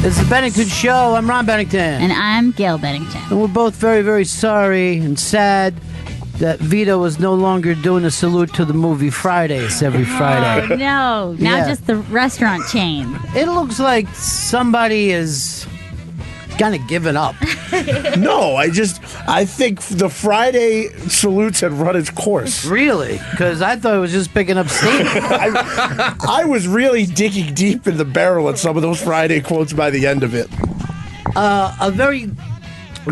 This is the Bennington Show. I'm Ron Bennington. And I'm Gail Bennington. And we're both very, very sorry and sad that Vito is no longer doing a salute to the movie Fridays every Friday. Oh, no. Now just the restaurant chain. It looks like somebody is kind of giving up. No, I think the Friday salutes had run its course. Really? Because I thought it was just picking up steam. I was really digging deep in the barrel at some of those Friday quotes by the end of it. A very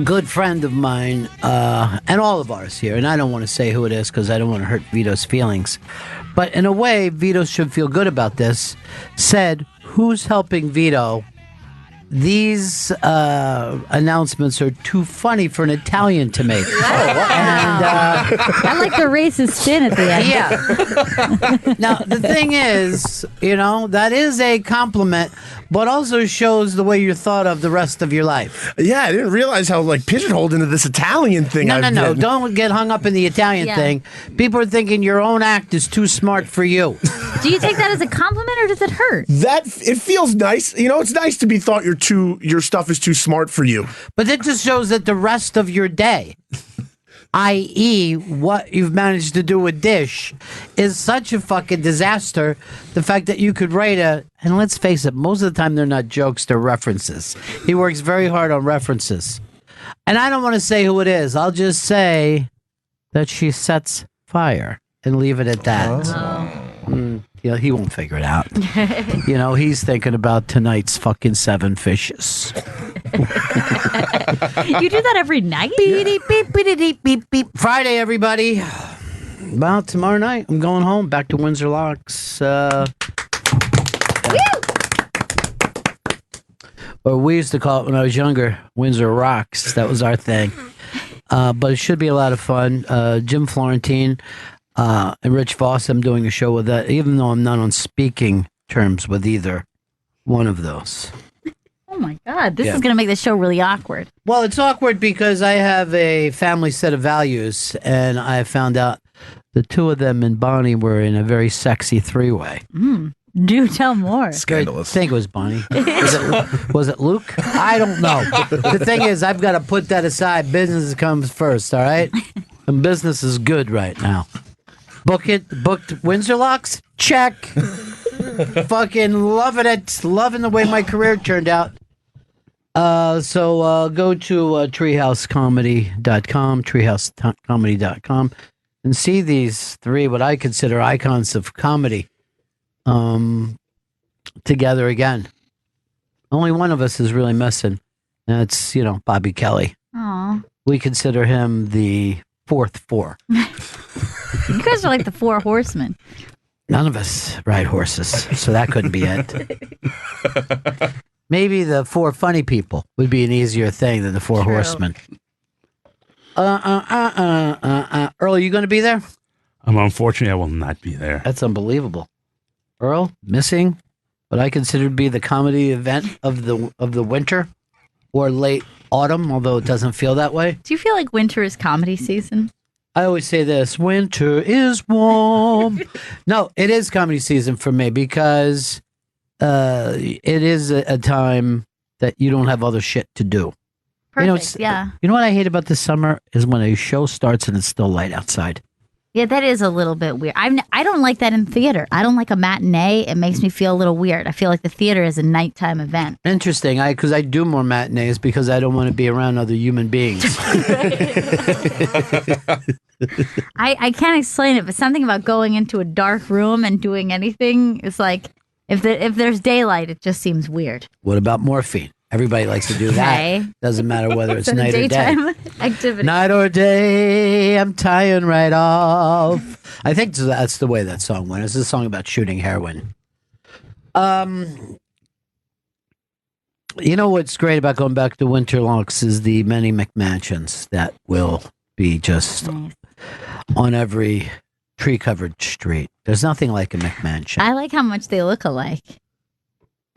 good friend of mine, and all of ours here, and I don't want to say who it is because I don't want to hurt Vito's feelings, but in a way, Vito should feel good about this, said, who's helping Vito? These announcements are too funny for an Italian to make. Wow. And, I like the racist spin at the end. Yeah. Now, the thing is, that is a compliment, but also shows the way you're thought of the rest of your life. Yeah, I didn't realize how pigeonholed into this Italian thing. No. Don't get hung up in the Italian thing. People are thinking your own act is too smart for you. Do you take that as a compliment or does it hurt? It feels nice. It's nice to be thought your stuff is too smart for you. But it just shows that the rest of your day, i.e., what you've managed to do with Dish, is such a fucking disaster. The fact that you could write and let's face it, most of the time they're not jokes, they're references. He works very hard on references. And I don't want to say who it is. I'll just say that she sets fire and leave it at that. Oh. He won't figure it out. He's thinking about tonight's fucking 7 fishes. You do that every night? Beep, beep, beep, beep, beep. Friday, everybody. Well, tomorrow night, I'm going home, back to Windsor Locks. Or we used to call it when I was younger, Windsor Rocks. That was our thing. But it should be a lot of fun. Jim Florentine and Rich Voss, I'm doing a show with that, even though I'm not on speaking terms with either one of those. Oh my God, this is going to make the show really awkward. Well, it's awkward because I have a family set of values, and I found out the two of them and Bonnie were in a very sexy three-way. Do tell more. Scandalous. I think it was Bonnie. Was it Luke? I don't know. The thing is, I've got to put that aside. Business comes first, all right? And business is good right now. Booked Windsor Locks? Check. Fucking loving it. Loving the way my career turned out. So go to treehousecomedy.com, treehousecomedy.com, and see these three, what I consider icons of comedy, together again. Only one of us is really missing. That's, Bobby Kelly. Aw. We consider him the fourth four. You guys are like the Four Horsemen. None of us ride horses, so that couldn't be it. Maybe the four funny people would be an easier thing than the four horsemen. Earl, you going to be there? Unfortunately, I will not be there. That's unbelievable. Earl, missing what I consider to be the comedy event of the winter or late autumn, although it doesn't feel that way. Do you feel like winter is comedy season? I always say this, winter is warm. No, it is comedy season for me because it is a time that you don't have other shit to do. Perfect, You know what I hate about this summer is when a show starts and it's still light outside. Yeah, that is a little bit weird. I don't like that in theater. I don't like a matinee. It makes me feel a little weird. I feel like the theater is a nighttime event. Interesting. Because I do more matinees because I don't want to be around other human beings. I can't explain it, but something about going into a dark room and doing anything is like, if there's daylight, it just seems weird. What about morphine? Everybody likes to do that. Okay. Doesn't matter whether it's a night or day. daytime activity. Night or day, I'm tying right off. I think that's the way that song went. It's a song about shooting heroin. You know what's great about going back to Winter Locks is the many McMansions that will be just on every tree-covered street. There's nothing like a McMansion. I like how much they look alike.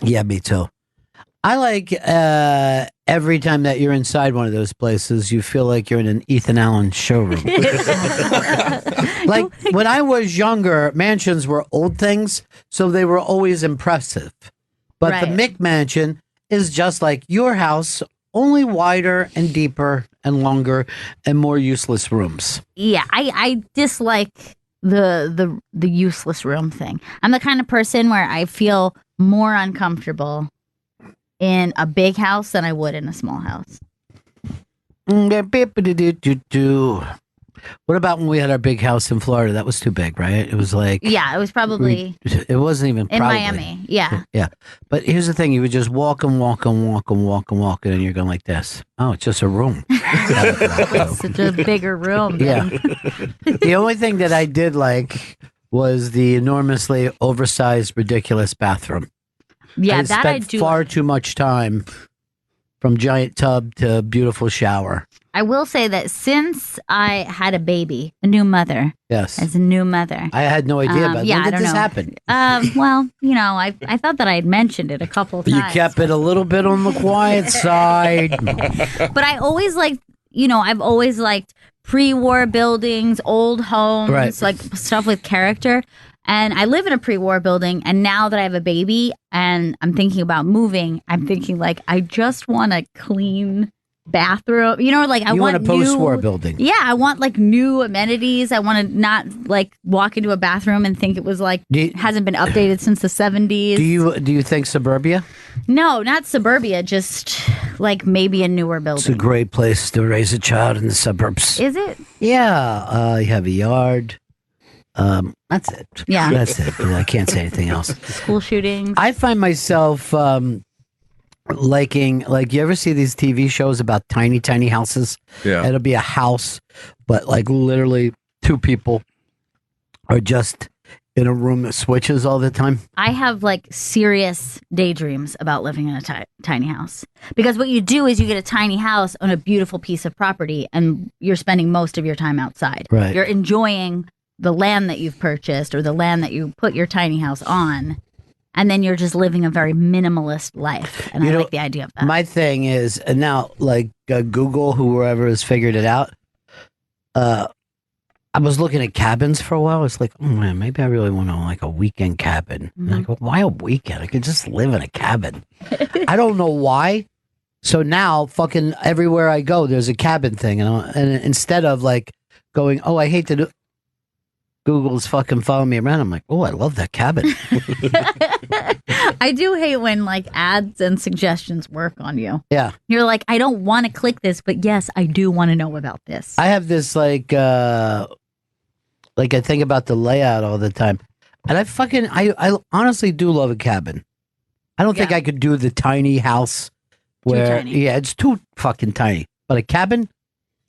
Yeah, me too. I like every time that you're inside one of those places, you feel like you're in an Ethan Allen showroom. Like when I was younger, mansions were old things, so they were always impressive. But the McMansion is just like your house, only wider and deeper and longer and more useless rooms. Yeah, I dislike the useless room thing. I'm the kind of person where I feel more uncomfortable in a big house than I would in a small house. What about when we had our big house in Florida? That was too big, right? It was like Yeah, it was probably it wasn't even in probably. Miami. Yeah. Yeah. But here's the thing, you would just walk and walk and walk and walk and walk, and then you're going like this. Oh, it's just a room. It's such a bigger room. Yeah. The only thing that I did like was the enormously oversized, ridiculous bathroom. Yeah, I that spent I do. far too much time from giant tub to beautiful shower. I will say that since I had a baby, a new mother, Yes. as a new mother. I had no idea about it. Yeah, When I did don't this know. happen? Well, I thought that I had mentioned it a couple of times. You kept it a little bit on the quiet side. But I always liked, I've always liked pre-war buildings, old homes, Right. like stuff with character. And I live in a pre-war building, and now that I have a baby and I'm thinking about moving, I'm thinking like I just want a clean bathroom. I You want want a post-war new, building. Yeah, I want like new amenities. I want to not like walk into a bathroom and think it was like hasn't been updated since the 70s. Do you think suburbia? No, not suburbia, just like maybe a newer It's a building. great place to raise a child in the suburbs. Is it? Yeah, you have a yard. That's it. Yeah. That's it. I can't say anything else. School shootings. I find myself liking, like, you ever see these TV shows about tiny, tiny houses? Yeah. It'll be a house, but like literally two people are just in a room that switches all the time. I have like serious daydreams about living in a tiny house, because what you do is you get a tiny house on a beautiful piece of property and you're spending most of your time outside. Right. You're enjoying the land that you've purchased or the land that you put your tiny house on. And then you're just living a very minimalist life. And I like the idea of that. My thing is, and now like Google, whoever has figured it out, I was looking at cabins for a while. It's like, oh man, maybe I really want to like a weekend cabin. And I go, why a weekend? I could just live in a cabin. I don't know why. So now, fucking everywhere I go, there's a cabin thing, and instead of like going, oh, I hate to do. Google's fucking following me around. I'm like, oh, I love that cabin. I do hate when like ads and suggestions work on you. Yeah. You're like, I don't want to click this, but yes, I do want to know about this. I have this like I think about the layout all the time. And I honestly do love a cabin. I don't think Yeah. I could do the tiny house where, tiny. yeah, it's too fucking tiny. But a cabin,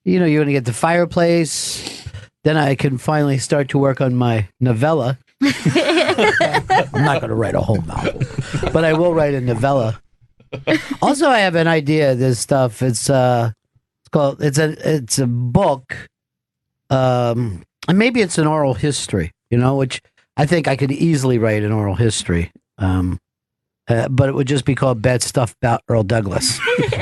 you're going to get the fireplace. Then I can finally start to work on my novella. I'm not going to write a whole novel, but I will write a novella. Also, I have an idea. This stuff. It's called. It's a book. And maybe it's an oral history. Which I think I could easily write an oral history. But it would just be called Bad Stuff About Earl Douglas.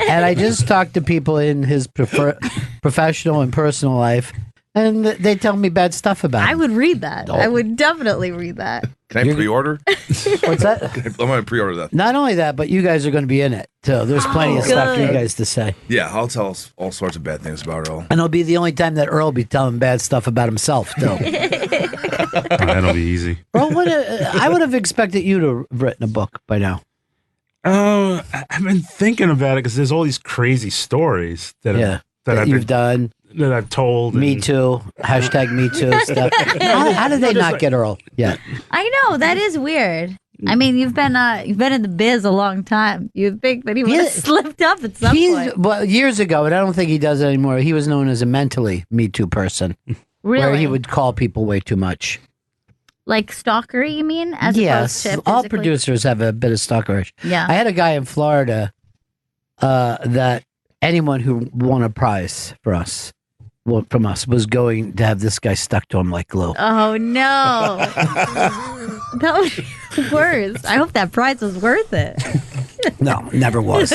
And I just talked to people in his professional and personal life. And they tell me bad stuff about I him. would read that. I would definitely read that. Can I pre-order? What's that? I'm going to pre-order that. Not only that, but you guys are going to be in it. So there's plenty of stuff for you good. guys to say. Yeah, I'll tell all sorts of bad things about Earl. And it'll be the only time that Earl will be telling bad stuff about himself, too. That'll be easy. Earl, I would have expected you to have written a book by now. I've been thinking about it because there's all these crazy stories that That you've done. that I've told. Me and- too. Hashtag me too stuff. How did they not get Earl yet? I know that is weird. I mean, you've been in the biz a long time. You'd think that he would have slipped up at some point. Well, years ago, but I don't think he does it anymore. He was known as a mentally Me Too person. Really? Where he would call people way too much. Like stalkery, you mean? As Yes, opposed to all physically? producers have a bit of stalkerish. Yeah. I had a guy in Florida that anyone who won a prize from us was going to have this guy stuck to him like glue. Oh no. That was worse. I hope that prize was worth it. No, never was.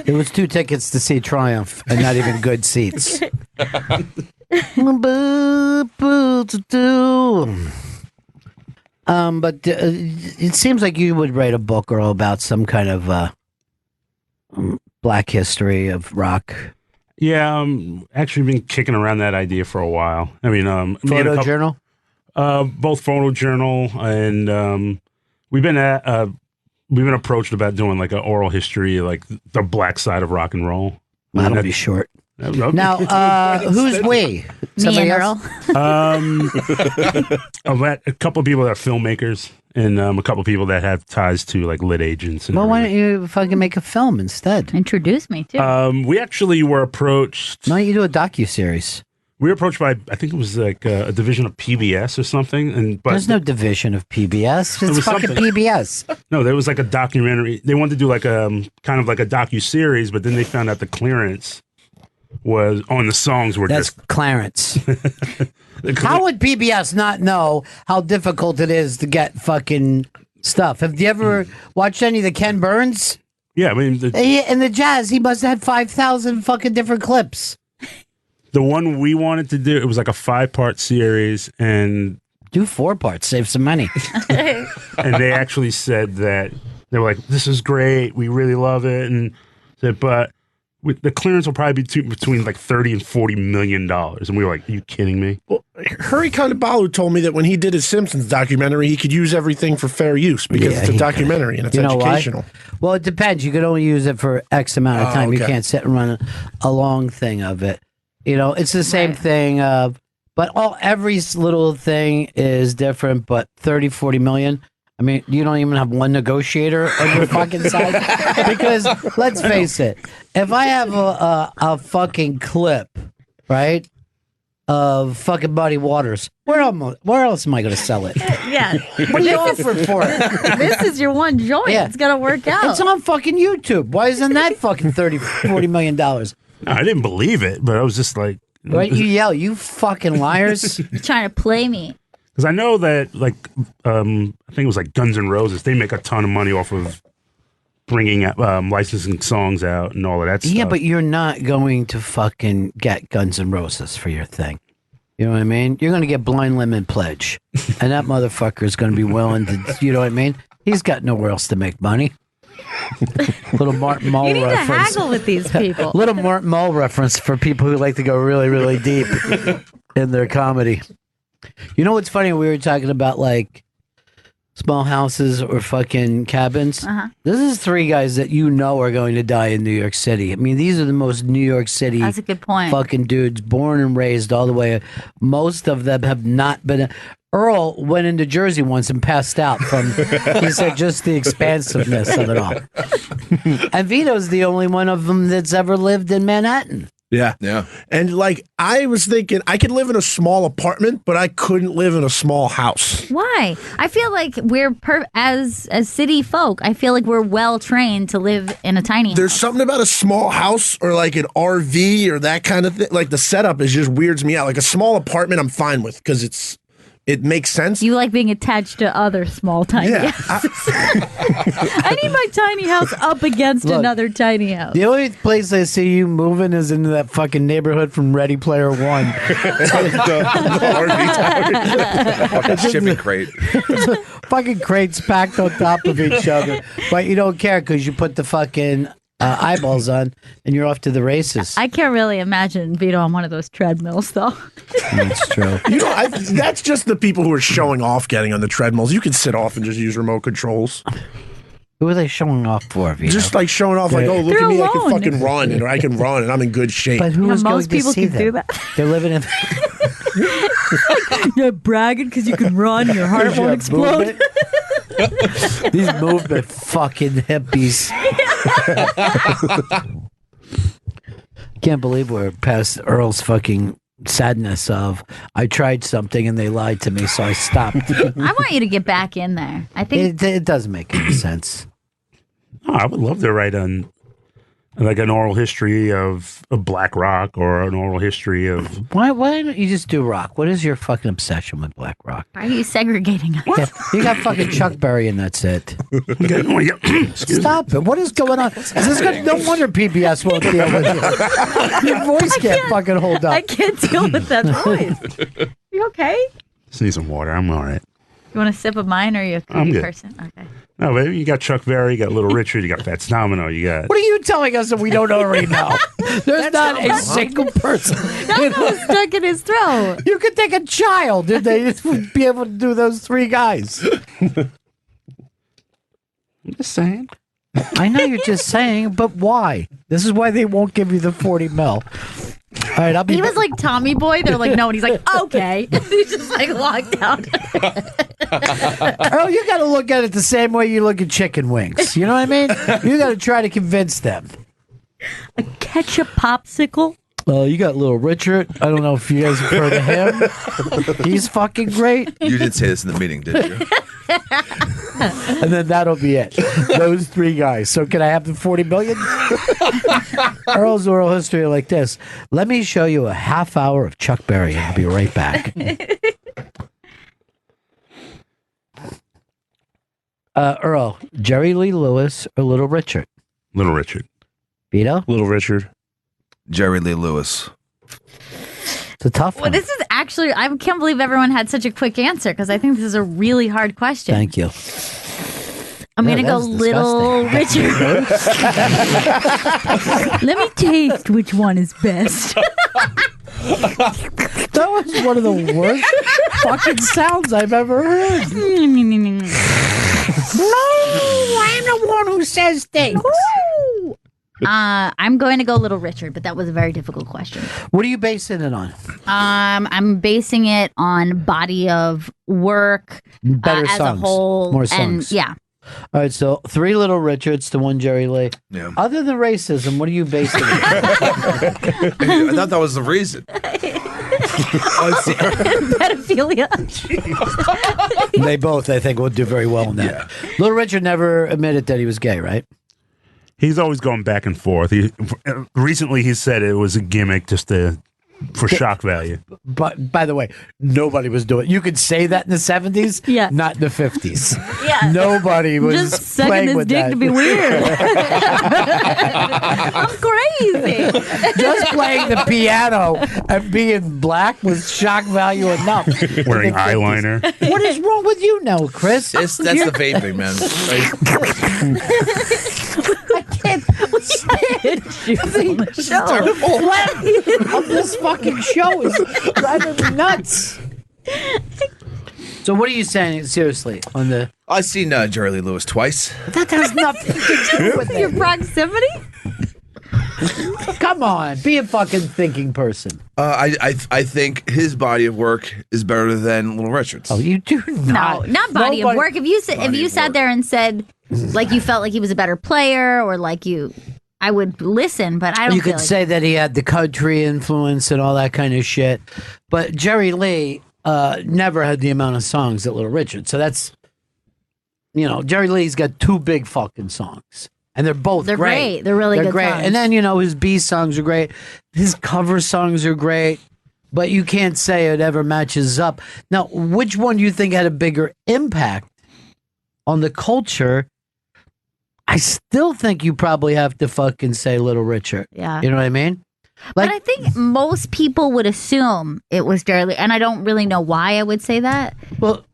It was 2 tickets to see Triumph and not even good seats. But it seems like you would write a book, Earl, about some kind of black history of rock. Yeah, actually been kicking around that idea for a while. I mean, Photojournal? Both photojournal and we've been approached about doing like an oral history, like the black side of rock and roll. That'll be short. Now, who's we? Me Somebody and else? Earl. I've met a couple of people that are filmmakers and a couple of people that have ties to like lit agents. And Well, why don't you fucking make a film instead? Introduce me too. we actually were approached. Why don't you do a docu-series? We were approached by, I think it was like a division of PBS or something. But There's no division of PBS. It's was fucking something. PBS. No, there was like a documentary. They wanted to do like a kind of like a docu-series, but then they found out the clearance was on the songs were That's just Clarence. How would PBS not know how difficult it is to get fucking stuff? Have you ever watched any of the Ken Burns? Yeah, I mean In the jazz, he must have had 5,000 fucking different clips. the one we wanted to do, it was like a 5-part series, and Do 4 parts, save some money. they actually said that they were like, "This is great, we really love it," and said, but the clearance will probably be between like $30 and $40 million, and we were like, "Are you kidding me?" Well, Hurricane Balu told me that when he did his Simpsons documentary, he could use everything for fair use because Yeah, it's a he documentary and it's You know why? educational. Well, it depends. You could only use it for X amount of time. You okay. can't sit and run a long thing of it. You know, it's the same Right. thing of, but every little thing is different, but 30, 40 million. I mean, you don't even have one negotiator on your fucking side. Because let's face it, if I have a fucking clip, right, of fucking Muddy Waters, where else am I going to sell it? Yeah. What are you offering for it? This is your one joint. Yeah. It's gonna work out. It's on fucking YouTube. Why isn't that fucking $30, $40 million? I didn't believe it, but I was just like, Right? You yell, you fucking liars. Trying to play me. because I know that like I think it was like Guns N' Roses, they make a ton of money off of bringing licensing songs out and all of that stuff. Yeah, but you're not going to fucking get Guns N' Roses for your thing. You know what I mean? You're going to get Blind Lemon Pledge. And that motherfucker is going to be willing to, you know what I mean? He's got nowhere else to make money. Little Martin Mull You need to reference. haggle with these people. Little Martin Mull reference for people who like to go really, really deep in their comedy. You know what's funny? We were talking about like small houses or fucking cabins. Uh-huh. This is 3 guys that you know are going to die in New York City. I mean, these are the most New York City That's a good point. fucking dudes, born and raised all the way. Most of them have not been. Earl went into Jersey once and passed out from, he said, just the expansiveness of it all. And Vito's the only one of them that's ever lived in Manhattan. Yeah. Yeah. And like, I was thinking I could live in a small apartment, but I couldn't live in a small house. Why? I feel like we're as city folk. I feel like we're well trained to live in a tiny There's house. something about a small house or like an RV or that kind of thing. Like the setup is just weirds me out. Like a small apartment, I'm fine with because it makes sense. You like being attached to other small tiny Yeah. houses. I need my tiny house up against Look, another tiny house. The only place I see you moving is into that fucking neighborhood from Ready Player One. Fucking shipping crate. Fucking crates packed on top of each other. But you don't care because you put the fucking eyeballs on and you're off to the races. I can't really imagine Vito on one of those treadmills, though. That's true. You know, that's just the people who are showing off getting on the treadmills. You can sit off and just use remote controls. Who are they showing off for, Vito? Just like showing off, like, oh, look They're at me, I can alone. fucking run, and I can run, and I'm in good shape. But who is going most to people see can them? do that. They're living in. You're bragging because you can run, your heart won't explode. These movement fucking hippies. Can't believe we're past Earl's fucking sadness of I tried something and they lied to me, so I stopped. I want you to get back in there. I think It doesn't make any sense. Oh, I would love to write like an oral history of black rock or an oral history of. Why don't you just do rock? What is your fucking obsession with black rock? why are you segregating us? Yeah, you got fucking Chuck Berry and that's it. Stop it. What is going on? Is this good? No wonder PBS won't deal with you. Your voice can't fucking hold I up. can't deal with that voice. You okay? Just need some water. I'm all right. You want a sip of mine, or are you a I'm creepy good. person? Okay. No, baby, you got Chuck Berry, you got Little Richard, you got Fats Domino, you got. What are you telling us that we don't already know? There's not a single person. That was stuck in his throat. You could take a child, and they would be able to do those three guys. I'm just saying. I know you're just saying, but why? This is why they won't give you the 40 mil. All right, I'll be. He was like Tommy Boy. They're like, no, and he's like, okay. He's just like locked out. Earl, you got to look at it the same way you look at chicken wings. You know what I mean? You got to try to convince them. A ketchup popsicle. You got Little Richard. I don't know if you guys have heard of him. He's fucking great. You didn't say this in the meeting, did you? And then that'll be it. Those three guys. So can I have the 40 million? Earl's oral history like this. Let me show you a half hour of Chuck Berry. I'll be right back. Earl, Jerry Lee Lewis or Little Richard? Little Richard. Vito? Little Richard. Jerry Lee Lewis. It's a tough Well, one. this is actually, I can't believe everyone had such a quick answer because I think this is a really hard question. Thank you. I'm Yeah, going to go that's Little Richard. Let me taste which one is best. That was one of the worst fucking sounds I've ever heard. No, I'm the one who says things. I'm going to go Little Richard, but that was a very difficult question. What are you basing it on? I'm basing it on body of work Better as songs. a whole. More And songs. yeah. All right, so 3 Little Richards to 1 Jerry Lee. Yeah. Other than racism, what are you basing it on? I thought that was the reason. Pedophilia. They both, I think, would do very well in that. Yeah. Little Richard never admitted that he was gay, right? He's always going back and forth. Recently, he said it was a gimmick just for shock value. But by the way, nobody was doing it. You could say that in the 70s, Yeah. not in the 50s. Yeah. Nobody was Just sucking playing his with dick that. to be weird. I'm crazy. Just playing the piano and being black was shock value enough. Wearing In the 50s. eyeliner. What is wrong with you now, Chris? That's the vaping, man. I can't stand the Show. phlegm of this fucking show is driving me nuts. So what are you saying seriously on the? I've seen Jerry Lee Lewis twice. That has nothing to do with Your it. proximity? Come on, be a fucking thinking person. I think his body of work is better than Little Richard's. Oh, you do No, not. not body of Nobody- work. If you Body of sat work. there and said like you felt like he was a better player or like I would listen, but I don't You feel could like say that he had the country influence and all that kind of shit, but Jerry Lee never had the amount of songs that Little Richard. So that's, Jerry Lee's got 2 big fucking songs, and they're both they're great. great. They're really good great. songs. And then his B songs are great. His cover songs are great, but you can't say it ever matches up. Now, which one do you think had a bigger impact on the culture? I still think you probably have to fucking say Little Richard. Yeah. You know what I mean? But I think most people would assume it was Jerry Lee, and I don't really know why I would say that. Well,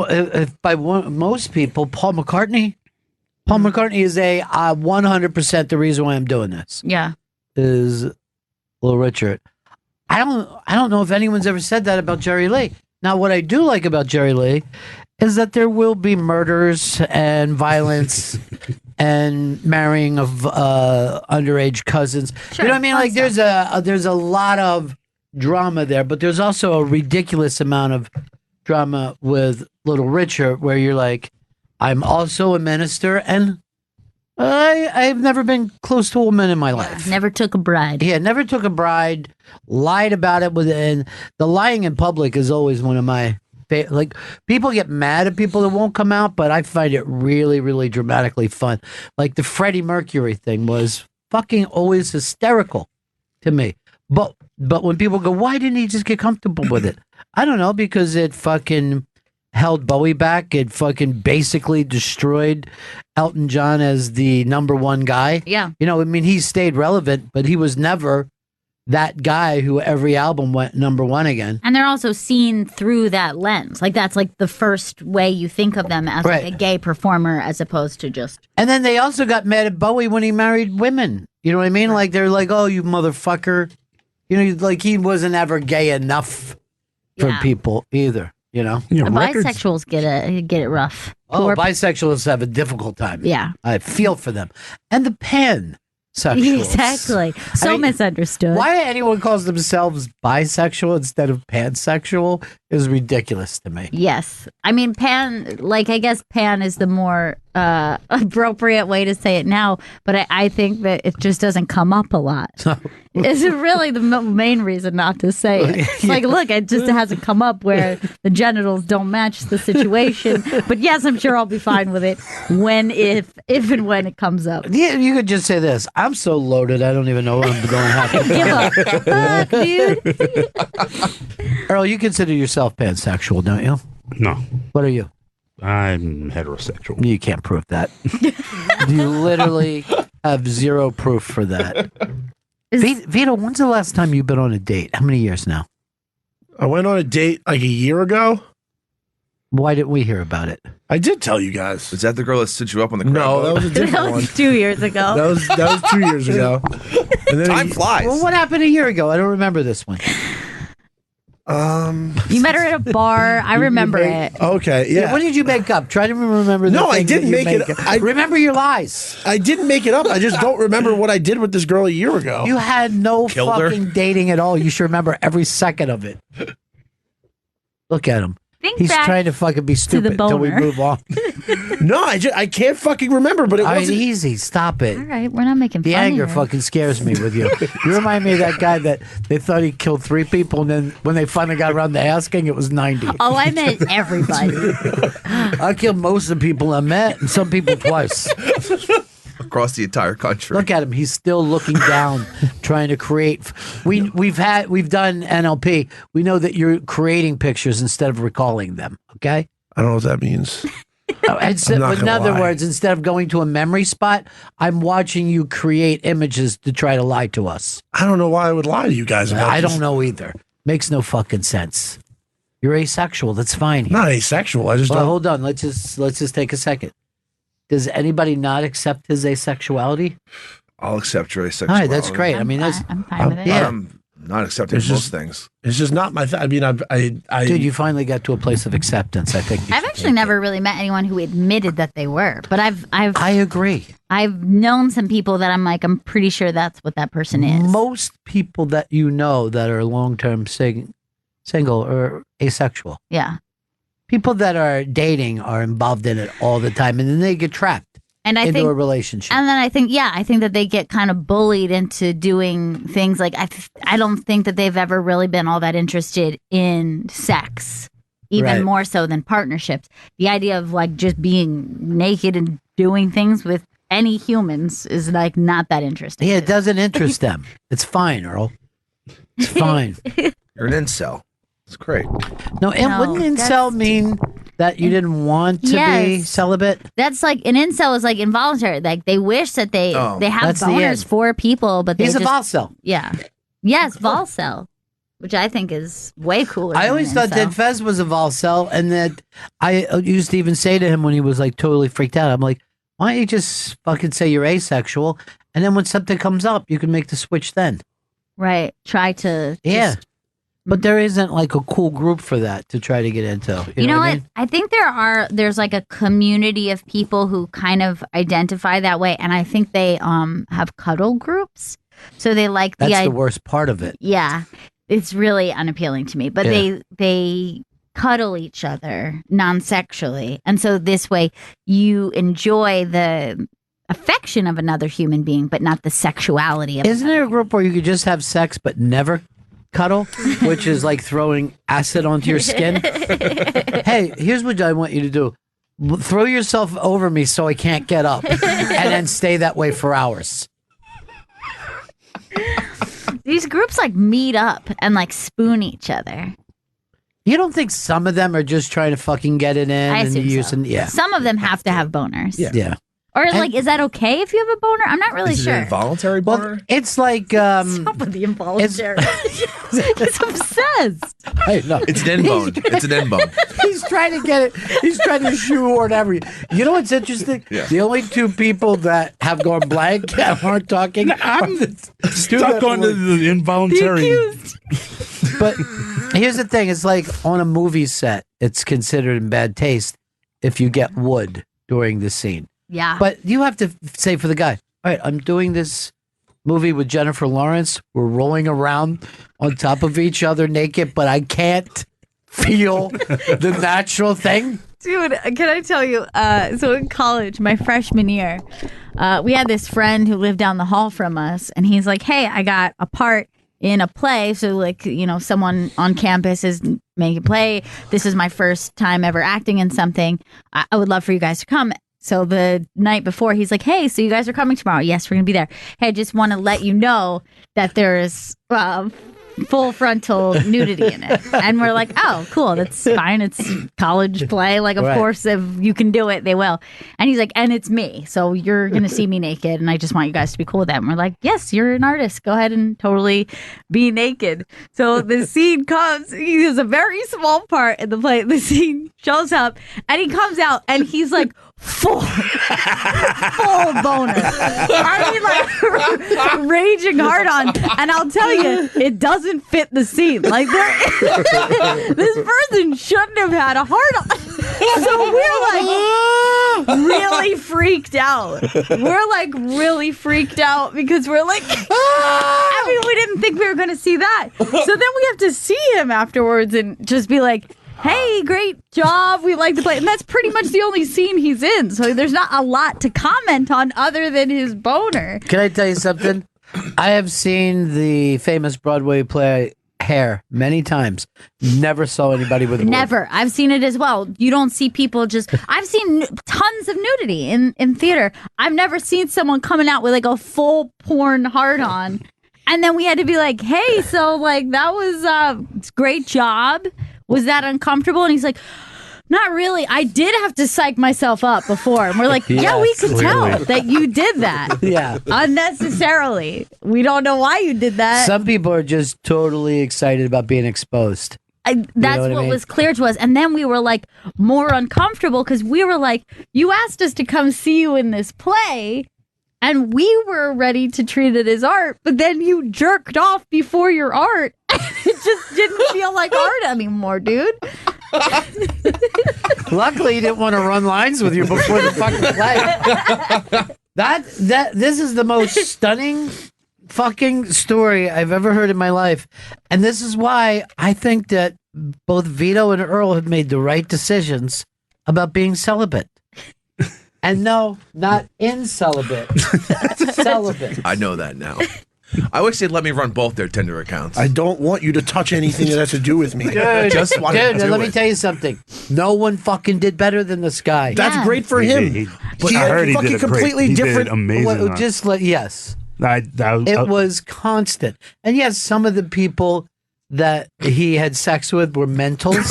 if by most people, Paul McCartney is a 100% the reason why I'm doing this Yeah. is Little Richard. I don't know if anyone's ever said that about Jerry Lee. Now, what I do like about Jerry Lee is that there will be murders and violence and marrying of underage cousins. Sure, You know what I mean? fun Like there's a lot of drama there, but there's also a ridiculous amount of drama with Little Richard where you're like, I'm also a minister and I've never been close to a woman in my life. Never took a bride. Yeah, never took a bride, lied about it and the lying in public is always one of my like people get mad at people that won't come out, but I find it really, really dramatically fun. Like the Freddie Mercury thing was fucking always hysterical to me. But when people go, why didn't he just get comfortable with it? I don't know, because it fucking held Bowie back. It fucking basically destroyed Elton John as the #1 guy. Yeah. He stayed relevant, but he was never that guy who every album went #1 again. And they're also seen through that lens. Like that's like the first way you think of them as like Right. a gay performer as opposed to just And then they also got mad at Bowie when he married women. You know what I mean? Like they're like, "Oh, you motherfucker." You know, like he wasn't ever gay enough for Yeah. people either, you know? Yeah, the records. bisexuals get it rough. Oh, Poor- bisexuals have a difficult time. yeah. I feel for them. And the pansexuals. Exactly. So mean, misunderstood. Why anyone calls themselves bisexual instead of pansexual is ridiculous to me. Yes. I mean, pan, like, I guess pan is the more appropriate way to say it now, but I think that it just doesn't come up a lot. It's really the main reason not to say it. It's like, look, it just hasn't come up where the genitals don't match the situation. But yes, I'm sure I'll be fine with it if and when it comes up. Yeah, you could just say this. I'm so loaded, I don't even know what I'm going to have to Give a fuck, dude. Earl, you consider yourself pansexual, don't you? No, What are you? I'm heterosexual. You can't prove that. You literally have zero proof for that. Vito, when's the last time you've been on a date? How many years now? I went on a date like a year ago. Why didn't we hear about it? I did tell you guys. Is that the girl that stood you up on the crab No, that boat? was a different That one. was 2 years ago. That was 2 years ago. And then Time flies. Well, what happened a year ago? I don't remember this one. You met her at a bar. I remember it. Okay, yeah. What did you make up? Try to remember. The No, I things didn't that you make it- I- remember your lies. I didn't make it up. I just don't remember what I did with this girl a year ago. You had no Killed her? fucking dating at all. You should remember every second of it. Look at him. Think He's back trying to fucking be the stupid until we boner. move on. No, I can't fucking remember, but it All right, wasn't. easy. Stop it. All right, we're not making The fun anger of you. fucking scares me with you. You remind me of that guy that they thought he killed 3 people, and then when they finally got around to asking, it was 90. Oh, I meant everybody. I killed most of the people I met, and some people twice. Across the entire country. Look at him; he's still looking down, trying to create. We've done NLP. We know that you're creating pictures instead of recalling them. Okay. I don't know what that means. In not gonna other lie. words, instead of going to a memory spot, I'm watching you create images to try to lie to us. I don't know why I would lie to you guys about I this. don't know either. Makes no fucking sense. You're asexual. That's fine. I'm not asexual. I just Well, don't. hold on. Let's just take a second. Does anybody not accept his asexuality? I'll accept your asexuality. All right, that's great. I mean, that's I'm fine with it. yeah. I'm not accepting It's most just- things. It's just not my. I mean, I dude, you finally got to a place of acceptance. I think you I've should actually take never really met anyone who admitted that they were, but it. I agree. I've known some people that I'm like, I'm pretty sure that's what that person is. Most people that you know that are long-term single or asexual. Yeah. People that are dating are involved in it all the time, and then they get trapped And I into think a relationship. And then I think that they get kind of bullied into doing things like I don't think that they've ever really been all that interested in sex, even Right. more so than partnerships. The idea of like just being naked and doing things with any humans is like not that interesting. Yeah, it doesn't interest them. It's fine, Earl. It's fine. You're an incel. It's great. No, and No, wouldn't incel mean that you didn't want to be Yes. celibate? That's like an incel is like involuntary. Like they wish that they have That's the end. boners for people, but they He's a just volcel. yeah, yes, volcel, which I think is way cooler. I than always an thought incel. that Fez was a volcel, and that I used to even say to him when he was like totally freaked out, I'm like, why don't you just fucking say you're asexual, and then when something comes up, you can make the switch then. Right. Try to. Yeah. just- But there isn't like a cool group for that to try to get into. You know what? I what? mean? I think there's like a community of people who kind of identify that way. And I think they have cuddle groups. So they like That's the idea. worst part of it. Yeah. It's really unappealing to me. But Yeah. they cuddle each other non-sexually. And so this way you enjoy the affection of another human being, but not the sexuality of Isn't there a group where you could just have sex but never cuddle, which is like throwing acid onto your skin? Hey, here's what I want you to do. Throw yourself over me so I can't get up and then stay that way for hours. These groups like meet up and like spoon each other. You don't think some of them are just trying to fucking get it in I and assume use so. and yeah. Some of them have to have boners. Yeah. Yeah. Or like, is that okay if you have a boner? I'm not really Is it sure. an involuntary Well, boner? it's like Stop with the involuntary. He's obsessed. I know. It's an end bone. It's an end bone. He's trying to get it. He's trying to shoehorn everything. You know what's interesting? Yeah. The only two people that have gone blank and aren't talking. I'm Stu stuck that on word. the involuntary. But here's the thing: it's like on a movie set, it's considered in bad taste if you get wood during the scene. Yeah. But you have to say for the guy, all right, I'm doing this movie with Jennifer Lawrence. We're rolling around on top of each other naked, but I can't feel the natural thing. Dude, can I tell you? So in college, my freshman year, we had this friend who lived down the hall from us, and he's like, "Hey, I got a part in a play. So, like, you know, someone on campus is making a play. This is my first time ever acting in something. I would love for you guys to come." So the night before, he's like, "Hey, so you guys are coming tomorrow?" "Yes, we're gonna be there." "Hey, I just want to let you know that there's full frontal nudity in it." And we're like, "Oh, cool, that's fine. It's college play. Like, of Right. course, if you can do it, they will." And he's like, "And it's me, so you're gonna see me naked, and I just want you guys to be cool with that." And we're like, "Yes, you're an artist. Go ahead and totally be naked." So the scene comes. He has a very small part in the play. The scene shows up, and he comes out, and he's like full boner. I mean, like raging hard on. And I'll tell you, it doesn't fit the scene. Like this person shouldn't have had a hard on. So we're like really freaked out. We're like really freaked out because we're like, I mean, we didn't think we were going to see that. So then we have to see him afterwards and just be like, "Hey, great job. We like the play." And that's pretty much the only scene he's in. So there's not a lot to comment on other than his boner. Can I tell you something? I have seen the famous Broadway play Hair many times. Never saw anybody with a wood. Never. I've seen it as well. You don't see people just. I've seen tons of nudity in theater. I've never seen someone coming out with like a full porn hard on. And then we had to be like, "Hey, so like that was great job. Was that uncomfortable?" And he's like, "Not really. I did have to psych myself up before." And we're like, "Yeah, we could tell that you did that." Yeah. Unnecessarily. We don't know why you did that. Some people are just totally excited about being exposed. That's what I what mean? was clear to us. And then we were like more uncomfortable because we were like, "You asked us to come see you in this play. And we were ready to treat it as art, but then you jerked off before your art. It just didn't feel like art anymore, dude." Luckily, he didn't want to run lines with you before the fucking play. This is the most stunning fucking story I've ever heard in my life, and this is why I think that both Vito and Earl have made the right decisions about being celibate. And no, not incelibate. Celibate. I know that now. I wish they'd let me run both their Tinder accounts. I don't want you to touch anything that has to do with me. Dude, Just want to do let me it. tell you something. No one fucking did better than this guy. That's Yeah. great for He him. did. But I heard he fucking did a great. completely He different. did amazing. Well, on it. just yes. That It was constant. And yes, some of the people that he had sex with were mentals.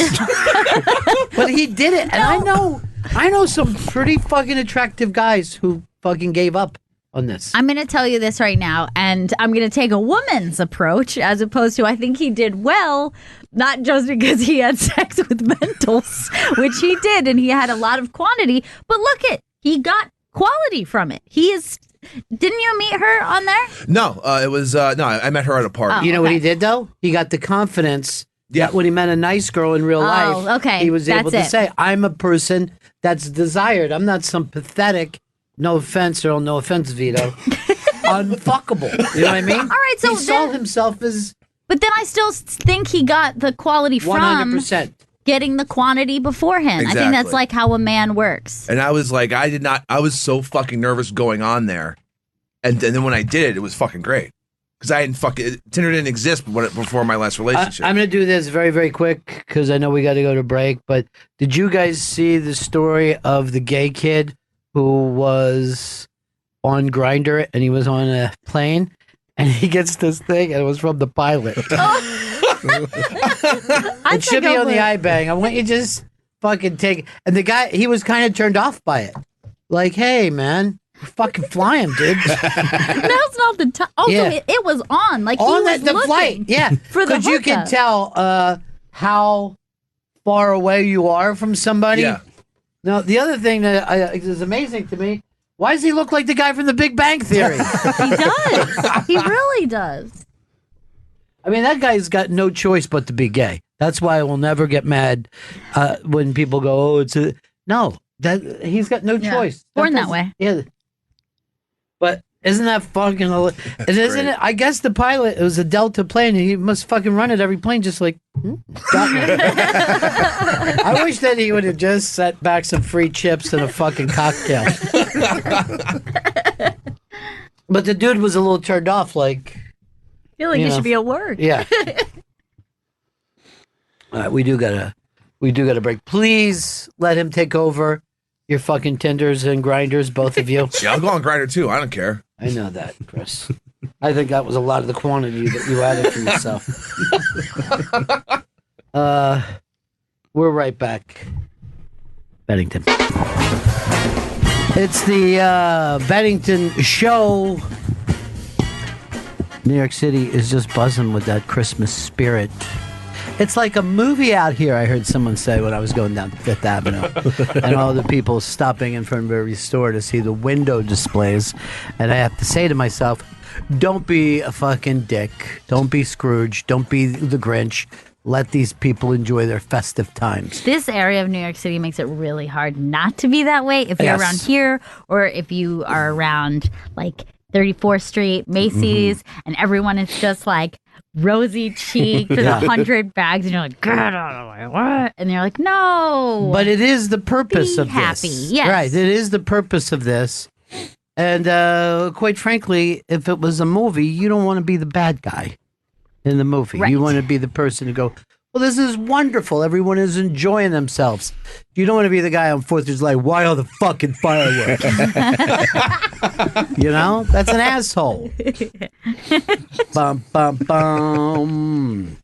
But he did it. And I know some pretty fucking attractive guys who fucking gave up on this. I'm going to tell you this right now, and I'm going to take a woman's approach as opposed to I think he did well, not just because he had sex with mentals, which he did, and he had a lot of quantity, but look he got quality from it. Didn't you meet her on there? No, it was no. I met her at a party. You know what okay. he did though? He got the confidence Yeah. that when he met a nice girl in real life, okay. he was able to That's it. say, "I'm a person that's desired. I'm not some pathetic, no offense, Earl, no offense, Vito, unfuckable." You know what I mean? All right, so he saw then- himself as But then I still think he got the quality from 100%. getting the quantity beforehand. I think that's Exactly. like how a man works. And I was like, I was so fucking nervous going on there. And then when I did it, it was fucking great. Because Tinder didn't exist before my last relationship. I'm going to do this very, very quick because I know we got to go to break. But did you guys see the story of the gay kid who was on Grindr and he was on a plane and he gets this thing and it was from the pilot? It should be on the iBang. I want you to just fucking take. And the guy, he was kind of turned off by it. Like, hey, man, you're fucking flying, dude. Now's not the time. Oh, Yeah. so it was on. Like, he On was the looking flight, yeah. for the Because you can hookup. tell how far away you are from somebody. Yeah. Now, the other thing that is amazing to me, why does he look like the guy from The Big Bang Theory? He does. He really does. I mean, that guy's got no choice but to be gay. That's why I will never get mad when people go, "Oh, it's a..." No, that he's got no Yeah. choice. Born that doesn't- way. Yeah. But isn't that fucking... And isn't it... I guess the pilot, it was a Delta plane, and he must fucking run at every plane just like... got me. I wish that he would have just set back some free chips and a fucking cocktail. But the dude was a little turned off, like... I feel like You you know. should be at work. Yeah. All right, we do gotta break. Please let him take over your fucking Tinders and Grinders, both of you. Yeah, I'll go on Grinder too. I don't care. I know that, Chris. I think that was a lot of the quantity that you added for yourself. We're right back. Bennington. It's the Bennington Show. New York City is just buzzing with that Christmas spirit. It's like a movie out here, I heard someone say when I was going down Fifth Avenue. And all the people stopping in front of every store to see the window displays. And I have to say to myself, don't be a fucking dick. Don't be Scrooge. Don't be the Grinch. Let these people enjoy their festive times. This area of New York City makes it really hard not to be that way if you're Yes. around here or if you are around like 34th Street, Macy's, and everyone is just like rosy cheeked with Yeah. 100 bags, and you're like, get out of my way. And you're like, no. But it is the purpose Be of happy, this. yes. Right. It is the purpose of this. And quite frankly, if it was a movie, you don't want to be the bad guy in the movie. Right. You want to be the person to go, well, this is wonderful. Everyone is enjoying themselves. You don't want to be the guy on 4th who's like, why all the fucking fireworks? You know? That's an asshole. Bum, bum, bum.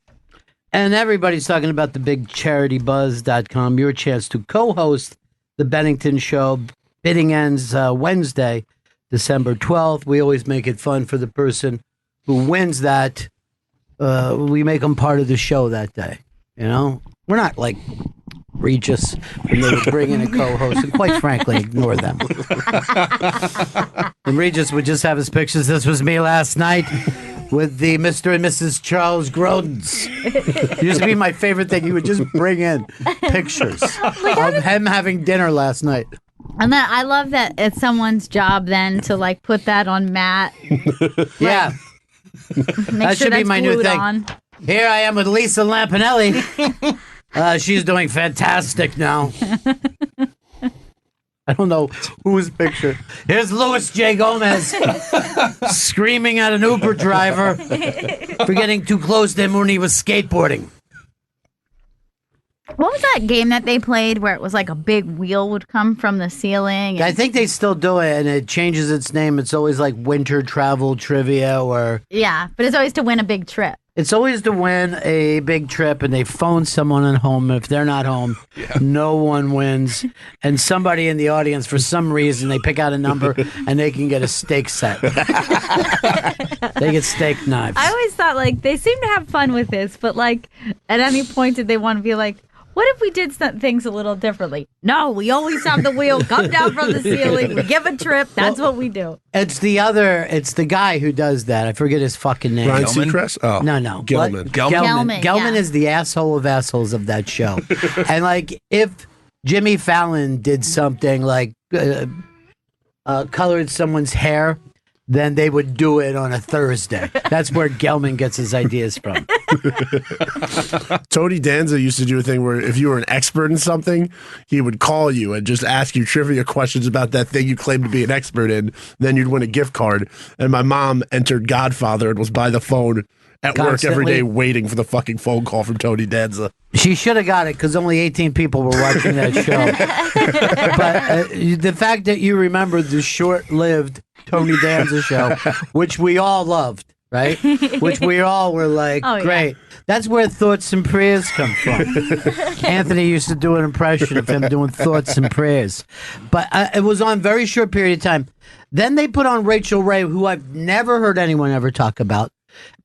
And everybody's talking about the big CharityBuzz.com, your chance to co-host the Bennington Show. Bidding ends Wednesday, December 12th. We always make it fun for the person who wins that. We make them part of the show that day. You know, we're not like Regis when they would bring in a co-host, and quite frankly, ignore them. And Regis would just have his pictures. This was me last night with the Mr. and Mrs. Charles Grodins. It used to be my favorite thing. He would just bring in pictures of him having dinner last night. And then I love that it's someone's job then to like put that on Matt. Yeah. Make That sure should be that's my new glued thing. on. Here I am with Lisa Lampanelli. She's doing fantastic now. I don't know whose picture. Here's Louis J. Gomez screaming at an Uber driver for getting too close to him when he was skateboarding. What was that game that they played where it was like a big wheel would come from the ceiling? I think they still do it, and it changes its name. It's always like Winter Travel Trivia, or Yeah, but it's always to win a big trip. it's always to win a big trip, and they phone someone at home. If they're not home, no one wins. And somebody in the audience, for some reason, they pick out a number, and they can get a steak set. They get steak knives. I always thought like they seem to have fun with this, but like at any point did they want to be like, what if we did some things a little differently? No, we always have the wheel come down from the ceiling. We give a trip. That's what we do. It's the guy who does that. I forget his fucking name. Ryan Gelman? Seacrest? Oh, No. Gelman. What? Gelman, Gelman yeah. is the asshole of assholes of that show. And like, if Jimmy Fallon did something like colored someone's hair, then they would do it on a Thursday. That's where Gelman gets his ideas from. Tony Danza used to do a thing where if you were an expert in something, he would call you and just ask you trivia questions about that thing you claimed to be an expert in. Then you'd win a gift card. And my mom entered Godfather and was by the phone at work every Constantly? day waiting for the fucking phone call from Tony Danza. She should have got it because only 18 people were watching that show. But the fact that you remember the short-lived Tony Danza show, which we all loved. right? Which we all were like, Oh, yeah. great. That's where thoughts and prayers come from. Anthony used to do an impression of him doing thoughts and prayers. But it was on a very short period of time. Then they put on Rachel Ray, who I've never heard anyone ever talk about.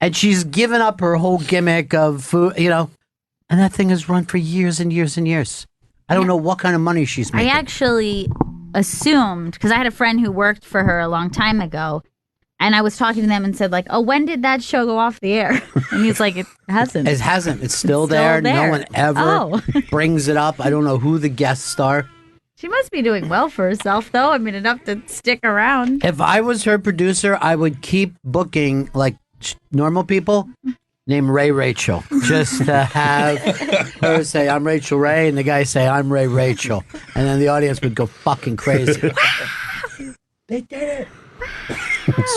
And she's given up her whole gimmick of food, and that thing has run for years and years and years. I don't know what kind of money she's I making. actually assumed, because I had a friend who worked for her a long time ago, and I was talking to them and said, like, oh, when did that show go off the air? And he's like, it hasn't. It hasn't. It's still, It's there. still there. No one ever brings it up. I don't know who the guests are. She must be doing well for herself, though. I mean, enough to stick around. If I was her producer, I would keep booking like normal people named Ray Rachel, just to have her say, I'm Rachel Ray, and the guy say, I'm Ray Rachel. And then the audience would go fucking crazy. They did it.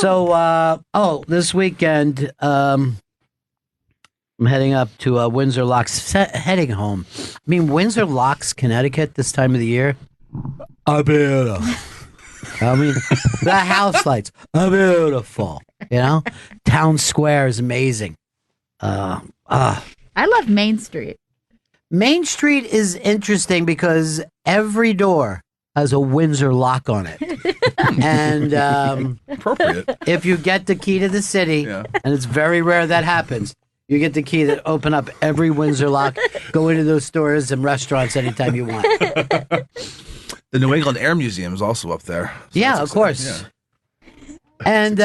So, this weekend, I'm heading up to Windsor Locks, heading home. I mean, Windsor Locks, Connecticut, this time of the year. I mean, the house lights are beautiful. Town Square is amazing. I love Main Street. Main Street is interesting because every door has a Windsor lock on it. And Appropriate. if you get the key to the city, Yeah. and it's very rare that happens, you get the key that open up every Windsor lock, go into those stores and restaurants anytime you want. The New England Air Museum is also up there. So Yeah, that's of course. exciting. And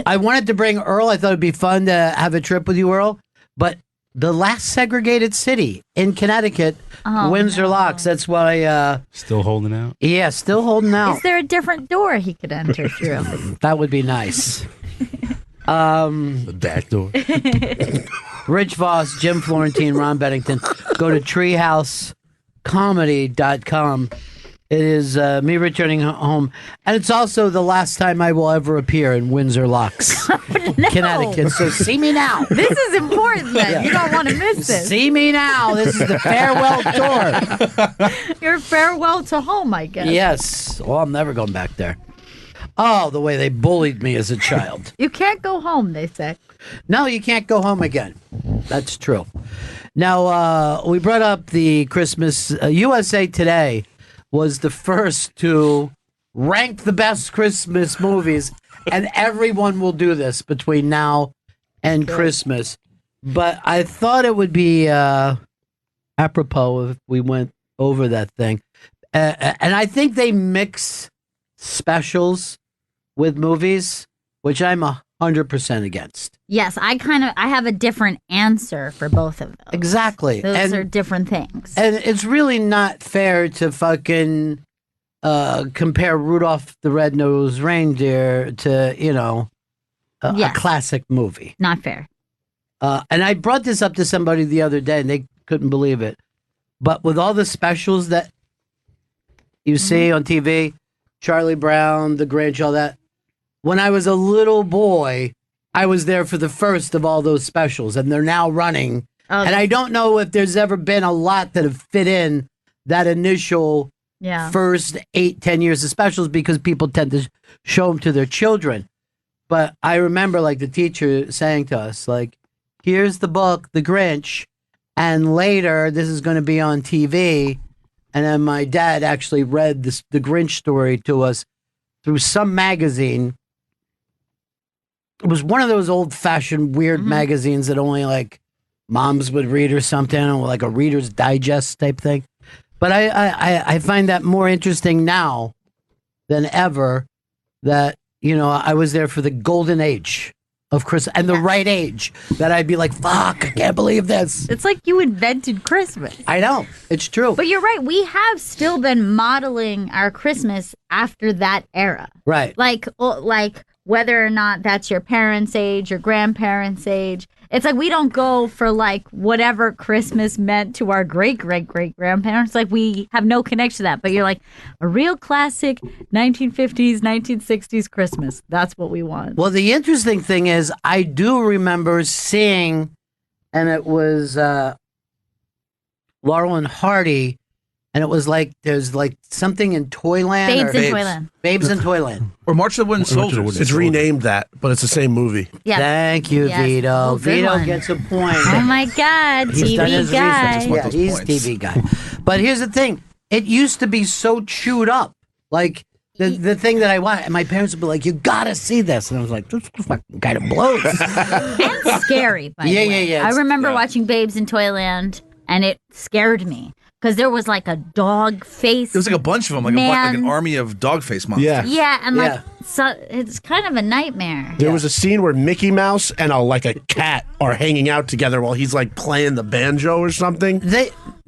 I wanted to bring Earl. I thought it'd be fun to have a trip with you, Earl. But the last segregated city in Connecticut, Windsor Locks. That's why. Still holding out. Yeah, still holding out. Is there a different door he could enter through? That would be nice. The back door. Rich Voss, Jim Florentine, Ron Bennington. Go to treehousecomedy.com. It is me returning home. And it's also the last time I will ever appear in Windsor Locks, Connecticut. So see me now. This is important, then. You don't want to miss this. See me now. This is the farewell tour. Your farewell to home, I guess. Yes. Well, I'm never going back there. Oh, the way they bullied me as a child. You can't go home, they say. No, you can't go home again. That's true. Now, we brought up the Christmas. USA Today was the first to rank the best Christmas movies, and everyone will do this between now and Christmas. But I thought it would be apropos if we went over that thing. And I think they mix specials with movies, which I'm 100% against. Yes, I have a different answer for both of those. Exactly. Those are different things. And it's really not fair to fucking compare Rudolph the Red-Nosed Reindeer to, a Yes. classic movie. Not fair. And I brought this up to somebody the other day, and they couldn't believe it. But with all the specials that you see on TV, Charlie Brown, The Grinch, all that, when I was a little boy, I was there for the first of all those specials, and they're now running. And I don't know if there's ever been a lot that have fit in that initial first 8-10 years of specials because people tend to show them to their children. But I remember like the teacher saying to us, like, here's the book, The Grinch, and later this is going to be on TV. And then my dad actually read the Grinch story to us through some magazine. It was one of those old-fashioned weird magazines that only like moms would read or something, or like a Reader's Digest type thing. But I find that more interesting now than ever that, I was there for the golden age of Christmas and the right age that I'd be like, fuck, I can't believe this. It's like you invented Christmas. I know. It's true. But you're right. We have still been modeling our Christmas after that era. Right. Like whether or not that's your parents' age, your grandparents' age. It's like we don't go for like whatever Christmas meant to our great-great-great-grandparents. Like we have no connection to that. But you're like, a real classic 1950s, 1960s Christmas. That's what we want. Well, the interesting thing is I do remember seeing, and it was Laurel and Hardy and it was like there's like something in Toyland. Babes or in Babes. Toyland. Babes in Toyland. Or March of the Wooden March of the Soldiers. Wooden It's renamed that, but it's the same movie. Yeah. Thank you, Yes. Vito. Oh, good Vito one. gets a point. Oh my God, He's done his TV guy. research. want Yeah, those he's points. TV guy. But here's the thing: it used to be so chewed up, like. The thing that I want, and my parents would be like, "You gotta see this," and I was like, "This fucking kind of blows." And scary, by the Yeah, way. yeah. I It's- remember watching Babes in Toyland, and it scared me because there was like a dog face. There was like a bunch of them, like an army of dog face monsters. Yeah. Yeah, and like Yeah. so, it's kind of a nightmare. There was a scene where Mickey Mouse and a cat are hanging out together while he's like playing the banjo or something.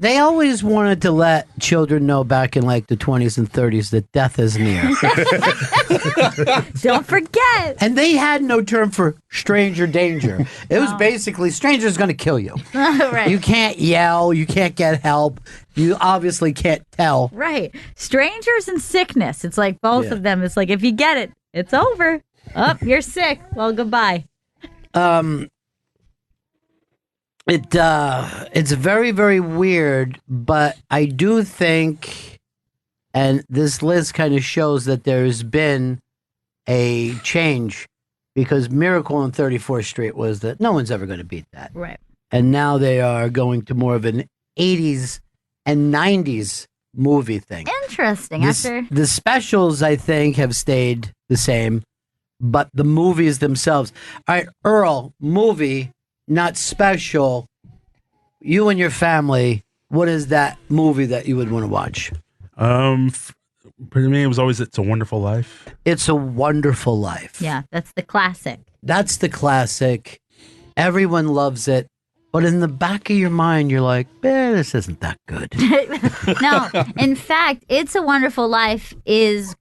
They always wanted to let children know back in like the 20s and 30s that death is near. Don't forget. And they had no term for stranger danger. It was basically stranger's going to kill you. Right. You can't yell, you can't get help. You obviously can't tell. Right. Strangers and sickness. It's like both Yeah. of them. It's like if you get it, it's over. Oh, you're sick. Well, goodbye. It's very, very weird, but I do think, and this list kind of shows that there's been a change, because Miracle on 34th Street was that no one's ever going to beat that. Right. And now they are going to more of an 80s and 90s movie thing. Interesting. The specials, I think, have stayed the same, but the movies themselves. All right, Earl, movie, not special. You and your family, what is that movie that you would want to watch? For me, it was always "It's a Wonderful Life." It's a Wonderful Life. Yeah, that's the classic. That's the classic. Everyone loves it. But in the back of your mind, you're like, this isn't that good. No, in fact, It's a Wonderful Life is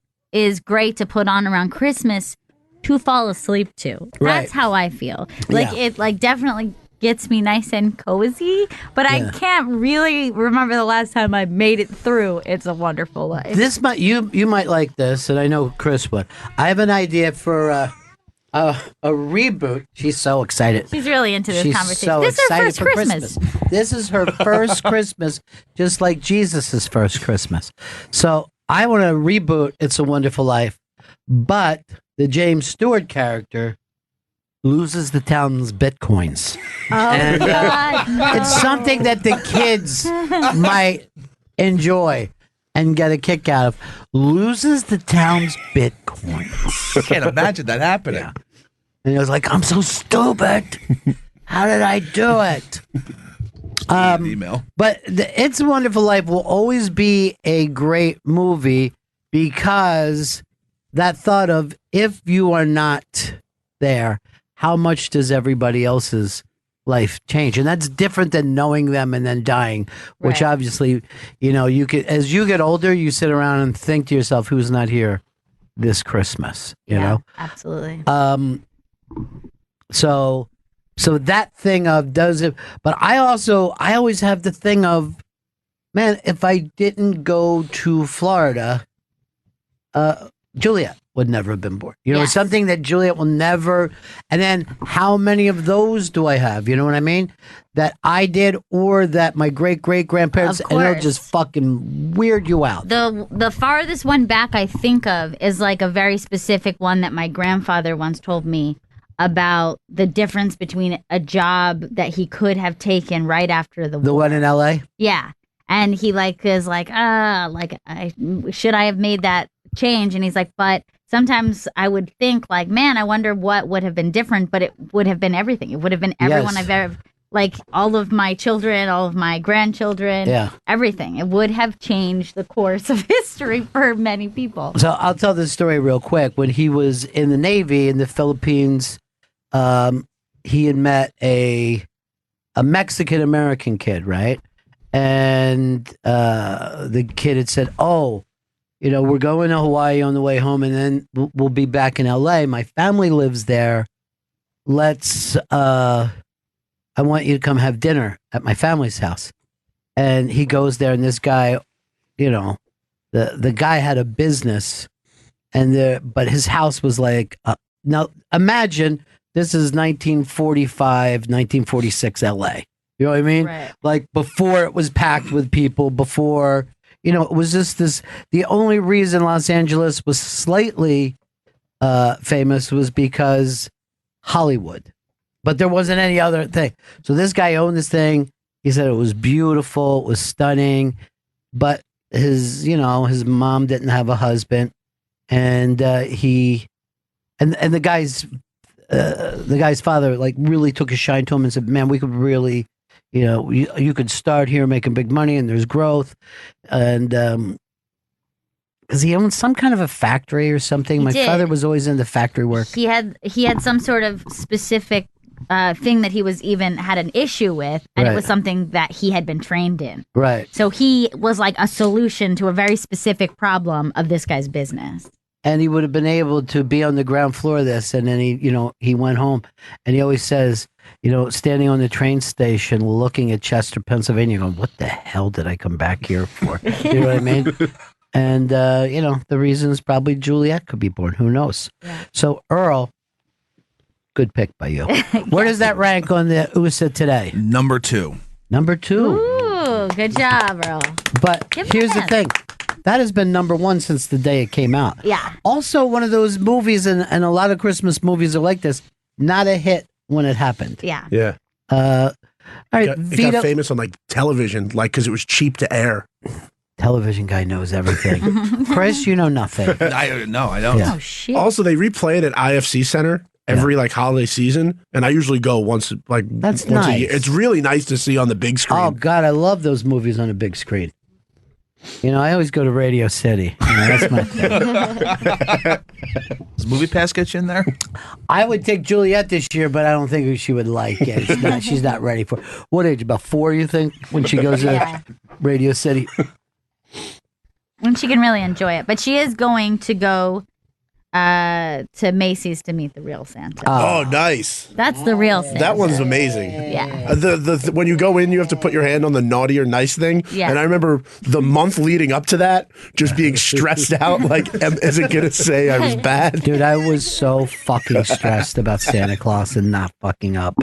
great to put on around Christmas to fall asleep to. That's Right. how I feel. Like Yeah. it like definitely gets me nice and cozy, but I Yeah. can't really remember the last time I made it through It's a Wonderful Life. This might you might like this, and I know Chris would. I have an idea for a reboot. She's so excited. She's really into this She's conversation. so This is her excited first for Christmas. This is her first Christmas, just like Jesus' first Christmas. So I want to reboot It's a Wonderful Life, but the James Stewart character loses the town's bitcoins. Oh, And, God, no. It's something that the kids might enjoy and get a kick out of. Loses the town's bitcoins. I can't imagine that happening. Yeah. And he was like, I'm so stupid. How did I do it? Email. But It's a Wonderful Life will always be a great movie because that thought of if you are not there, how much does everybody else's life change? And that's different than knowing them and then dying, which Right. obviously, you could, as you get older, you sit around and think to yourself, who's not here this Christmas, you Yeah, know? absolutely. So that thing of does it, but I always have the thing of, man, if I didn't go to Florida, Juliet would never have been born. It's Yes. something that Juliet will never, and then how many of those do I have? You know what I mean? That I did, or that my great-great-grandparents, Of and it'll course. just fucking weird you out. The farthest one back I think of is like a very specific one that my grandfather once told me about the difference between a job that he could have taken right after the The war. one in L.A.? Yeah. And he is like, should I have made that change? And he's like, but sometimes I would think like, man, I wonder what would have been different, but it would have been everything. It would have been everyone Yes. I've ever, like all of my children, all of my grandchildren, Yeah. everything. It would have changed the course of history for many people. So I'll tell this story real quick. When he was in the Navy in the Philippines, he had met a Mexican American kid, right? And the kid had said, "Oh, we're going to Hawaii on the way home, and then we'll be back in LA. My family lives there. Let's. I want you to come have dinner at my family's house." And he goes there, and this guy, the guy had a business, but his house was like. Now imagine this is 1945, 1946 LA. You know what I mean? Right. Like before it was packed with people, before, it was just this. The only reason Los Angeles was slightly famous was because Hollywood, but there wasn't any other thing. So this guy owned this thing. He said it was beautiful, it was stunning, but his mom didn't have a husband, and the guy's father like really took a shine to him and said, "Man, we could really, you could start here making big money, and there's growth." And because he owned some kind of a factory or something. My father was always into factory work. He had some sort of specific thing that he had an issue with, and it was something that he had been trained in. Right. So he was like a solution to a very specific problem of this guy's business. And he would have been able to be on the ground floor of this, and then he went home, and he always says, standing on the train station, looking at Chester, Pennsylvania, going, "What the hell did I come back here for?" You know what I mean? And the reason is probably Juliet could be born. Who knows? Yeah. So Earl. Good pick by you. Where does that rank on the USA Today? Number 2. Number 2. Ooh, good job, Earl. But here's the thing. That has been number 1 since the day it came out. Yeah. Also, one of those movies, and a lot of Christmas movies are like this, not a hit when it happened. Yeah. Yeah. All right, it got famous on like television, like because it was cheap to air. Television guy knows everything. Chris, you know nothing. I don't. Yeah. Oh, shit. Also, they replay it at IFC Center every like holiday season, and I usually go once a year. It's really nice to see on the big screen. Oh God, I love those movies on a big screen. I always go to Radio City. That's my thing. Does Movie Pass get you in there? I would take Juliet this year, but I don't think she would like it. She's not ready for it. What age? About 4, you think, when she goes to Radio City? When she can really enjoy it. But she is going to go to Macy's to meet the real Santa. Oh, nice. That's the real Santa. That one's amazing. Yeah. The when you go in, you have to put your hand on the naughty or nice thing. Yeah. And I remember the month leading up to that, just being stressed out. Like, is it going to say I was bad? Dude, I was so fucking stressed about Santa Claus and not fucking up.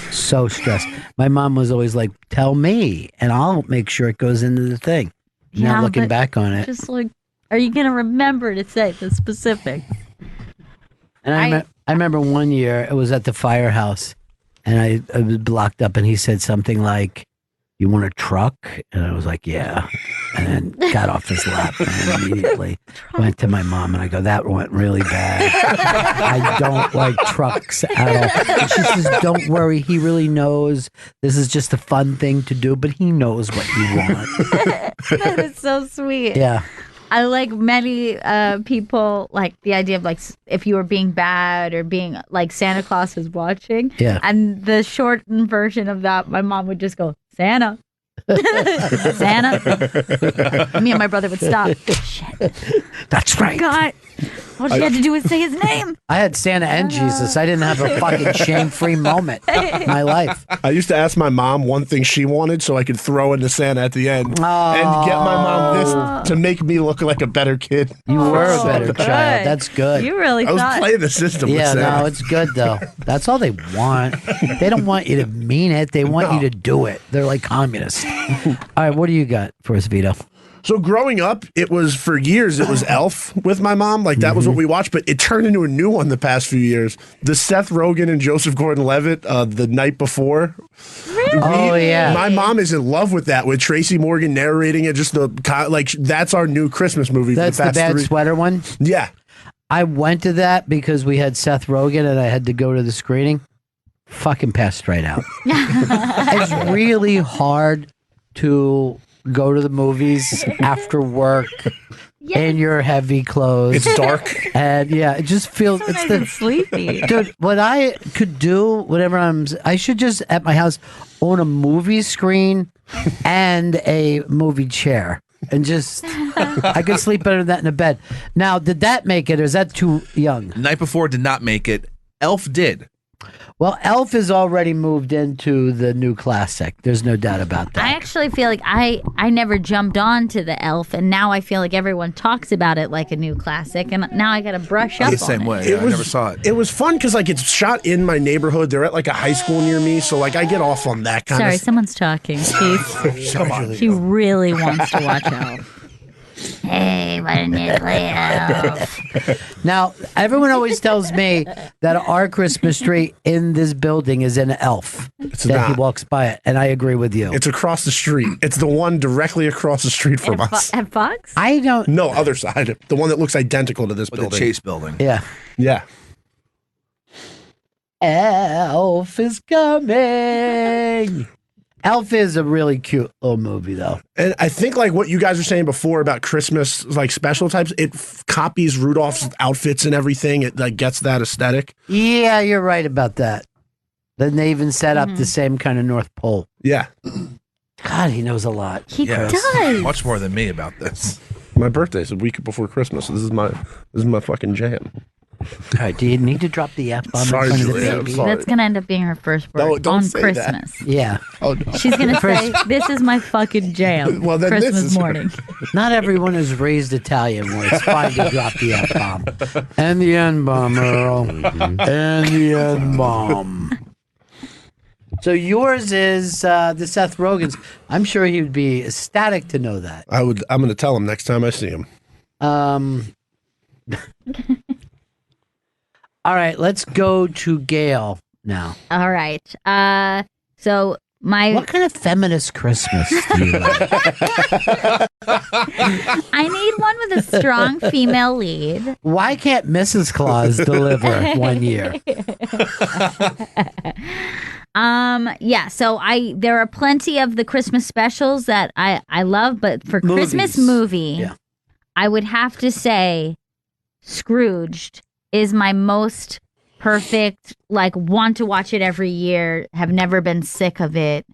So stressed. My mom was always like, "Tell me, and I'll make sure it goes into the thing." Now looking back on it. Just like, are you going to remember to say the specifics? And I remember one year, it was at the firehouse, and I was blocked up, and he said something like, "You want a truck?" And I was like, "Yeah." And then got off his lap and immediately went to my mom, and I go, "That went really bad. I don't like trucks at all." And she says, "Don't worry. He really knows this is just a fun thing to do, but he knows what you want." That is so sweet. Yeah. I like many people like the idea of like if you were being bad or being like Santa Claus was watching. Yeah. And the shortened version of that, my mom would just go, "Santa." Santa. Me and my brother would stop. Shit. That's right. God. All she had to do was say his name. I had Santa and Jesus. I didn't have a fucking shame-free moment in my life. I used to ask my mom one thing she wanted so I could throw into Santa at the end and get my mom this to make me look like a better kid. You were a Oh, better good. child. That's good. You really I was thought. playing the system with Yeah, Santa. no, it's good though. That's all they want. They don't want you to mean it. They want you to do it. They're like communists. All right, what do you got for us, Vito? So growing up, it was for years, it was Elf with my mom. Like that was what we watched, but it turned into a new one the past few years. The Seth Rogen and Joseph Gordon-Levitt, The Night Before. Really? Oh, yeah. My mom is in love with that, with Tracy Morgan narrating it. Just that's our new Christmas movie. That's for the past bad 3. sweater one? Yeah. I went to that because we had Seth Rogen and I had to go to the screening. Fucking passed right out. It's really hard to go to the movies after work in your heavy clothes. It's dark. And yeah, it just feels It's sleepy. Dude, what I could do, I should just at my house own a movie screen and a movie chair. And just, I could sleep better than that in a bed. Now, did that make it, or is that too young? Night Before did not make it. Elf did. Well, Elf is already moved into the new classic. There's no doubt about that. I actually feel like I never jumped on to the Elf, and now I feel like everyone talks about it like a new classic, and now I got to brush up The same on way. it. Yeah, I never saw it. It was fun because it's shot in my neighborhood. They're at like a high school near me, so I get off on that kind Sorry, of. someone's talking. Come on. She really wants to watch Elf. Hey, what an elf. Now, everyone always tells me that our Christmas tree in this building is an elf. It's that he not. walks by it, and I agree with you. It's across the street. It's the one directly across the street from us. At Fox? I don't. No, other side. The one that looks identical to this With the building. Chase building. Yeah. Yeah. Elf is coming. Elf is a really cute little movie, though. And I think like what you guys were saying before about Christmas, like special types, it copies Rudolph's outfits and everything. It like gets that aesthetic. Yeah, you're right about that. Then they even set up the same kind of North Pole. Yeah. God, he knows a lot. He Yes. does. Much more than me about this. My birthday's a week before Christmas. So this is my fucking jam. All right, do you need to drop the F-bomb in Sorry, front of the Julia, I'm baby? sorry. That's going to end up being her first word Don't on say that. Christmas. Yeah. Oh no. She's going to say, this is my fucking jam. Well, then this Christmas is- morning. Not everyone is raised Italian where it's fine to drop the F-bomb. And the N-bomb, Earl. And the N-bomb. So yours is the Seth Rogen's. I'm sure he would be ecstatic to know that. I'm going to tell him next time I see him. All right, let's go to Gail now. All right. So my What kind of feminist Christmas do you like? I need one with a strong female lead. Why can't Mrs. Claus deliver 1 year? Yeah, so there are plenty of the Christmas specials that I love, but for Christmas Movies. movie, Yeah. I would have to say Scrooged is my most perfect, like, want to watch it every year, have never been sick of it.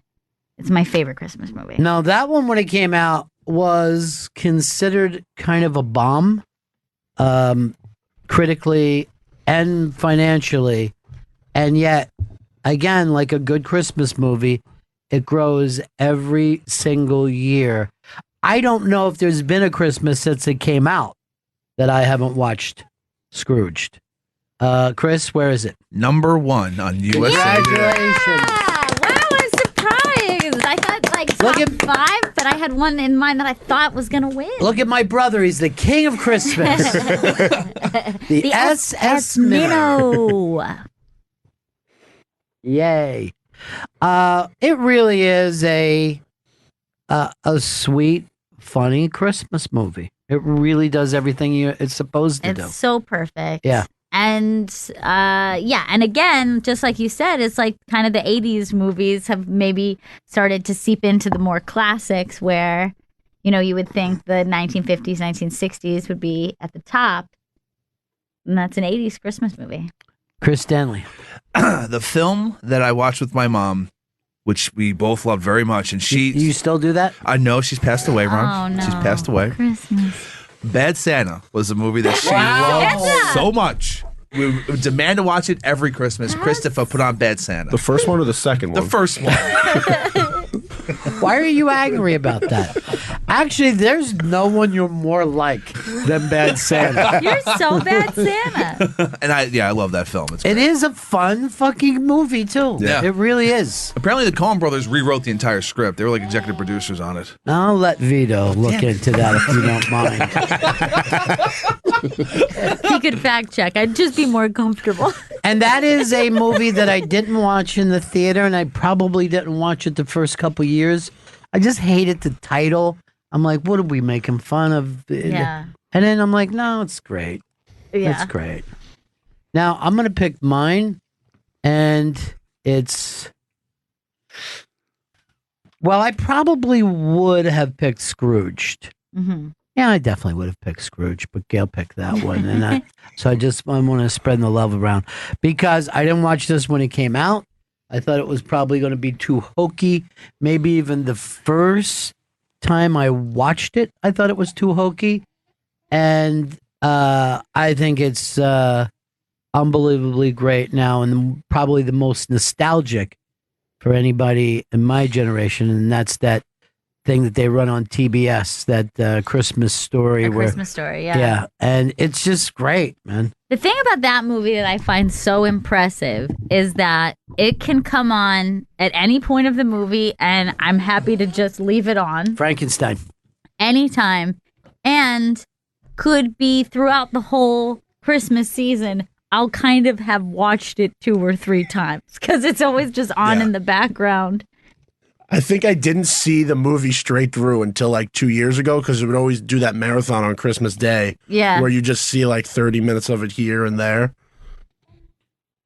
It's my favorite Christmas movie. No, that one when it came out was considered kind of a bomb, critically and financially, and yet, again, like a good Christmas movie, it grows every single year. I don't know if there's been a Christmas since it came out that I haven't watched Scrooged. Chris, where is it? Number 1 on USA. Congratulations. Wow, I'm surprised. I thought like top Look at- 5, but I had one in mind that I thought was gonna win. Look at my brother. He's the king of Christmas. the SS Minnow. Minnow. Yay. It really is a sweet, funny Christmas movie. It really does everything it's supposed to do. It's so perfect. Yeah. And and again, just like you said, it's like kind of the 80s movies have maybe started to seep into the more classics where, you would think the 1950s, 1960s would be at the top. And that's an 80s Christmas movie. Chris Stanley. The film that I watched with my mom, which we both loved very much, and she, You still do that? I know she's passed away, Ron. Oh, no. She's passed away. Christmas. Bad Santa was a movie that she loved so much. We would demand to watch it every Christmas. Christopher put on Bad Santa. The first one or the second The one? first one. Why are you angry about that? Actually, there's no one you're more like than Bad Santa. You're so bad, Santa. And I love that film. It's It is a fun fucking movie, too. Yeah. It really is. apparently the Coen brothers rewrote the entire script. They were like executive producers on it. I'll let Vito look into that if you don't mind. He could fact check. I'd just be more comfortable. And that is a movie that I didn't watch in the theater, and I probably didn't watch it the first couple years. I just hated the title. I'm like, what are we making fun of? Yeah. And then I'm like, no, it's great. Yeah. It's great. Now, I'm going to pick mine, and it's... Well, I probably would have picked Scrooged. Mm-hmm. Yeah, I definitely would have picked Scrooge, but Gail picked that one, and I want to spread the love around because I didn't watch this when it came out. I thought it was probably going to be too hokey. Maybe even the first time I watched it, I thought it was too hokey, and I think it's unbelievably great now, and probably the most nostalgic for anybody in my generation, and that's that thing that they run on TBS, that Christmas Story. A where, Christmas Story, yeah, and it's just great, man. The thing about that movie that I find so impressive is that it can come on at any point of the movie, and I'm happy to just leave it on Frankenstein. anytime. and could be throughout the whole Christmas season. I'll kind of have watched it 2 or 3 times because it's always just on in the background. I think I didn't see the movie straight through until like 2 years ago because it would always do that marathon on Christmas Day. Yeah. Where you just see like 30 minutes of it here and there.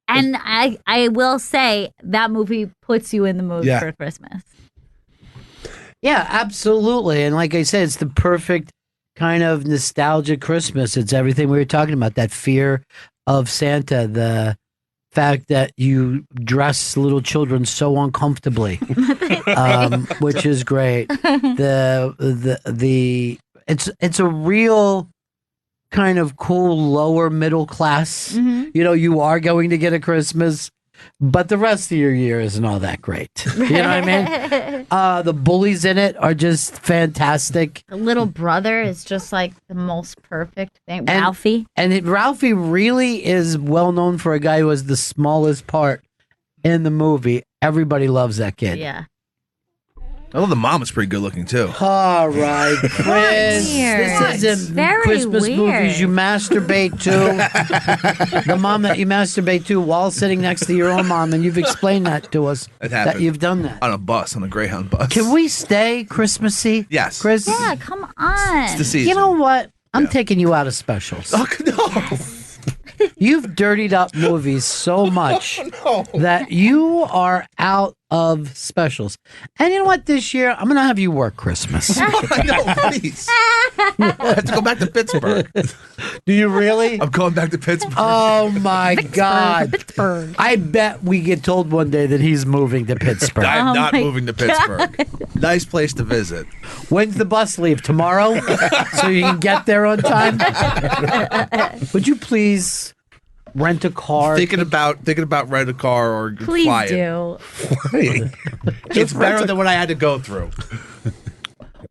And I will say that movie puts you in the mood for Christmas. Yeah, absolutely. And like I said, it's the perfect kind of nostalgic Christmas. It's everything we were talking about, that fear of Santa, the fact that you dress little children so uncomfortably, which is great. It's a real kind of cool lower middle class. You know, you are going to get a Christmas, but the rest of your year isn't all that great. You know what I mean? The bullies in it are just fantastic. The little brother is just like the most perfect thing. Ralphie. Ralphie really is well known for a guy who has the smallest part in the movie. Everybody loves that kid. Yeah. Oh, the mom is pretty good looking too. All right, Chris. This isn't Very Christmas weird. movies you masturbate to. The mom that you masturbate to while sitting next to your own mom, and you've explained that to us. It happened. That you've done that. On a bus, on a Greyhound bus. Can we stay Christmassy? Yes. Chris? Yeah, come on. It's the season. You know what? I'm taking you out of specials. Oh, no. You've dirtied up movies so much that you are out of specials. And you know what? This year, I'm going to have you work Christmas. No, please. I have to go back to Pittsburgh. Do you really? I'm going back to Pittsburgh. Oh, my God. Pittsburgh. I bet we get told one day that he's moving to Pittsburgh. I am Oh not my moving to Pittsburgh. Nice place to visit. When's the bus leave? Tomorrow? So you can get there on time? Would you please rent a car? Thinking about renting a car or Please flying. do. It's better than what I had to go through.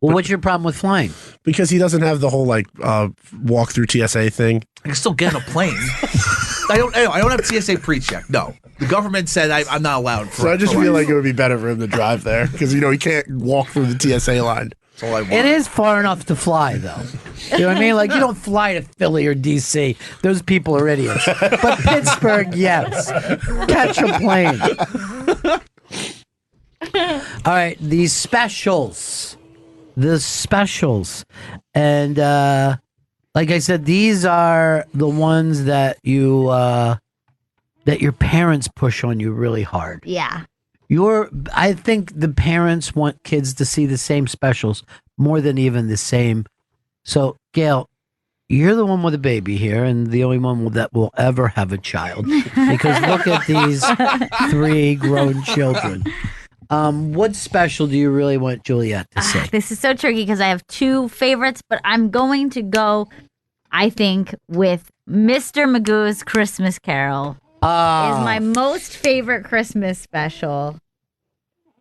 Well, what's your problem with flying? Because he doesn't have the whole like walk through TSA thing. I can still get on a plane. I don't have TSA pre-check. No, the government said I'm not allowed. So I just feel like it would be better for him to drive there because he can't walk through the TSA line. That's all I want. It is far enough to fly, though. You know what I mean? Like, you don't fly to Philly or D.C. Those people are idiots. But Pittsburgh, yes. Catch a plane. All right, these specials. The specials. And like I said, these are the ones that you that your parents push on you really hard. Yeah. I think the parents want kids to see the same specials more than even the same. So, Gail, you're the one with a baby here and the only one that will ever have a child because look at these 3 grown children. What special do you really want Juliet to see? This is so tricky because I have 2 favorites, but I'm going to go, I think, with Mr. Magoo's Christmas Carol. Is my most favorite Christmas special.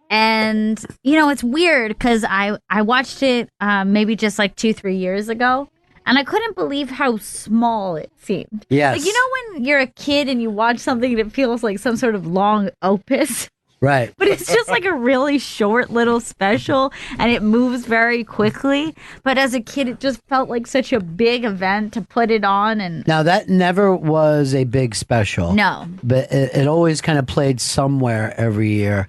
And, it's weird because I watched it maybe just like 2-3 years ago. And I couldn't believe how small it seemed. Yes. Like, when you're a kid and you watch something that feels like some sort of long opus. Right. But it's just like a really short little special and it moves very quickly. But as a kid, it just felt like such a big event to put it on. And now, that never was a big special. no. But it always kind of played somewhere every year.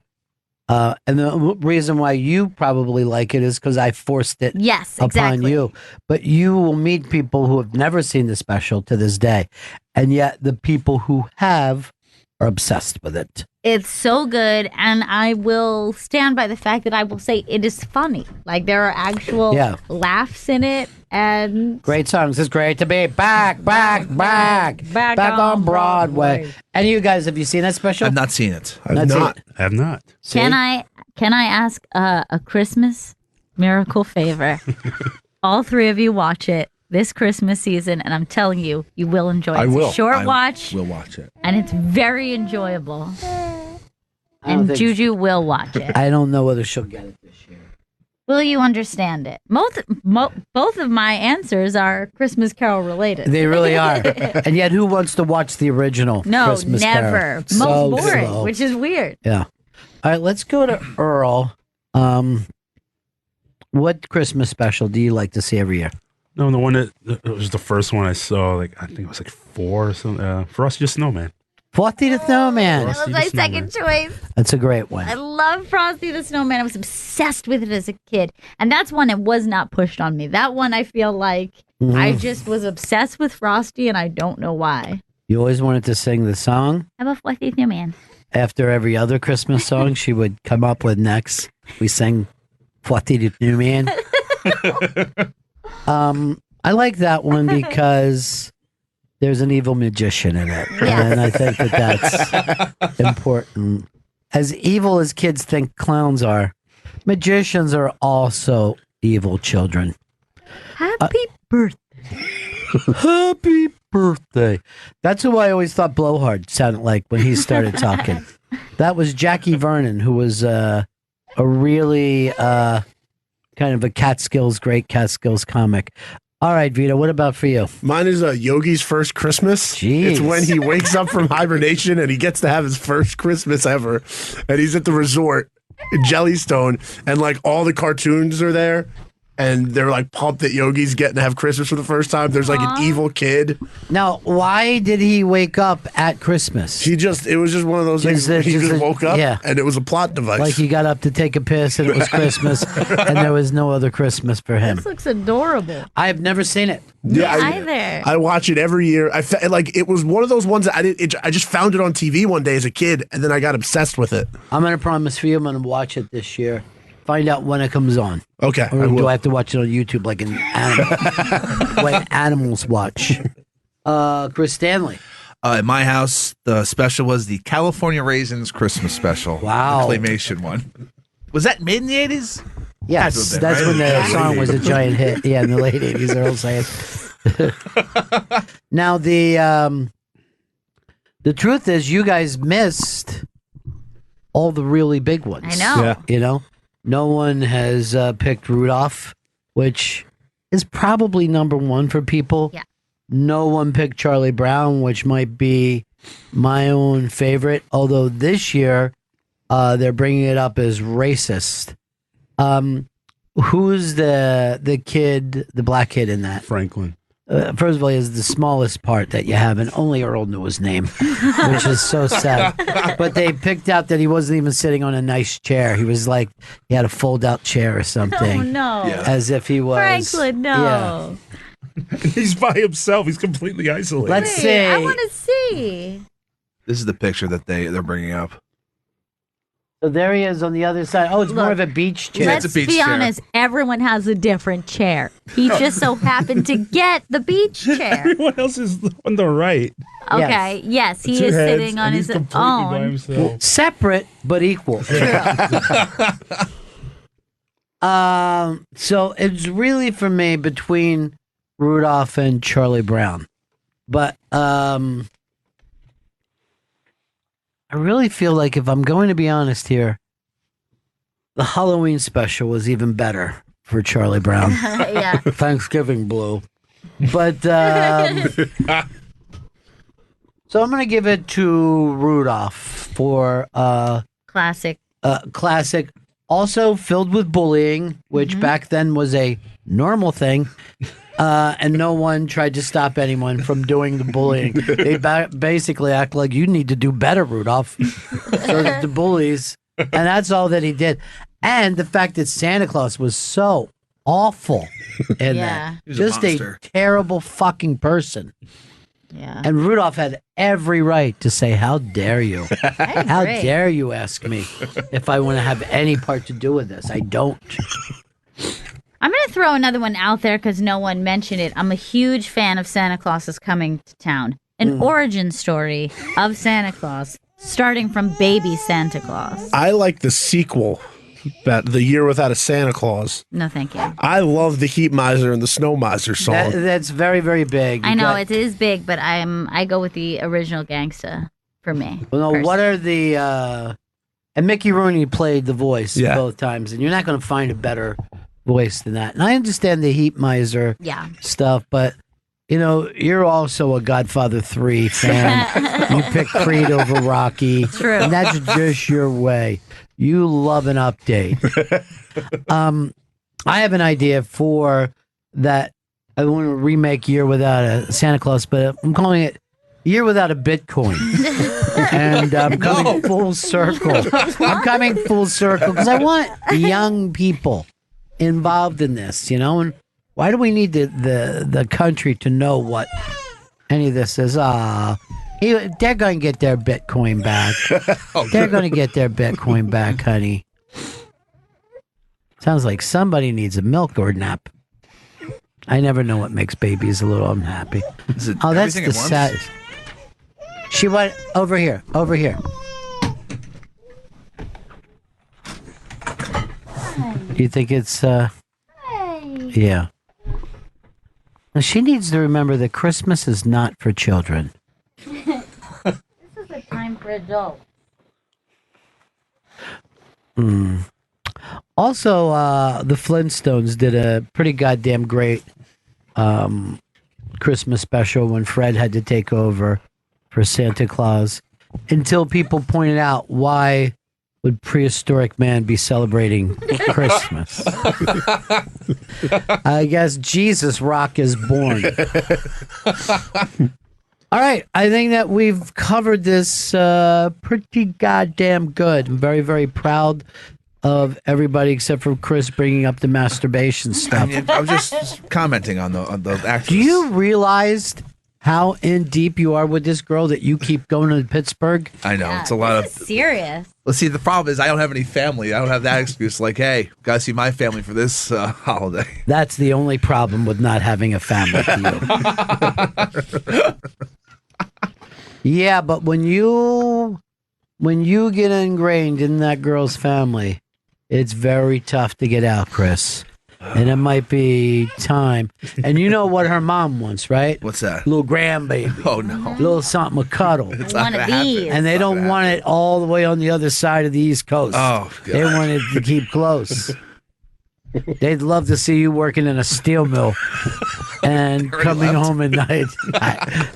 And the reason why you probably like it is because I forced it Yes, upon exactly. you. But you will meet people who have never seen the special to this day. And yet the people who have are obsessed with it. It's so good, and I will stand by the fact that I will say it is funny. Like, there are actual laughs in it, and Great songs. It's great to be back on Broadway. And you guys, have you seen that special? I've not seen it. I've That's not. it. Have not. See? can I ask a Christmas miracle favor? All 3 of you watch it this Christmas season, and I'm telling you, you will enjoy it. I It's will. a short watch, We'll watch it. and it's very enjoyable. I don't And think- Juju will watch it. I don't know whether she'll get it this year. Will you understand it? Both of my answers are Christmas Carol related. They really are. And yet, who wants to watch the original No, Christmas never. Carol? Most So boring, slow. which is weird. Yeah. All right, let's go to Earl. What Christmas special do you like to see every year? No, the one that it was the first one I saw. Like I think it was like 4 or something. Frosty the Snowman. Frosty the Snowman. That was my second choice. That's a great one. I love Frosty the Snowman. I was obsessed with it as a kid. And that's one that was not pushed on me. That one I feel like I just was obsessed with Frosty and I don't know why. You always wanted to sing the song? I'm a Frosty the Snowman. After every other Christmas song she would come up with next, we sang Frosty the Snowman. I like that one because there's an evil magician in it. Yes. And I think that that's important. As evil as kids think clowns are, magicians are also evil children. Happy birthday. Happy birthday. That's who I always thought Blowhard sounded like when he started talking. That was Jackie Vernon, who was a really kind of a great Catskills comic. All right, Vito, what about for you? Mine is Yogi's First Christmas. Jeez. It's when he wakes up from hibernation and he gets to have his first Christmas ever. And he's at the resort in Jellystone, and like all the cartoons are there. And they're like pumped that Yogi's getting to have Christmas for the first time. There's like an evil kid. Now, why did he wake up at Christmas? It was just one of those things where he just woke up and it was a plot device. Like he got up to take a piss and it was Christmas and there was no other Christmas for him. This looks adorable. I've never seen it. Yeah, Either. I watch it every year. Like it was one of those ones that I just found it on TV one day as a kid, and then I got obsessed with it. I'm going to promise for you I'm going to watch it this year. Find out when it comes on. Okay. Or do I have to watch it on YouTube like an animal? When animals watch. Chris Stanley. At my house, the special was the California Raisins Christmas special. Wow. The claymation one. Was that made in the 80s? Yes, That's that's when the right? song was a giant hit. Yeah, in the late 80s, they're all saying. Now, the truth is you guys missed all the really big ones. I know. Yeah. You know? No one has picked Rudolph, which is probably number one for people. Yeah. No one picked Charlie Brown, which might be my own favorite. Although this year, they're bringing it up as racist. Who's the kid, the black kid in that? Franklin. First of all, he is the smallest part that you have, and only Earl knew his name, which is so sad. But they picked out that he wasn't even sitting on a nice chair. He was like, he had a fold-out chair or something. Oh, no. Yeah. As if he was. Franklin, no. He's by himself. He's completely isolated. Let's Wait, see. I want to see. This is the picture that they're bringing up. So there he is on the other side. Oh, it's more Look, of a beach chair. Yeah, it's a Let's beach be chair. honest. Everyone has a different chair. He just so happened to get the beach chair. Everyone else is on the right. Okay. Yes, he Two is heads, sitting on and he's his completely by own. himself. Separate but equal. So it's really for me between Rudolph and Charlie Brown, but I really feel like if I'm going to be honest here, the Halloween special was even better for Charlie Brown. Yeah. Thanksgiving Blue, but so I'm going to give it to Rudolph for Classic. classic. Also filled with bullying, which back then was a normal thing. And no one tried to stop anyone from doing the bullying. They basically act like you need to do better, Rudolph. So that the bullies, and that's all that he did. And the fact that Santa Claus was so awful in Yeah. that. He was a Just a monster. terrible fucking person. Yeah. And Rudolph had every right to say, "How dare you? How agree. dare you ask me if I want to have any part to do with this? I don't." I'm going to throw another one out there because no one mentioned it. I'm a huge fan of Santa Claus is Coming to Town. An origin story of Santa Claus, starting from baby Santa Claus. I like the sequel, that The Year Without a Santa Claus. No, thank you. I love the Heat Miser and the Snow Miser song. That's very, very big. I You know got- it is big, but I go with the original gangsta for me. Well, no, what are the and Mickey Rooney played the voice Yeah. both times, and you're not going to find a better voice than that. And I understand the Heat Miser Yeah. stuff, but you know, you're also a Godfather 3 fan. You pick Creed over Rocky. True. And that's just your way. You love an update. I have an idea for that I want to remake Year Without a Santa Claus, but I'm calling it Year Without a Bitcoin. And I'm coming full circle. I'm coming full circle because I want young people involved in this, you know? And why do we need the country to know what any of this is? They're going to get their Bitcoin back. They're going to get their Bitcoin back, honey. Sounds like somebody needs a milk or nap. I never know what makes babies a little unhappy. Oh, that's the sad. She went over here. Over here. You think it's yeah. Now she needs to remember that Christmas is not for children. This is a time for adults. Also, the Flintstones did a pretty goddamn great Christmas special when Fred had to take over for Santa Claus. Until people pointed out, why would prehistoric man be celebrating Christmas? I guess Jesus Rock is born. All right, I think that we've covered this pretty goddamn good. I'm very, very proud of everybody except for Chris bringing up the masturbation stuff. I was just commenting on the actress. Do you realize how in deep you are with this girl that you keep going to Pittsburgh? I know. It's a lot of... serious. Well, see, the problem is I don't have any family. I don't have that excuse. Like, hey, gotta see my family for this holiday. That's the only problem with not having a family for you. Yeah, but when you get ingrained in that girl's family, it's very tough to get out, Chris. And it might be time. And you know what her mom wants, right? What's that? Little grandbaby. Oh, no. Little something to cuddle. It's One not of gonna these. happen. And they It's not don't gonna want happen. it all the way on the other side of the East Coast. Oh, God. They want it to keep close. They'd love to see you working in a steel mill and coming left. home at night.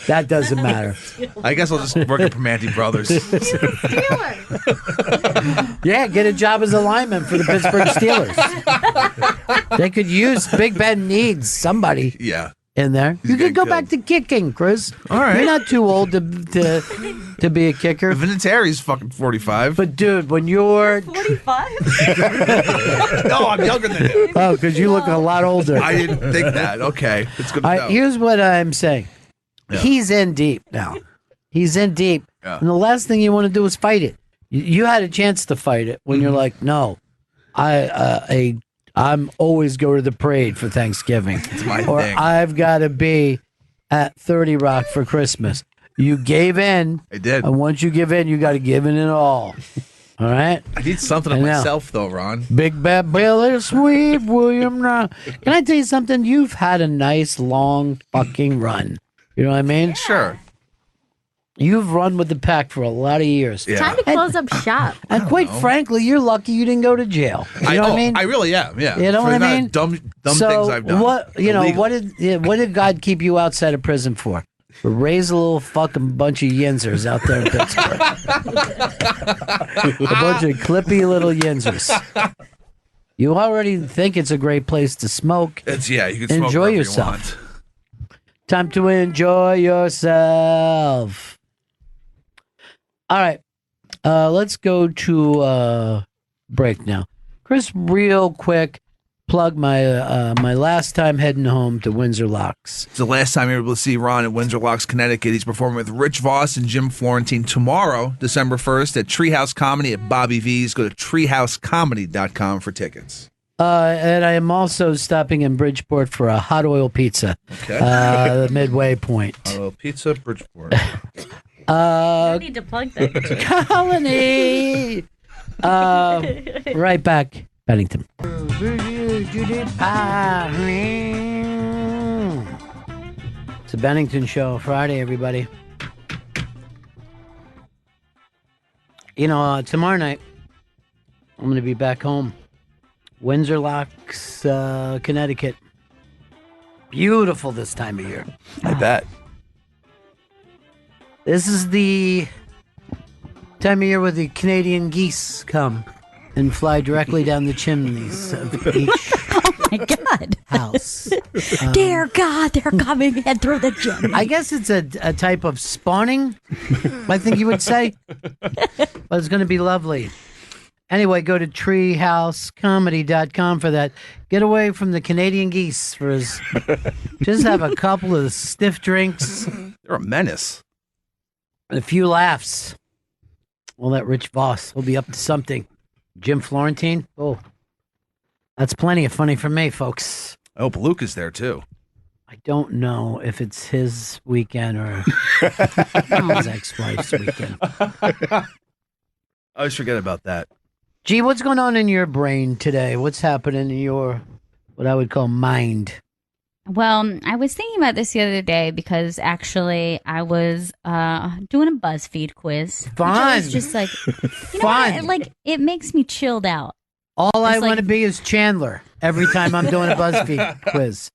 That doesn't matter. I guess I'll just work at Primanti Brothers. Yeah, get a job as a lineman for the Pittsburgh Steelers. They could use Big Ben needs somebody Yeah. in there. You could getting go killed. back to kicking, Chris. All right. You're not too old to be a kicker. Vinatieri's fucking 45. But dude, when you're 45? No, I'm younger than him. oh, because you look a lot older. I didn't think that. Okay. It's good to know. Here's what I'm saying. Yeah. He's in deep now. He's in deep. Yeah. And the last thing you want to do is fight it. You had a chance to fight it when you're like, no, I'm always go to the parade for Thanksgiving. It's my Or thing. I've got to be at 30 Rock for Christmas. You gave in. I did. And once you give in, you got to give in it all. All right? I need something of I know. myself, though, Ron. Big Bad Billy Sweet William. Can I tell you something? You've had a nice, long fucking run. You know what I mean? Sure. You've run with the pack for a lot of years. Yeah. Time to close up shop. And quite frankly, you're lucky you didn't go to jail. You know what I mean? I really am, yeah. You know For what the I amount of mean? Dumb so things I've done. what Illegal. what did God keep you outside of prison for? Raise a little fucking bunch of yinzers out there in Pittsburgh. A bunch of clippy little yinzers. You already think it's a great place to smoke. It's, yeah, you can smoke Enjoy wherever yourself. You want. Time to enjoy yourself. All right. Let's go to break now. Chris, real quick, plug my my last time heading home to Windsor Locks. It's the last time you're able to see Ron at Windsor Locks, Connecticut. He's performing with Rich Voss and Jim Florentine tomorrow, December 1st, at Treehouse Comedy at Bobby V's. Go to treehousecomedy.com for tickets. And I am also stopping in Bridgeport for a hot oil pizza. Okay. The midway point. Pizza, Bridgeport. I need to plug that. Colony. Right back, Bennington. It's a Bennington show Friday, everybody. You know, tomorrow night I'm going to be back home, Windsor Locks, Connecticut. Beautiful this time of year. I bet. This is the time of year where the Canadian geese come and fly directly down the chimneys of each Oh my God. house. Dear God, they're coming in through the chimney. I guess it's a type of spawning, I think you would say. But it's going to be lovely. Anyway, go to treehousecomedy.com for that. Get away from the Canadian geese just have a couple of stiff drinks. You're a menace. And a few laughs. Well, that Rich Voss will be up to something. Jim Florentine. Oh, that's plenty of funny for me, folks. I hope Luke is there too. I don't know if it's his weekend or his ex-wife's weekend. I always forget about that. Gee, what's going on in your brain today? What's happening in your, what I would call mind? Well, I was thinking about this the other day because actually I was doing a BuzzFeed quiz. Fun. Which I was just like, you know what? Like, it makes me chilled out. All I It's want to like- be is Chandler every time I'm doing a BuzzFeed quiz.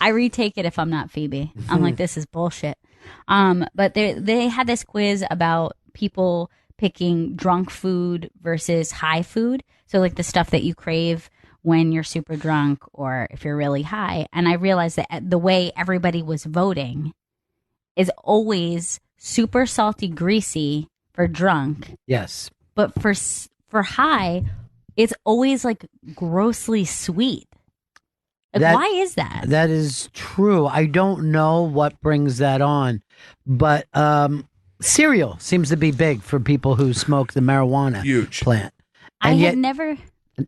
I retake it if I'm not Phoebe. I'm like, this is bullshit. But they had this quiz about people picking drunk food versus high food. So like the stuff that you crave when you're super drunk or if you're really high. And I realized that the way everybody was voting is always super salty, greasy for drunk. Yes. But for high, it's always like grossly sweet. Like, why is that? That is true. I don't know what brings that on, but cereal seems to be big for people who smoke the marijuana Huge. plant. I And had yet, never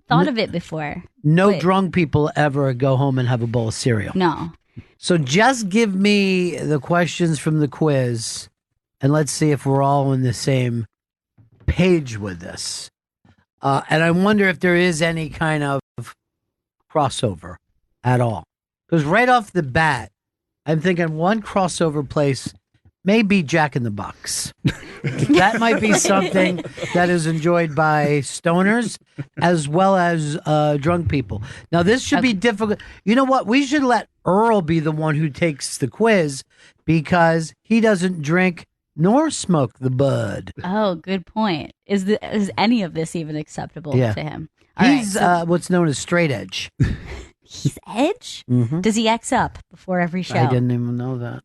thought of it before. no Wait. drunk people ever go home and have a bowl of cereal. No. So just give me the questions from the quiz, and let's see if we're all on the same page with this. And I wonder if there is any kind of crossover at all. Because right off the bat, I'm thinking one crossover place may be Jack in the Box. That might be something that is enjoyed by stoners as well as drunk people. Now, this should be difficult. You know what? We should let Earl be the one who takes the quiz because he doesn't drink nor smoke the bud. Oh, good point. Is any of this even acceptable Yeah. to him? All right, He's so what's known as straight edge. he's edge? Mhm. Does he X up before every show? I didn't even know that.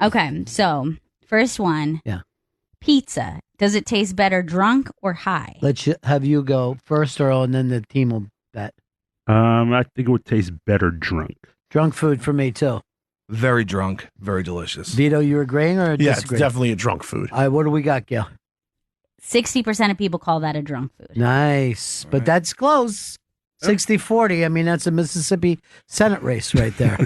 Okay, so first one. Yeah. Pizza. Does it taste better drunk or high? Let's have you go first, Earl, and then the team will bet. I think it would taste better drunk. Drunk food for me, too. Very drunk, very delicious. Vito, you agreeing or Yeah, it's disagreeing? definitely a drunk food. All right, what do we got, Gail? 60% of people call that a drunk food. Nice. But that's close. 60-40. I mean, that's a Mississippi Senate race right there.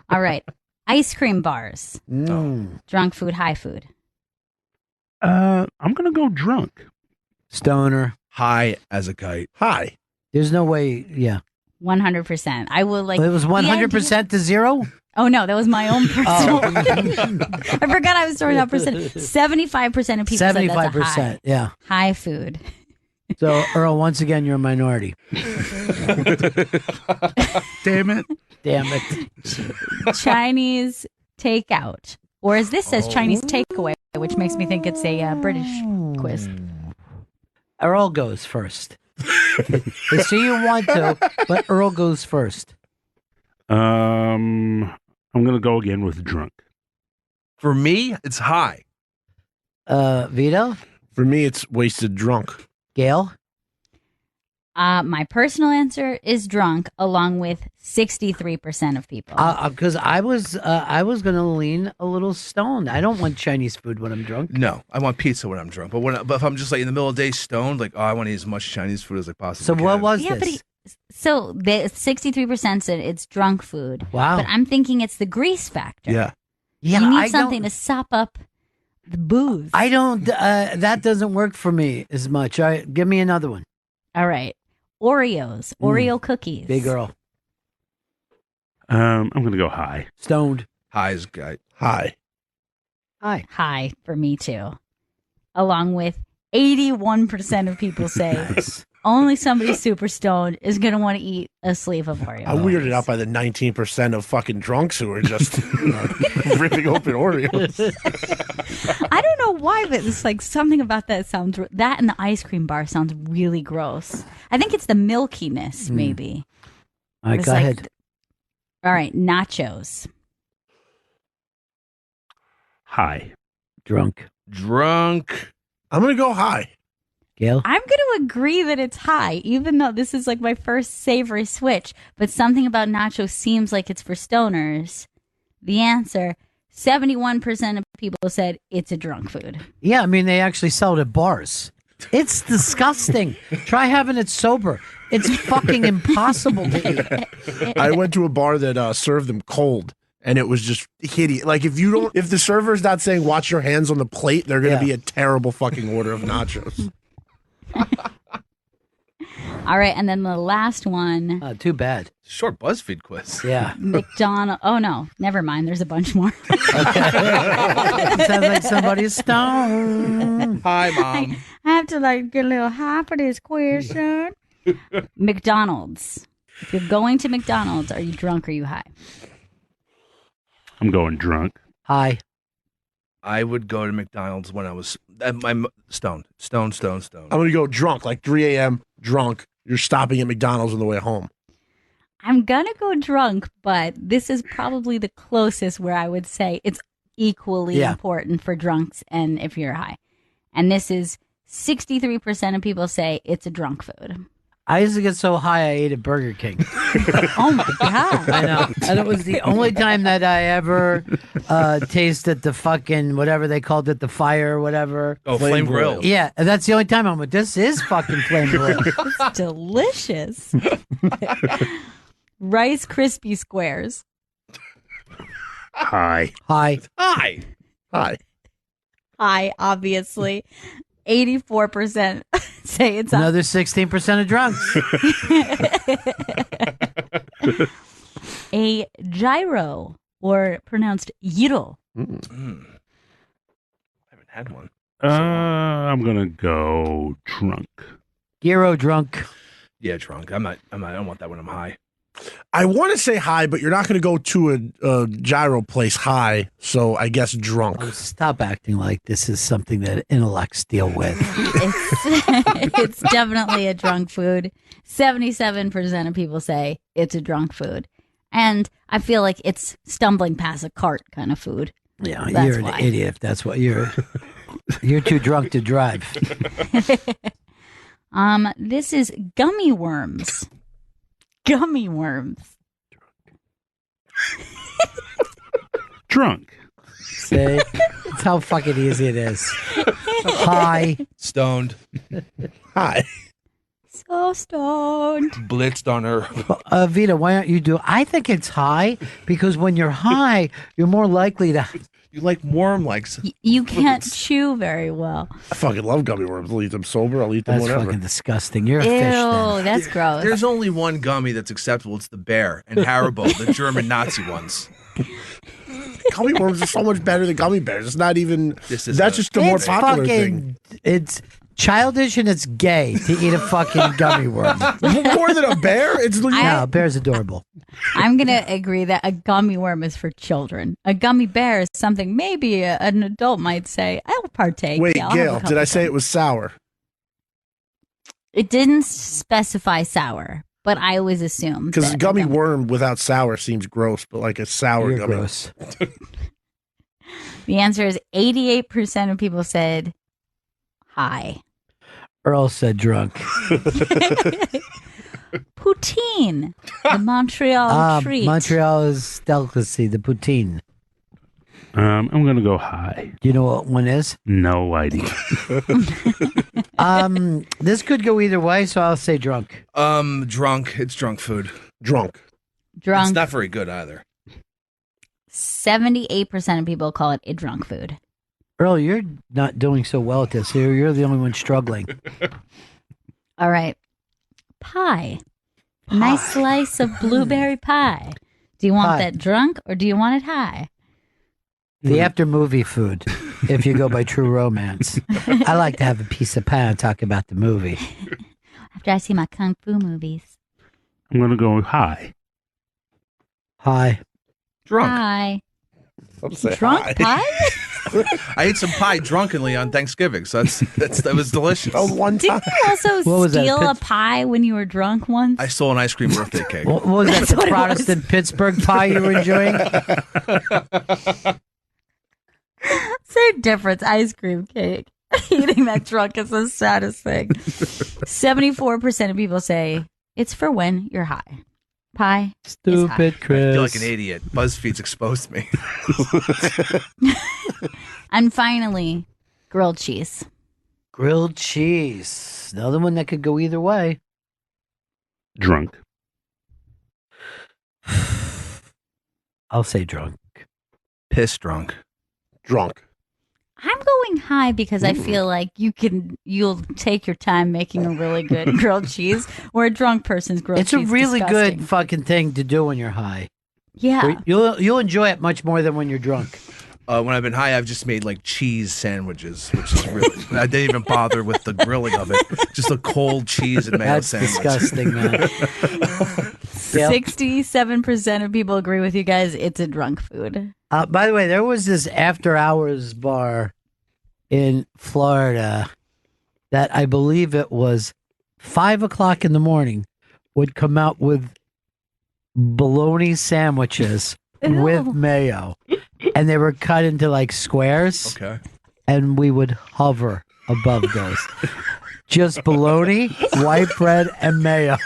All right. Ice cream bars. Drunk food, high food. I'm gonna go drunk. Stoner. High as a kite. Hi. There's no way. Yeah. 100%. I will like. It was the 100% to zero? Oh no, that was my own personal. Oh. I forgot I was throwing out percent. 75% of people said that's a 75%. Yeah. high food. So, Earl, once again, you're a minority. Damn it. Damn it. Chinese takeout, or as this says, Chinese takeaway, which makes me think it's a British quiz. Earl goes first. I see you want to, but Earl goes first. I'm gonna go again with drunk. For me, it's high. Vito? For me, it's wasted drunk. Gail? My personal answer is drunk, along with 63% of people. Because I was going to lean a little stoned. I don't want Chinese food when I'm drunk. No, I want pizza when I'm drunk. But if I'm just like in the middle of the day stoned, like, oh, I want to eat as much Chinese food as I possibly So can. what was yeah, this? so the 63% said it's drunk food. Wow. But I'm thinking it's the grease factor. Yeah. Yeah, you need I something don't, to sop up the booze. I don't. That doesn't work for me as much. All right, give me another one. All right. Oreos, Oreo cookies. Big Earl. I'm gonna go high. Stoned. High as a kite. Hi. Hi. High for me too. Along with 81% of people say Nice. only somebody super stoned is going to want to eat a sleeve of Oreos. I'm weirded out by the 19% of fucking drunks who are just ripping open Oreos. I don't know why, but it's like something about that sounds. That and the ice cream bar sounds really gross. I think it's the milkiness, maybe. All right, It's go like- ahead. All right, nachos. High. Drunk. Drunk. I'm going to go high. Gail? I'm going to agree that it's high, even though this is like my first savory switch. But something about nachos seems like it's for stoners. The answer: 71% of people said it's a drunk food. Yeah, I mean, they actually sell it at bars. It's disgusting. Try having it sober. It's fucking impossible to eat. I went to a bar that served them cold, and it was just hideous. Like, if the server's not saying "watch your hands on the plate," they're going to be a terrible fucking order of nachos. All right, and then the last one, Too bad. Short BuzzFeed quiz. Yeah. McDonald. Oh no, never mind. There's a bunch more. Sounds like somebody's stoned. Hi, Mom. I have to like get a little high for this question. McDonald's. If you're going to McDonald's, are you drunk or are you high? I'm going drunk. Hi. I would go to McDonald's when I was I'm stoned. Stoned. I'm going to go drunk, like 3 a.m. drunk. You're stopping at McDonald's on the way home. I'm gonna go drunk, but this is probably the closest where I would say it's equally important for drunks and if you're high. And this is 63% of people say it's a drunk food. I used to get so high I ate at Burger King. Oh my God. I know. And it was the only time that I ever tasted the fucking, whatever they called it, the fire or whatever. Oh, flame grill. Yeah, and that's the only time I'm like, this is fucking flame grill. It's delicious. Rice Krispie Squares. High. Hi. Hi. Hi. High, obviously. 84% say it's Another 16% of drunks. a gyro, or pronounced gyro. I haven't had one. I'm gonna go drunk. Gyro drunk. Yeah, drunk. I don't want that when I'm high. I want to say high, but you're not going to go to a gyro place high, so I guess drunk. Oh, stop acting like this is something that intellects deal with. It's definitely a drunk food. 77% of people say it's a drunk food. And I feel like it's stumbling past a cart kind of food. Yeah, That's you're an why. idiot if that's what you're. You're too drunk to drive. This is gummy worms. Gummy worms. Drunk. See? That's how fucking easy it is. Hi. Stoned. Hi. So stoned. Blitzed on her. Vita, why aren't you doing? I think it's high because when you're high, you're more likely to. You like worm likes. You can't chew very well. I fucking love gummy worms. I'll eat them sober. I'll eat them That's whatever. fucking disgusting. You're a Ew, fish then. that's gross. There's only one gummy that's acceptable. It's the bear and Haribo, the German Nazi ones. Gummy worms are so much better than gummy bears. It's not even. This is That's a- just the more It's popular fucking. thing. It's childish and it's gay to eat a fucking gummy worm. More than a bear? It's No, a bear's adorable. I'm going to agree that a gummy worm is for children. A gummy bear is something maybe an adult might say, I'll partake. Wait, Yeah, I'll have a Gail, couple did I say gummies." it was sour? It didn't specify sour, but I always assumed. Because that a gummy a worm without sour seems gross, but like a sour You're gummy. gross. The answer is 88% of people said hi. Earl said drunk. Poutine, the Montreal treat. Montreal is delicacy, the poutine. I'm gonna go high. Do you know what one is? No idea. This could go either way, so I'll say drunk. Drunk. It's drunk food. Drunk. Drunk. It's not very good either. 78% of people call it a drunk food. Earl, you're not doing so well at this. You're the only one struggling. All right. Pie. A nice slice of blueberry pie. Do you want Pie. that drunk or do you want it high? The after movie food, if you go by True Romance. I like to have a piece of pie and talk about the movie. after I see my kung fu movies. I'm going to go high. Hi. Drunk. Hi. I'm saying Drunk hi. pie? I ate some pie drunkenly on Thanksgiving, so that was delicious. That was one time. Didn't you also What was that, steal a Pitts- pie when you were drunk once? I stole an ice cream birthday cake. What was that? That's The what it was. Protestant Pittsburgh pie you were enjoying? Same difference. Ice cream cake. Eating that drunk is the saddest thing. 74% of people say it's for when you're high. Pie. Stupid Chris. I feel like an idiot. BuzzFeed's exposed me. And finally, grilled cheese. Grilled cheese. Another one that could go either way. Drunk. I'll say drunk. Piss drunk. Drunk. I'm going high because I feel like you'll take your time making a really good grilled cheese, where a drunk person's grilled It's cheese a really disgusting. good fucking thing to do when you're high. Yeah. You'll enjoy it much more than when you're drunk. When I've been high, I've just made like cheese sandwiches, which is really. I didn't even bother with the grilling of it. Just a cold cheese and mayo That's sandwich. disgusting, man. Yep. 67% of people agree with you guys. It's a drunk food. By the way, there was this after hours bar in Florida that I believe it was 5:00 in the morning would come out with bologna sandwiches with Ew. mayo, and they were cut into like squares, Okay. and we would hover above those. Just bologna, white bread, and mayo.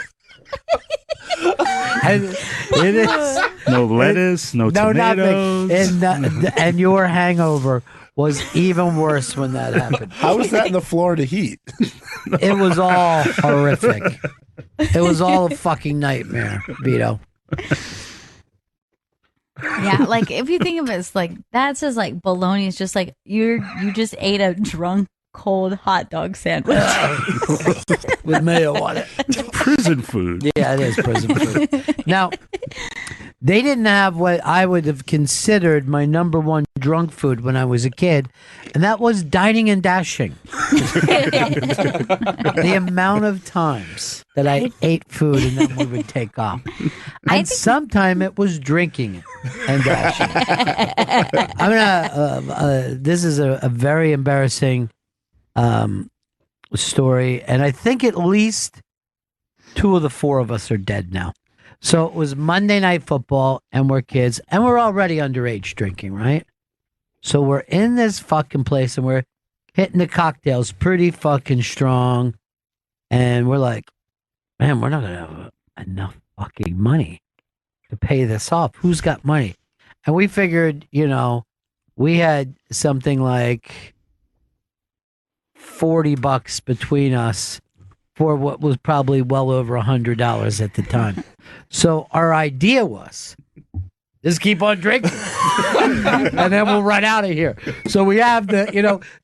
And it is No lettuce, no tomatoes. nothing. And your hangover was even worse when that happened. How was that in the Florida heat? It was all horrific. It was all a fucking nightmare, Vito. Yeah, like if you think of it, it's like that says like bologna is just like you just ate a drunk cold hot dog sandwich. With mayo on it. Prison food. Yeah, it is prison food. Now, they didn't have what I would have considered my number one drunk food when I was a kid, and that was dining and dashing. The amount of times that I ate food and then we would take off. And sometime it was drinking it and dashing. I'm gonna. This is a very embarrassing story, and I think at least 2 of the 4 of us are dead now. So it was Monday Night Football, and we're kids, and we're already underage drinking, right? So we're in this fucking place, and we're hitting the cocktails pretty fucking strong, and we're like, man, we're not gonna have enough fucking money to pay this off. Who's got money? And we figured, we had something like $40 between us for what was probably well over $100 at the time. So our idea was just keep on drinking and then we'll run out of here. So we have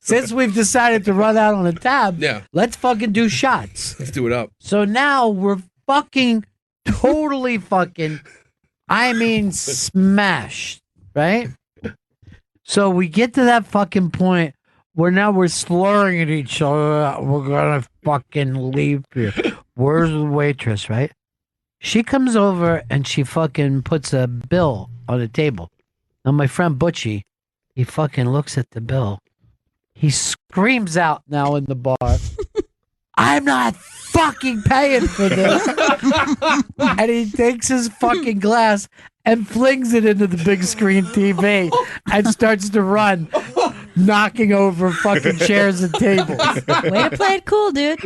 since we've decided to run out on a tab, let's fucking do shots. Let's do it up. So now we're fucking totally fucking, I mean, smashed, right? So we get to that fucking point where now we're slurring at each other. We're gonna fucking leave here. Where's the waitress, right? She comes over and she fucking puts a bill on the table. Now my friend Butchie, he fucking looks at the bill. He screams out now in the bar, I'm not fucking paying for this. And he takes his fucking glass and flings it into the big screen TV and starts to run, knocking over fucking chairs and tables. Way to play it cool, dude.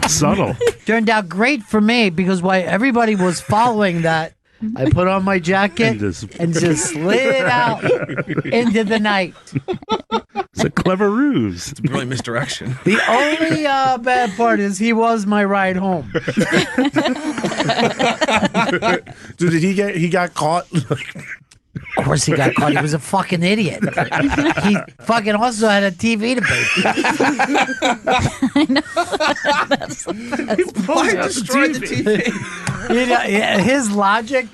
Subtle. Turned out great for me because while everybody was following that, I put on my jacket and just slid out into the night. It's a clever ruse. It's a brilliant misdirection. The only bad part is he was my ride home. Dude, he got caught? Of course he got caught. He was a fucking idiot. He fucking also had a TV to pay. I know. Why destroyed the TV? His logic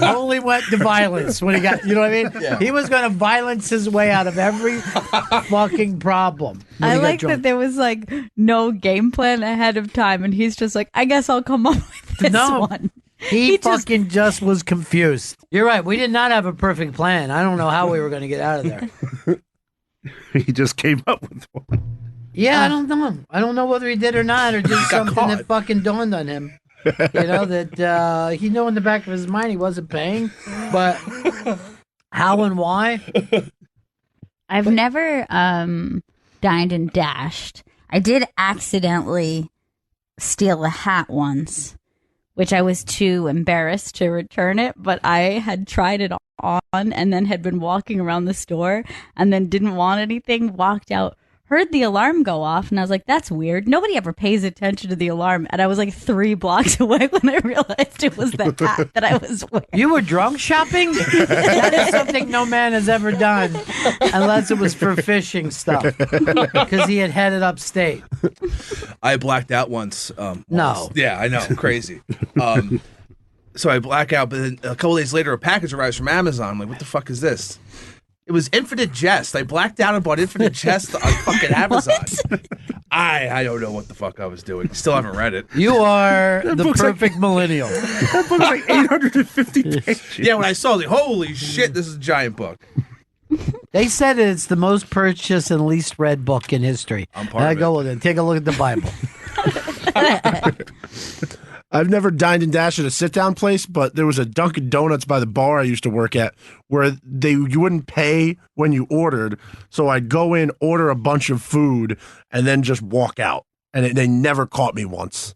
only went to violence when he got, you know what I mean? Yeah. He was going to violence his way out of every fucking problem. when I he got like drunk. that there was like no game plan ahead of time, and he's just like, I guess I'll come up with this No. one. He fucking just was confused. You're right. We did not have a perfect plan. I don't know how we were going to get out of there. He just came up with one. Yeah, I don't know. I don't know whether he did or not, or just something caught. that fucking dawned on him. You know, that he knew in the back of his mind he wasn't paying, but how and why? I've never dined and dashed. I did accidentally steal a hat once, which I was too embarrassed to return it, but I had tried it on and then had been walking around the store and then didn't want anything, walked out, heard the alarm go off, and I was like, that's weird. Nobody ever pays attention to the alarm. And I was like 3 blocks away when I realized it was the hat that I was wearing. You were drunk shopping? That is something no man has ever done, unless it was for fishing stuff, because he had headed upstate. I blacked out once. No. Yeah, I know. Crazy. So I black out, but then a couple days later, a package arrives from Amazon. I'm like, what the fuck is this? It was Infinite Jest. I blacked out and bought Infinite Jest on fucking Amazon. I don't know what the fuck I was doing. Still haven't read it. You are the book's perfect millennial. That book's like 850 pages. Yeah, when I saw it, like, holy shit, this is a giant book. They said it's the most purchased and least read book in history. I'm part I of go with it. Take a look at the Bible. I've never dined and dashed at a sit-down place, but there was a Dunkin' Donuts by the bar I used to work at where you wouldn't pay when you ordered. So I'd go in, order a bunch of food, and then just walk out. And they never caught me once.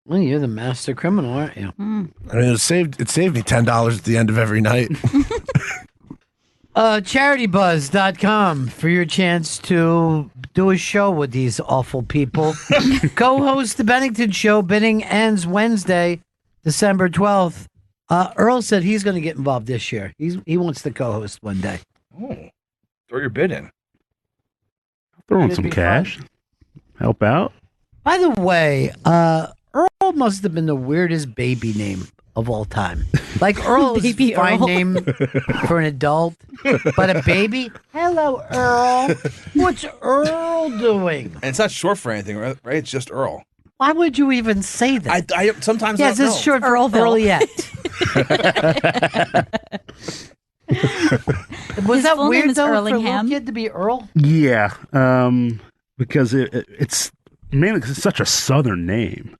Well, you're the master criminal, aren't you? I mean, it saved me $10 at the end of every night. CharityBuzz.com for your chance to do a show with these awful people. Co-host the Bennington Show. Bidding ends Wednesday, December 12th. Earl said he's going to get involved this year. He wants to co-host one day. Oh, throw your bid in. Throw in Should some be cash. Help out. By the way, Earl must have been the weirdest baby name of all time. Like Earl is a Baby fine Earl. name for an adult, but a baby? Hello, Earl. What's Earl doing? And it's not short for anything, right? It's just Earl. Why would you even say that? I sometimes Yes, don't it's know. short for Earlville. Earliette. Was His that full name weird is though for a little Erlingham. kid to be Earl? Yeah, because it's mainly because it's such a southern name.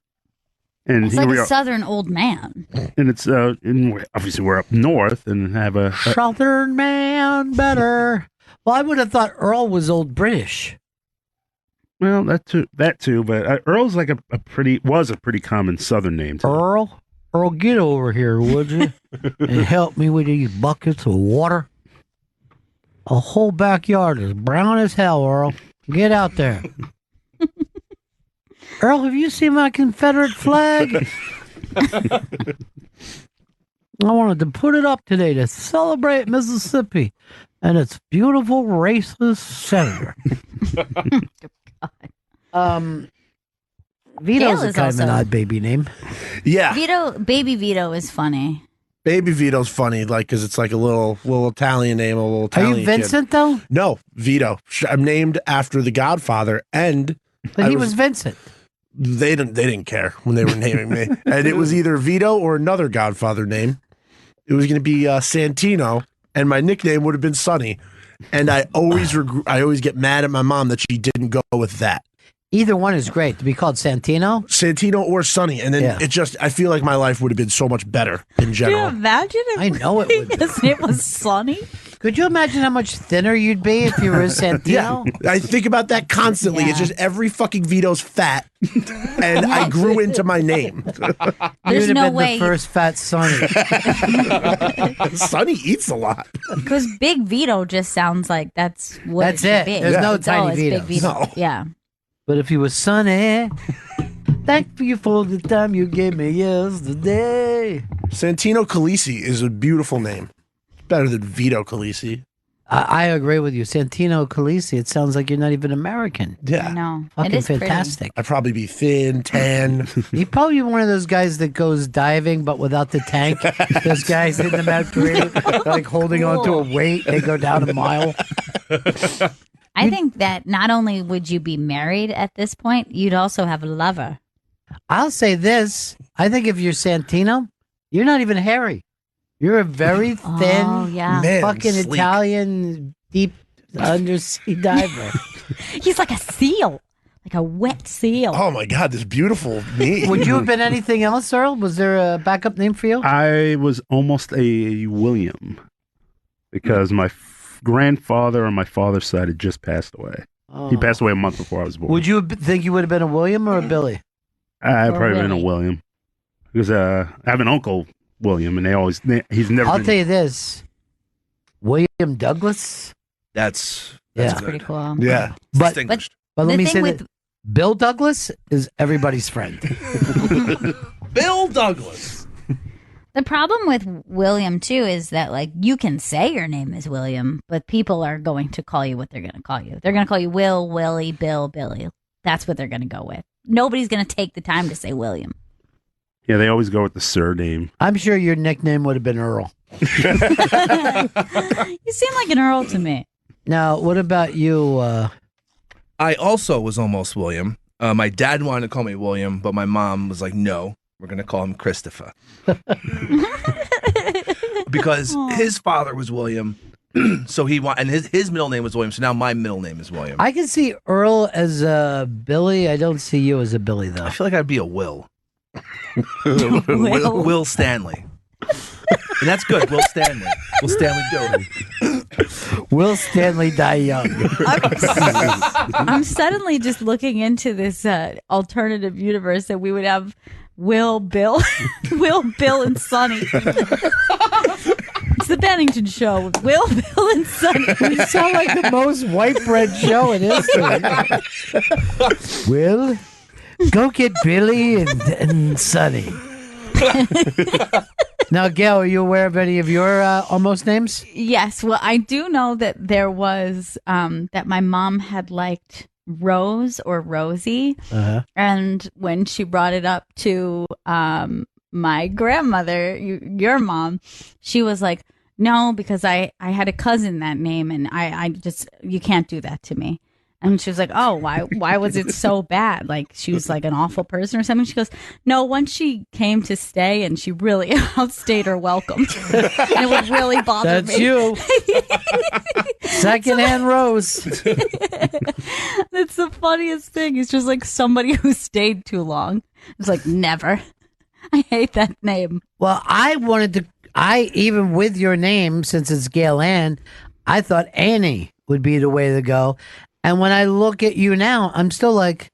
And It's here like we a are, southern old man. and it's obviously we're up north and have a Southern man better. Well, I would have thought Earl was old British. well that too, but Earl's like a pretty common southern name too. Earl, get over here, would you? And help me with these buckets of water. A whole backyard is brown as hell, Earl. Get out there. Earl, have you seen my Confederate flag? I wanted to put it up today to celebrate Mississippi and its beautiful racist senator. Vito's Gail a is kind of an also- odd baby name. Yeah. Baby Vito is funny. Baby Vito's funny, like, because it's like a little Italian name, a little Are Italian you kid. Vincent, though? No, Vito. I'm named after the Godfather, and But I he was- was Vincent. they didn't care when they were naming me. And it was either Vito or another Godfather name. It was going to be Santino, and my nickname would have been Sonny. And I always get mad at my mom that she didn't go with that. Either one is great. To be called Santino? Santino or Sonny. And then Yeah. I feel like my life would have been so much better in Can you general. imagine if I know it would be. his name was Sonny? Could you imagine how much thinner you'd be if you were a Santino? I think about that constantly. It's Yeah. just every fucking Vito's fat, and I grew into my name. There's You'd have no been way. the first fat Sonny. Sonny eats a lot. Because Big Vito just sounds like that's what That's it should it. be. There's no It's tiny always Big Vitos. Vito. No. Yeah. But if you were Sonny, thank you for the time you gave me yesterday. Santino Calisi is a beautiful name. Better than Vito Calisi. I agree with you. Santino Calisi, it sounds like you're not even American. Yeah. I know. Fucking it is fantastic. I'd probably be thin, tan. You're probably one of those guys that goes diving but without the tank. Those guys in the Mount Green, like holding onto a weight, they go down a mile. I think that not only would you be married at this point, you'd also have a lover. I'll say this. I think if you're Santino, you're not even hairy. You're a very thin, Oh, yeah. Man, fucking sleek. Italian deep undersea diver. He's like a seal, like a wet seal. Oh my God, this beautiful name. Would you have been anything else, Earl? Was there a backup name for you? I was almost a William because my grandfather on my father's side had just passed away. He passed away a month before I was born. Would you think you would have been a William or a Billy? I'd Or probably been a Willie? William because I have an uncle William, and he's never. I'll been, tell you this. William Douglas? That's Yeah. That's pretty cool. Yeah. But, distinguished. but let The me thing say with- that Bill Douglas is everybody's friend. Bill Douglas. The problem with William too is that like you can say your name is William, but people are going to call you what they're going to call you. They're going to call you Will, Willie, Bill, Billy. That's what they're going to go with. Nobody's going to take the time to say William. Yeah, they always go with the surname. I'm sure your nickname would have been Earl. You seem like an Earl to me. Now, what about you? I also was almost William. My dad wanted to call me William, but my mom was like, no, we're going to call him Christopher. Because his father was William. So and his middle name was William. So now my middle name is William. I can see Earl as a Billy. I don't see you as a Billy, though. I feel like I'd be a Will. Will. Will Stanley. And that's good. Will Stanley. Will Stanley do it. Will Stanley die young? I'm suddenly just looking into this alternative universe that we would have Will, Bill, Will, Bill, and Sonny. It's the Bennington Show with Will, Bill, and Sonny. We sound like the most white bread show in history. Will, go get Billy and Sonny. Now, Gail, are you aware of any of your almost names? Yes, well, I do know that there was that my mom had liked Rose or Rosie, and when she brought it up to my grandmother, your mom, she was like, "No, because I had a cousin that name, and I just you can't do that to me." And she was like, "Oh, why was it so bad? Like she was like an awful person or something?" She goes, "No, once she came to stay and she really outstayed her welcome. And it would really bother That's me." you. Secondhand Rose. That's the funniest thing. It's just like somebody who stayed too long. It's like, never. I hate that name. Well, even with your name, since it's Gail Ann, I thought Annie would be the way to go. And when I look at you now, I'm still like,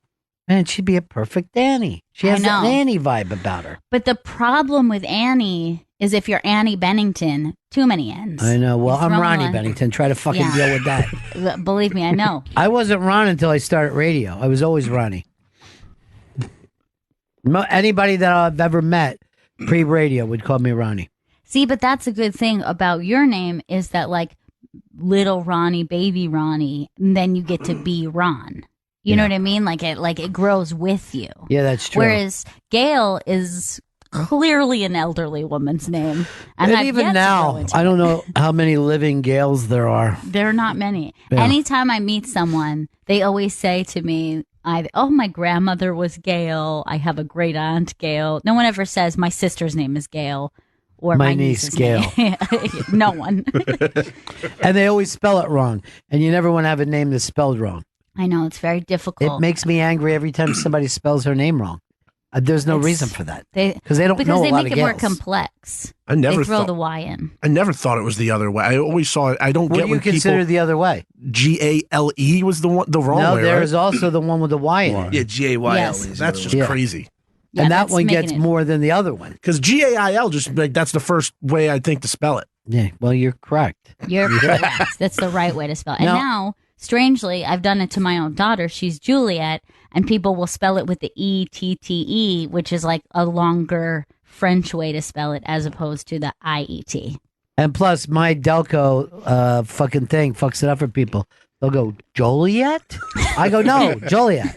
man, she'd be a perfect Annie. She has I an know. Annie vibe about her. But the problem with Annie is if you're Annie Bennington, too many N's. I know. Well, You I'm throw Ronnie one. Bennington. Try to fucking Yeah. deal with that. Believe me, I know. I wasn't Ron until I started radio. I was always Ronnie. Anybody that I've ever met pre-radio would call me Ronnie. See, but that's a good thing about your name is that like little Ronnie, baby Ronnie, and then you get to be Ron. You know what I mean? Like it grows with you. Yeah, that's true. Whereas Gail is clearly an elderly woman's name. and I've even yet to now, go into I don't know how many living Gales there are. There are not many. Yeah. Anytime I meet someone, they always say to me, my grandmother was Gail. I have a great aunt, Gail. No one ever says my sister's name is Gail or My my niece, niece's Gail. name. No one. And they always spell it wrong. And you never want to have a name that's spelled wrong. I know, it's very difficult. It makes me angry every time somebody spells her name wrong. There's no It's- reason for that. They, Because they don't know because a they lot make of it more Gales. complex. I never They throw thought. the Y in. I never thought it was the other way. I always saw it. I don't What get do you when consider people the other way? GALE was the wrong No, way. there right? is also the one with the Y in it. Yeah, GAYL. Yes. is That's the just other Yeah. crazy. Yeah, And that that's one making gets it- more than the other one. Because GAIL just like that's the first way I think to spell it. Yeah, well, you're correct. You're correct. That's the right way to spell it. And No. now, strangely, I've done it to my own daughter. She's Juliet, and people will spell it with the ETTE, which is like a longer French way to spell it as opposed to the IET. And plus, my Delco fucking thing fucks it up for people. They'll go, Joliet? I go, no, Joliet.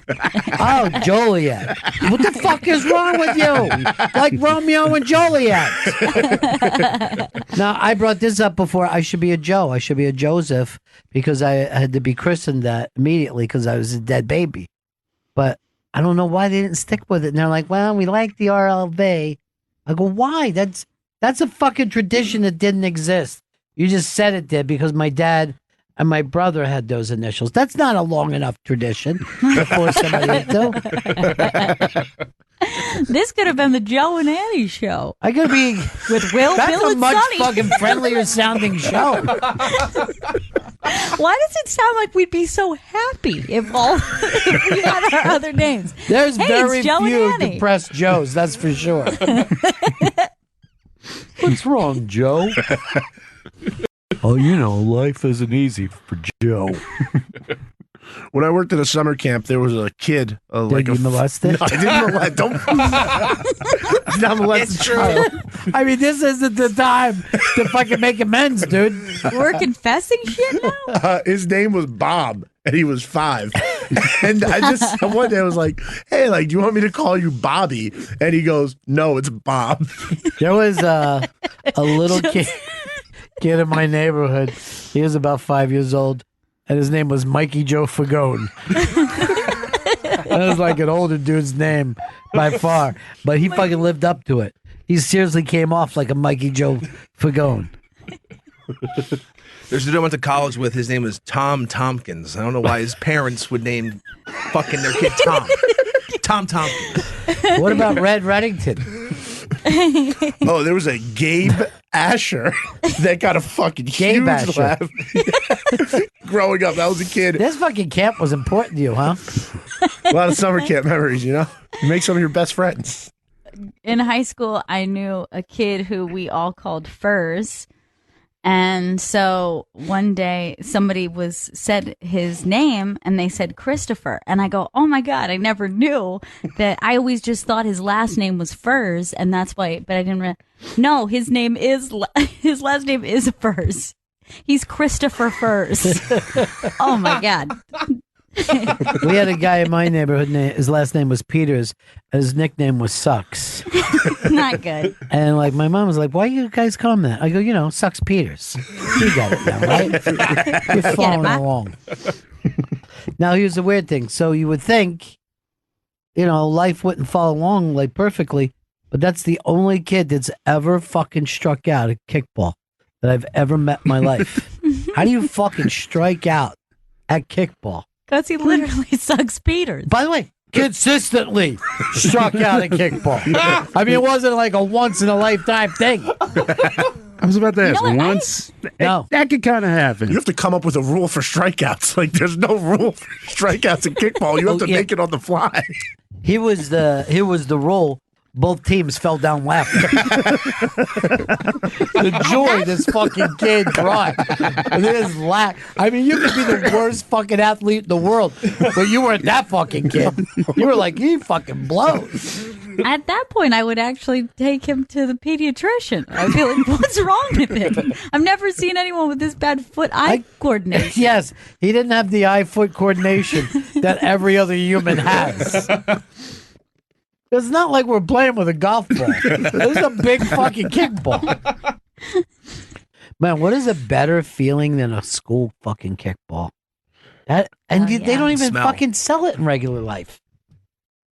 Oh, Joliet. What the fuck is wrong with you? Like Romeo and Juliet. Now, I brought this up before. I should be a Joe. I should be a Joseph because I had to be christened that immediately because I was a dead baby. But I don't know why they didn't stick with it. And they're like, well, we like the RLV. I go, why? That's a fucking tradition that didn't exist. You just said it did because my dad and my brother had those initials. That's not a long enough tradition to force somebody to. This could have been the Joe and Annie show. I could be with Will, that's Bill, a and much Sonny. fucking friendlier sounding show. Why does it sound like we'd be so happy if we had our other names? There's Hey, very it's Joe and few Annie. depressed Joes, that's for sure. What's wrong, Joe? Oh, you know, life isn't easy for Joe. When I worked at a summer camp, there was a kid. Did you molest it? No, I didn't molest. Don't. Not molest the child. I mean, this isn't the time to fucking make amends, dude. We're confessing shit now? His name was Bob, and he was 5. And I just one day I was like, "Hey, like, do you want me to call you Bobby?" And he goes, "No, it's Bob." There was a little kid in my neighborhood. He was about 5 years old, and his name was Mikey Joe Fagone. That was like an older dude's name by far, but he fucking lived up to it. He seriously came off like a Mikey Joe Fagone. There's a dude I went to college with. His name was Tom Tompkins. I don't know why his parents would name fucking their kid Tom. Tom Tompkins. What about Red Reddington? Oh, there was a Gabe Asher that got a fucking Gabe huge Asher. laugh. Growing up, I was a kid. This fucking camp was important to you, huh? A lot of summer camp memories, you know? You make some of your best friends. In high school, I knew a kid who we all called Furs. And so one day somebody said his name and they said Christopher. And I go, oh my God, I never knew that. I always just thought his last name was Furs. And that's why, but I didn't no, his last name is Furs. He's Christopher Furs. Oh my God. We had a guy in my neighborhood, his last name was Peters, and his nickname was Sucks. Not good. And like my mom was like, why you guys call him that? I go, Sucks Peters. You got it now, right? You're following along. Now here's the weird thing. So you would think, life wouldn't follow along like perfectly, but that's the only kid that's ever fucking struck out at kickball that I've ever met in my life. How do you fucking strike out at kickball? Because he literally sucks Peters. By the way, consistently struck out at kickball. I mean, it wasn't like a once in a lifetime thing. I was about to ask, once? No. That could kind of happen. You have to come up with a rule for strikeouts. Like, there's no rule for strikeouts in kickball. You have to make it on the fly. Here was the rule. Both teams fell down laughing. The joy this fucking kid brought. This laugh. I mean, you could be the worst fucking athlete in the world, but you weren't that fucking kid. You were like, he fucking blows. At that point, I would actually take him to the pediatrician. I'd be like, what's wrong with him? I've never seen anyone with this bad foot-eye coordination. Yes, he didn't have the eye-foot coordination that every other human has. It's not like we're playing with a golf ball. This is a big fucking kickball. Man, what is a better feeling than a school fucking kickball? They don't even Smell. fucking sell it in regular life.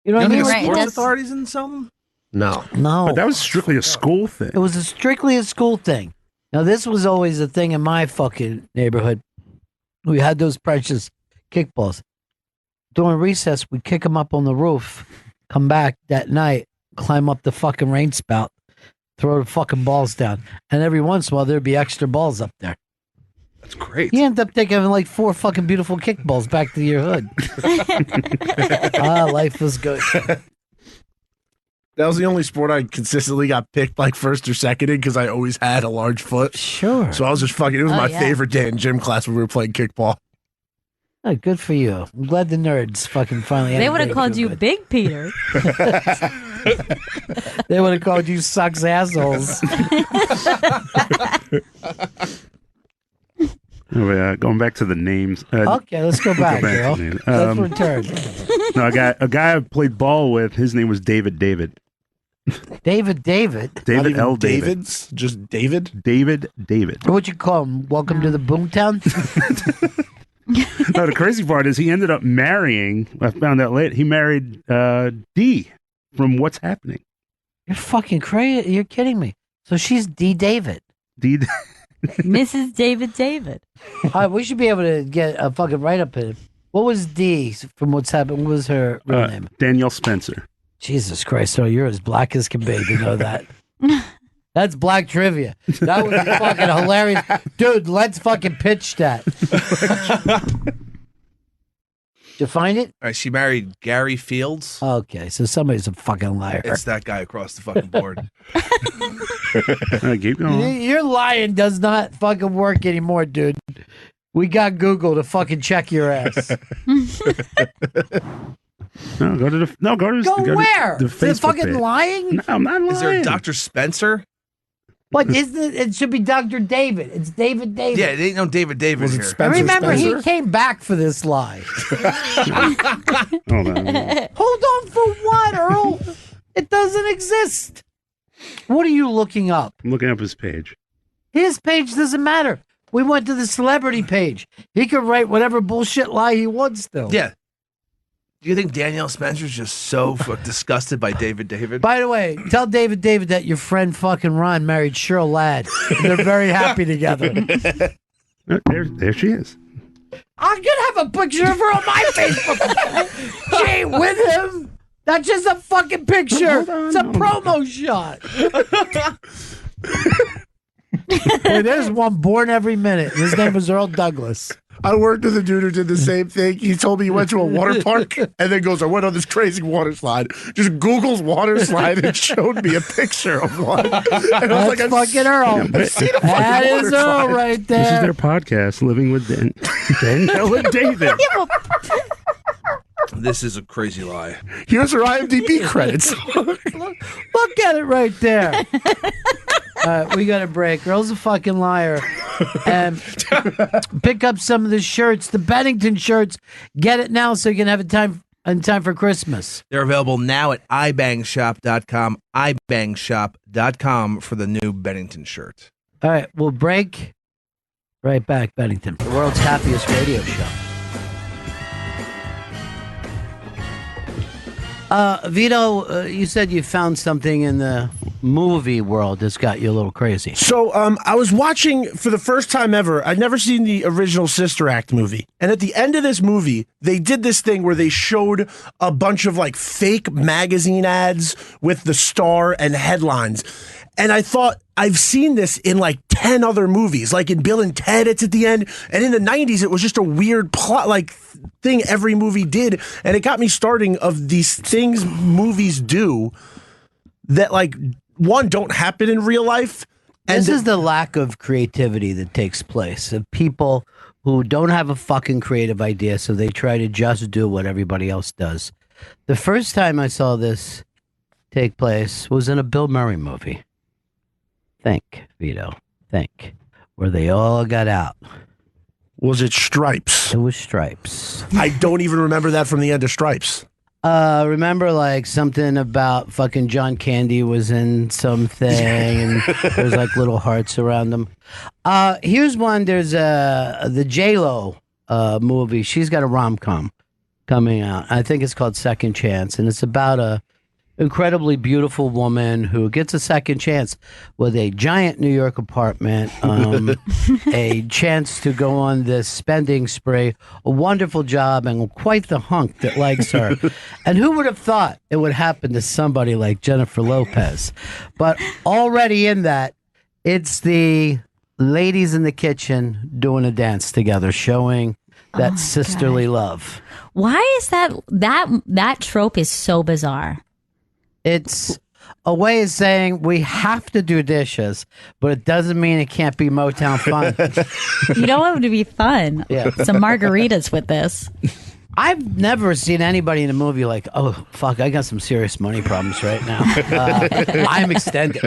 You know You what I don't mean? think the Right, sports that's- authorities didn't sell them? No. No. But that was strictly a school thing. It was strictly a school thing. Now, this was always a thing in my fucking neighborhood. We had those precious kickballs. During recess, we'd kick them up on the roof, come back that night, climb up the fucking rain spout, throw the fucking balls down. And every once in a while, there'd be extra balls up there. That's great. You end up taking like 4 fucking beautiful kickballs back to your hood. Life was good. That was the only sport I consistently got picked like first or second in because I always had a large foot. Sure. So I was just fucking, it was Oh, my yeah. favorite day in gym class when we were playing kickball. Oh, good for you. I'm glad the nerds fucking finally. They would have called you Big Peter. They would have called you sucks assholes. Going back to the names. Okay, let's go back, girl. to names. Let's return. No, a guy I played ball with. His name was David. David. Not David even L. David. David's, just David. David. What'd you call him? Welcome to the Boomtown? No, the crazy part is he ended up marrying. I found out later. He married Dee from What's Happening. You're fucking crazy. You're kidding me. So she's D. David. Dee. Mrs. David. All right, we should be able to get a fucking write-up in it. What was D from What's Happening? What was her real name? Danielle Spencer. Jesus Christ. So you're as black as can be to know that. That's black trivia. That was fucking hilarious. Dude, let's fucking pitch that. Did you find it? All right, she married Gary Fields. Okay, so somebody's a fucking liar. It's that guy across the fucking board. Keep going. Your lying does not fucking work anymore, dude. We got Google to fucking check your ass. No, go to where? the Is it Facebook fucking page. lying? No, I'm not lying. Is there a Dr. Spencer? What isn't it? It should be Dr. David. It's David. Yeah, it ain't no David Was it here. Spencer? Remember, Spencer? he came back for this lie. Hold on. Hold on for what, Earl? It doesn't exist. What are you looking up? I'm looking up his page. His page doesn't matter. We went to the celebrity page. He could write whatever bullshit lie he wants to. Yeah. Do you think Danielle Spencer's just so disgusted by David? By the way, tell David that your friend fucking Ron married Cheryl Ladd. And they're very happy together. There she is. I'm gonna have a picture of her on my Facebook. She ain't with him. That's just a fucking picture. It's a promo shot. Boy, there's one born every minute. His name was Earl Douglas. I worked with a dude who did the same thing. He told me he went to a water park and then goes, I went on this crazy water slide. Just Google's water slide and showed me a picture of one. And I was That's like, fucking Earl. I've seen a fucking That water is Earl slide. right This is there. their podcast, Living with Danielle and David. This is a crazy lie. Here's her IMDb credits. Look at it right there. We got a break. Earl's a fucking liar. And pick up some of the shirts, the Bennington shirts. Get it now so you can have it in time for Christmas. They're available now at ibangshop.com, ibangshop.com for the new Bennington shirt. All right, we'll break. Right back, Bennington. The world's happiest radio show. Vito, you said you found something in the movie world that's got you a little crazy. So I was watching for the first time ever. I'd never seen the original Sister Act movie. And at the end of this movie, they did this thing where they showed a bunch of like fake magazine ads with the star and headlines. And I thought, I've seen this in like 10 other movies. Like in Bill and Ted, it's at the end. And in the 90s, it was just a weird plot, like thing every movie did. And it got me starting of these things movies do that like, one, don't happen in real life. And This is the lack of creativity that takes place of people who don't have a fucking creative idea, so they try to just do what everybody else does. The first time I saw this take place was in a Bill Murray movie. Think, Vito, think. Where they all got out. Was it Stripes? It was Stripes. I don't even remember that from the end of Stripes. Remember like something about fucking John Candy was in something and there's like little hearts around them. Here's one. There's the J-Lo movie. She's got a rom-com coming out. I think it's called Second Chance, and it's about a incredibly beautiful woman who gets a second chance with a giant New York apartment, a chance to go on this spending spree, a wonderful job, and quite the hunk that likes her. And who would have thought it would happen to somebody like Jennifer Lopez? But already in that, it's the ladies in the kitchen doing a dance together, showing that sisterly love. Why is that trope is so bizarre? It's a way of saying we have to do dishes, but it doesn't mean it can't be Motown fun. You don't want it to be fun. Yeah. Some margaritas with this. I've never seen anybody in a movie like, oh, fuck, I got some serious money problems right now. I'm extended.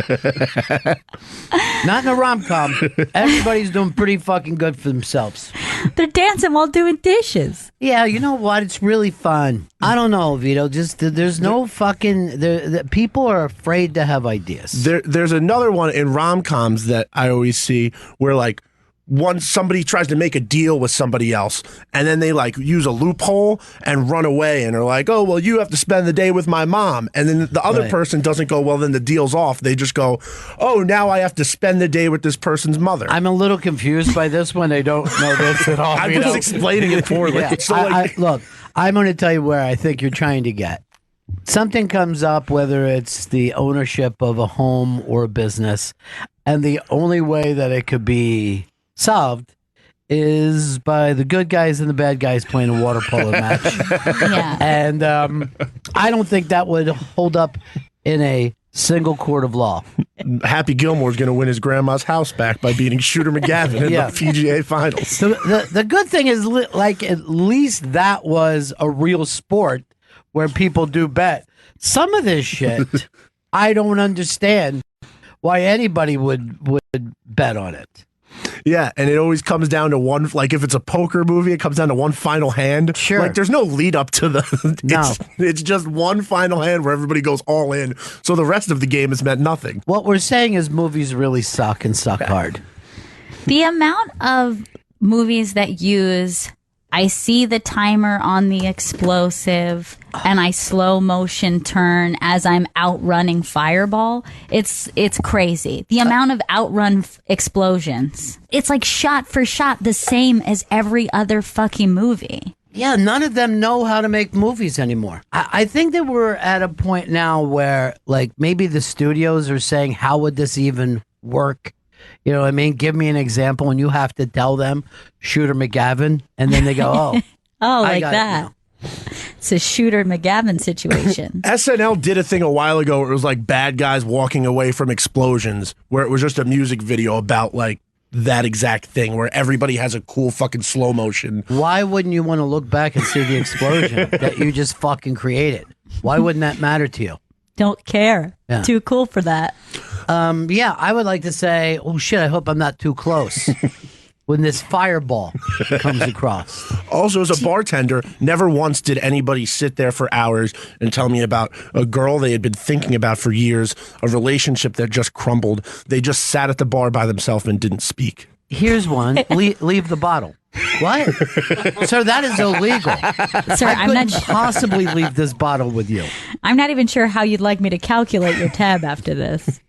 Not in a rom-com. Everybody's doing pretty fucking good for themselves. They're dancing while doing dishes. Yeah, you know what? It's really fun. I don't know, Vito. Just there's no fucking... people are afraid to have ideas. There's another one in rom-coms that I always see where, like, once somebody tries to make a deal with somebody else and then they like use a loophole and run away and are like, oh, well, you have to spend the day with my mom. And then the other person doesn't go, well, then the deal's off. They just go, oh, now I have to spend the day with this person's mother. I'm a little confused by this when they don't know this at all. I'm just explaining it poorly. Yeah. So, like, look, I'm going to tell you where I think you're trying to get. Something comes up, whether it's the ownership of a home or a business, and the only way that it could be solved is by the good guys and the bad guys playing a water polo match. Yeah. And I don't think that would hold up in a single court of law. Happy Gilmore's going to win his grandma's house back by beating Shooter McGavin in Yeah. the PGA Finals. So the good thing is, like, at least that was a real sport where people do bet. Some of this shit, I don't understand why anybody would bet on it. Yeah, and it always comes down to one, like if it's a poker movie, it comes down to one final hand. Sure. Like there's no lead up to the, No. it's just one final hand where everybody goes all in. So the rest of the game has meant nothing. What we're saying is movies really suck and suck hard. The amount of movies that use I see the timer on the explosive and I slow motion turn as I'm outrunning Fireball. It's crazy. The amount of outrun explosions. It's like shot for shot the same as every other fucking movie. Yeah, none of them know how to make movies anymore. I think that we're at a point now where, like, maybe the studios are saying, how would this even work? You know what I mean? Give me an example, and you have to tell them Shooter McGavin, and then they go, oh. Oh, I like got it that. now. It's a Shooter McGavin situation. SNL did a thing a while ago where it was like bad guys walking away from explosions, where it was just a music video about like that exact thing where everybody has a cool fucking slow motion. Why wouldn't you want to look back and see the explosion that you just fucking created? Why wouldn't that matter to you? Don't care. Yeah. Too cool for that. Yeah, I would like to say, oh shit, I hope I'm not too close when this fireball comes across. Also, as a bartender, never once did anybody sit there for hours and tell me about a girl they had been thinking about for years, a relationship that just crumbled. They just sat at the bar by themselves and didn't speak. Here's one. Leave the bottle. What? Sir, that is illegal. Sir, I couldn't possibly leave this bottle with you. I'm not even sure how you'd like me to calculate your tab after this.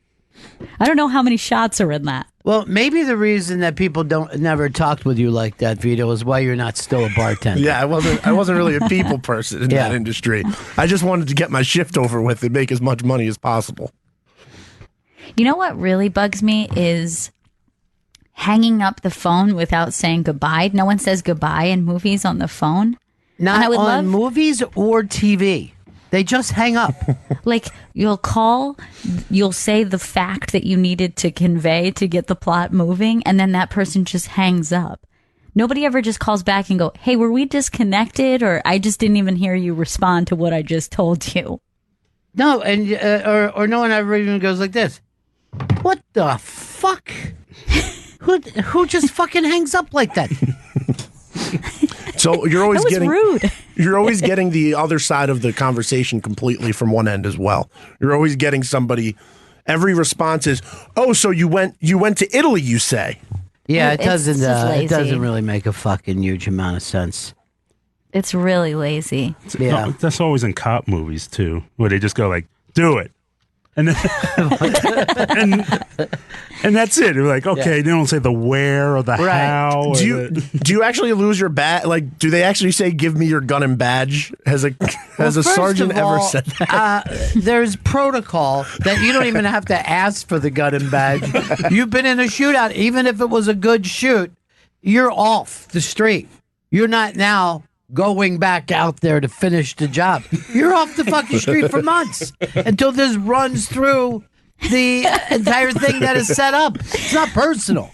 I don't know how many shots are in that. Well, maybe the reason that people never talked with you like that, Vito, is why you're not still a bartender. Yeah, I wasn't really a people person in that industry. I just wanted to get my shift over with and make as much money as possible. You know what really bugs me is hanging up the phone without saying goodbye. No one says goodbye in movies on the phone. Not And I would on love- movies or TV. They just hang up. Like, you'll call, you'll say the fact that you needed to convey to get the plot moving, and then that person just hangs up. Nobody ever just calls back and go, hey, were we disconnected? Or I just didn't even hear you respond to what I just told you. No, and or no one ever even goes like this. What the fuck? Who just fucking hangs up like that? So you're always That was getting rude. You're always getting the other side of the conversation completely from one end as well. You're always getting somebody. Every response is, "Oh, so you went to Italy?" You say. Yeah, It's it doesn't. just It lazy. doesn't really make a fucking huge amount of sense. It's really lazy. Yeah. No, that's always in cop movies too, where they just go like, "Do it," and then and that's it. They're like, okay, they don't say the where or the Right. how. Or Do you actually lose your badge? Like, do they actually say, "Give me your gun and badge"? Has a First sergeant of ever all, said that? There's protocol that you don't even have to ask for the gun and badge. You've been in a shootout, even if it was a good shoot, you're off the street. You're not now going back out there to finish the job. You're off the fucking street for months until this runs through the entire thing that is set up. It's not personal.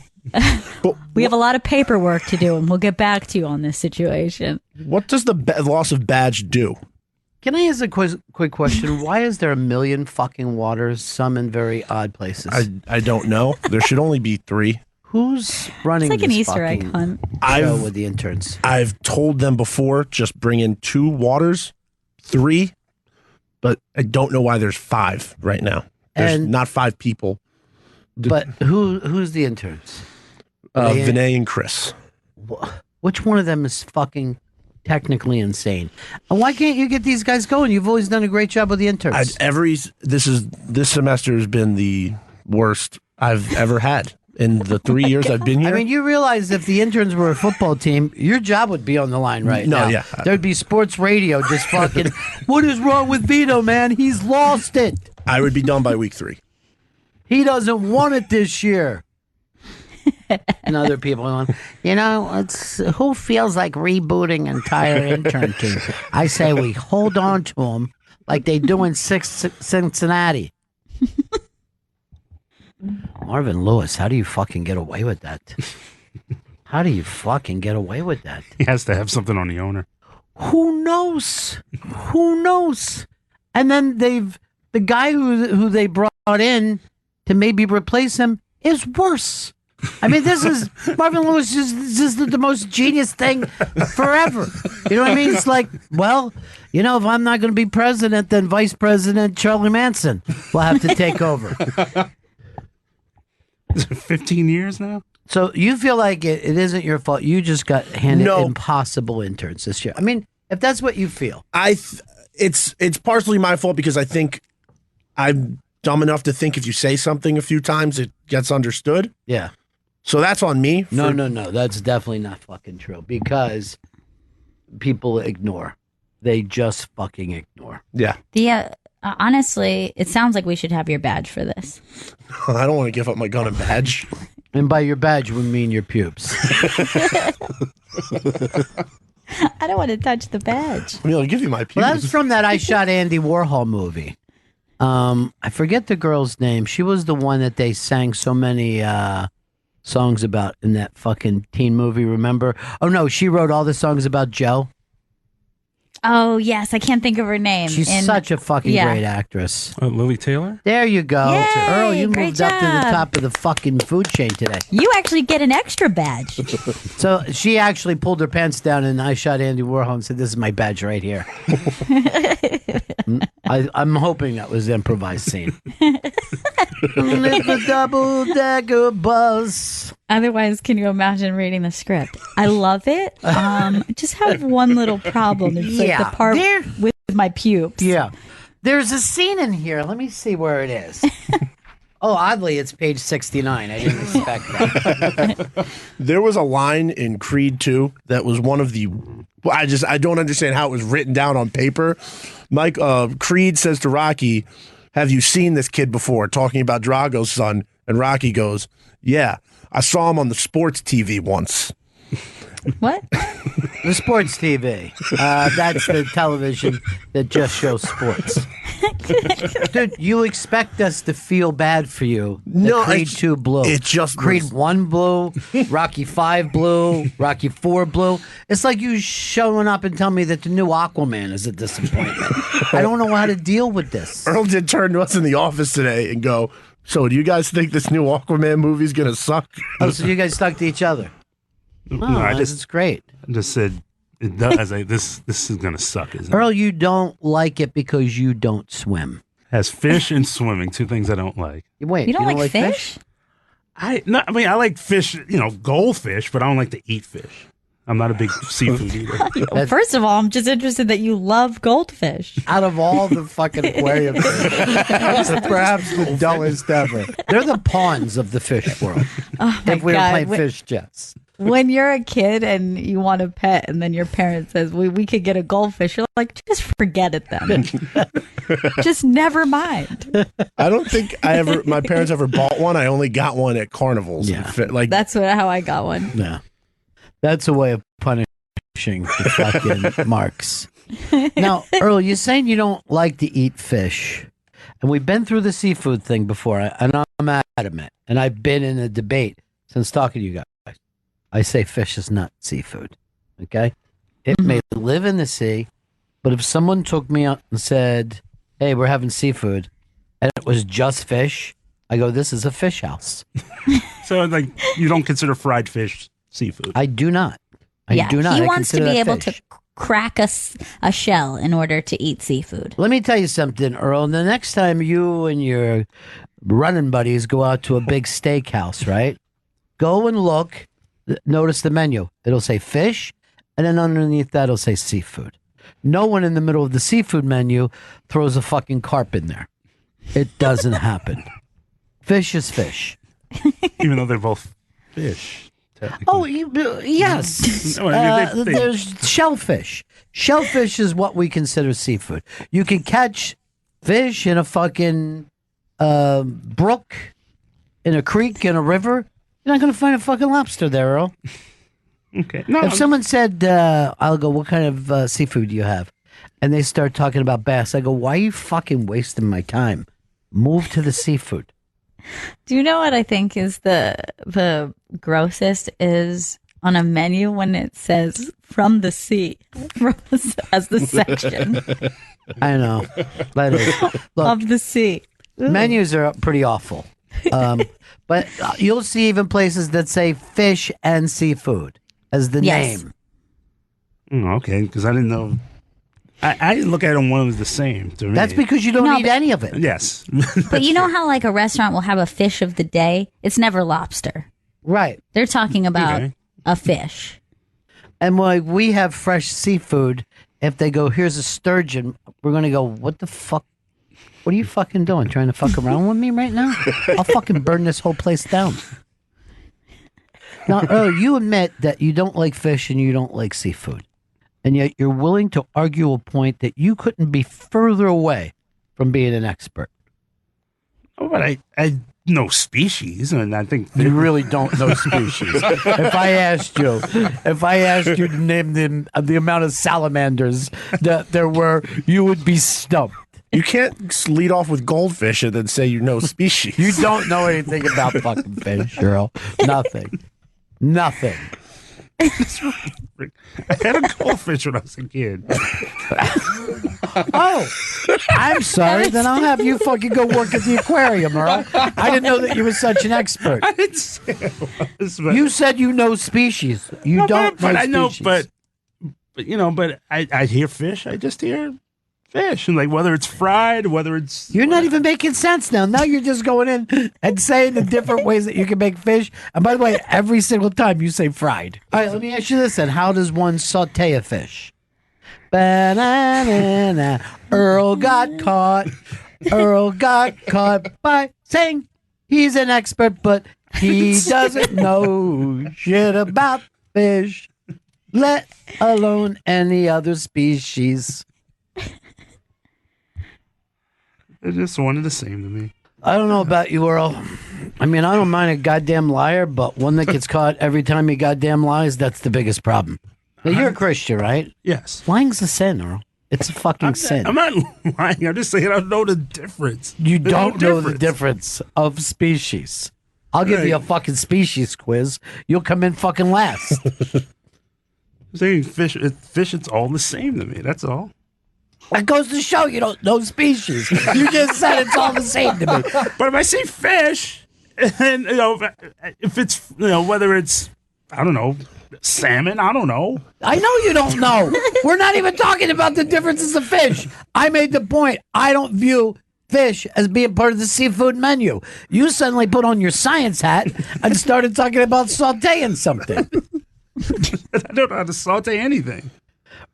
We have a lot of paperwork to do, and we'll get back to you on this situation. What does the loss of badge do? Can I ask a quick question? Why is there a million fucking waters, some in very odd places? I don't know. There should only be 3. Who's running It's like an this Easter egg fucking hunt. show with the interns? I've told them before, just bring in 2 waters, 3, but I don't know why there's 5 right now. There's And- not 5 people. But who's the interns? Vinay and Chris. Which one of them is fucking technically insane? And why can't you get these guys going? You've always done a great job with the interns. This semester has been the worst I've ever had in the 3 years I've been here. I mean, you realize if the interns were a football team, your job would be on the line right No, now. yeah. There'd be sports radio just fucking, what is wrong with Vito, man? He's lost it. I would be done by week 3. He doesn't want it this year. And other people going, it's who feels like rebooting entire intern team? I say we hold on to them like they do in Cincinnati. Marvin Lewis, how do you fucking get away with that? How do you fucking get away with that? He has to have something on the owner. Who knows? Who knows? And then the guy who they brought in to maybe replace him is worse. I mean, this is Marvin Lewis is the most genius thing forever. You know what I mean? It's like, well, if I'm not going to be president, then Vice President Charlie Manson will have to take over. Is it 15 years now? So you feel like it isn't your fault. You just got handed No. impossible interns this year. I mean, if that's what you feel. It's partially my fault because I think I'm dumb enough to think if you say something a few times, it gets understood. Yeah. So that's on me. No. That's definitely not fucking true because people ignore. They just fucking ignore. Yeah. Honestly, it sounds like we should have your badge for this. I don't want to give up my gun and badge. And by your badge, we mean your pubes. I don't want to touch the badge. I mean, I'll give you my pubes. Well, that's from that I Shot Andy Warhol movie. I forget the girl's name. She was the one that they sang so many songs about in that fucking teen movie, remember? Oh, no, she wrote all the songs about Joe. Oh, yes. I can't think of her name. She's such a fucking yeah. great actress. Lily Taylor? There you go. Yay, Earl, you great moved up to the job. top of the fucking food chain today. You actually get an extra badge. So she actually pulled her pants down and I Shot Andy Warhol and said, this is my badge right here. I'm hoping that was improvised scene. Live a double-decker bus. Otherwise, can you imagine reading the script? I love it. I just have one little problem. It's like Yeah, the part there- with my pubes. Yeah. There's a scene in here. Let me see where it is. Oh, oddly, it's page 69. I didn't expect that. There was a line in Creed 2 that was one of the. I don't understand how it was written down on paper. Creed says to Rocky, "Have you seen this kid before?" Talking about Drago's son, and Rocky goes, "Yeah, I saw him on the sports TV once." What? The sports TV. That's the television that just shows sports. Dude, you expect us to feel bad for you. No, Creed it's- 2 blue. it just Creed was- 1 blue, Rocky 5 blue, Rocky 4 blue. It's like you showing up and telling me that the new Aquaman is a disappointment. I don't know how to deal with this. Earl did turn to us in the office today and go, "So, do you guys think this new Aquaman movie's gonna suck?" Oh, so you guys stuck to each other. Oh, No, I that's just great. said it does. I was like, this is gonna suck, isn't it? Earl, you don't like it because you don't swim. Has fish and swimming, two things I don't like. Wait, You don't like fish? I like fish, goldfish, but I don't like to eat fish. I'm not a big seafood eater. First of all, I'm just interested that you love goldfish. Out of all the fucking aquarium fish, perhaps the dullest ever. They're the pawns of the fish world. Oh my If we were God. playing When- fish chess. When you're a kid and you want a pet, and then your parent says, we could get a goldfish, you're like, just forget it then. Just never mind. I don't think my parents ever bought one. I only got one at carnivals. Yeah. Like That's how I got one. Yeah. That's a way of punishing watching the fucking marks. Now, Earl, you're saying you don't like to eat fish. And we've been through the seafood thing before, and I'm adamant. And I've been in a debate since talking to you guys. I say fish is not seafood. Okay? It may live in the sea, but if someone took me out and said, hey, we're having seafood, and it was just fish, I go, this is a fish house. So, like, you don't consider fried fish seafood? I do not. I do not. He I wants to consider be that able fish. to crack a shell in order to eat seafood. Let me tell you something, Earl. The next time you and your running buddies go out to a big steakhouse, right? Go and look. Notice the menu. It'll say fish, and then underneath that, it'll say seafood. No one in the middle of the seafood menu throws a fucking carp in there. It doesn't happen. Fish is fish. Even though they're both fish. Oh, yes. No, I mean, they- There's shellfish. Shellfish is what we consider seafood. You can catch fish in a fucking brook, in a creek, in a river. You're not going to find a fucking lobster there, Earl. Okay. No, If someone said, I'll go, what kind of seafood do you have? And they start talking about bass, I go, why are you fucking wasting my time? Move to the seafood. Do you know what I think is the grossest is on a menu when it says from the sea as the section I know. That is. Look, of the sea. menus are pretty awful. But you'll see even places that say fish and seafood as the Yes. name. Okay, because I didn't know. I didn't look at them one was the same to me. That's because you don't No, eat but- any of it. Yes. But you know how like a restaurant will have a fish of the day? It's never lobster. Right. They're talking about Okay. a fish. And like we have fresh seafood, if they go, here's a sturgeon, we're going to go, what the fuck? What are you fucking doing? Trying to fuck around with me right now? I'll fucking burn this whole place down. Now, Earl, you admit that you don't like fish and you don't like seafood. And yet you're willing to argue a point that you couldn't be further away from being an expert. Oh, but I know species, and I think You really don't know species. If I asked you to name the amount of salamanders that there were, you would be stumped. You can't lead off with goldfish and then say you know species. You don't know anything about fucking fish, Earl. Nothing. Nothing. I had a goldfish when I was a kid. Oh, I'm sorry. Then I'll have you fucking go work at the aquarium, Earl. I didn't know that you were such an expert. I didn't say it was, but, You said you know species. You No, don't but know I know, species. but you know, but I hear fish. I just hear fish, and like whether it's fried, whether it's You're not even making sense now. Now you're just going in and saying the different ways that you can make fish. And by the way, every single time you say fried. All right, let me ask you this then. How does one saute a fish? Ba-na-na-na. Earl got caught. Earl got caught by saying he's an expert, but he doesn't know shit about fish, let alone any other species. they're just one and the same to me. I don't know about you, Earl. I mean, I don't mind a goddamn liar, but one that gets caught every time he goddamn lies, that's the biggest problem. Now, you're a Christian, right? Yes, Lying's a sin, Earl. It's a fucking sin. I'm not lying. I'm just saying I don't know the difference. You There's don't no know the difference of species. I'll give you a fucking species quiz. You'll come in fucking last. I'm saying fish. It's all the same to me. That's all. That goes to show you don't know species. You just said it's all the same to me. But if I say fish, and you know, if it's whether it's I don't know salmon, I don't know. I know you don't know. We're not even talking about the differences of fish. I made the point. I don't view fish as being part of the seafood menu. You suddenly put on your science hat and started talking about sauteing something. I don't know how to saute anything.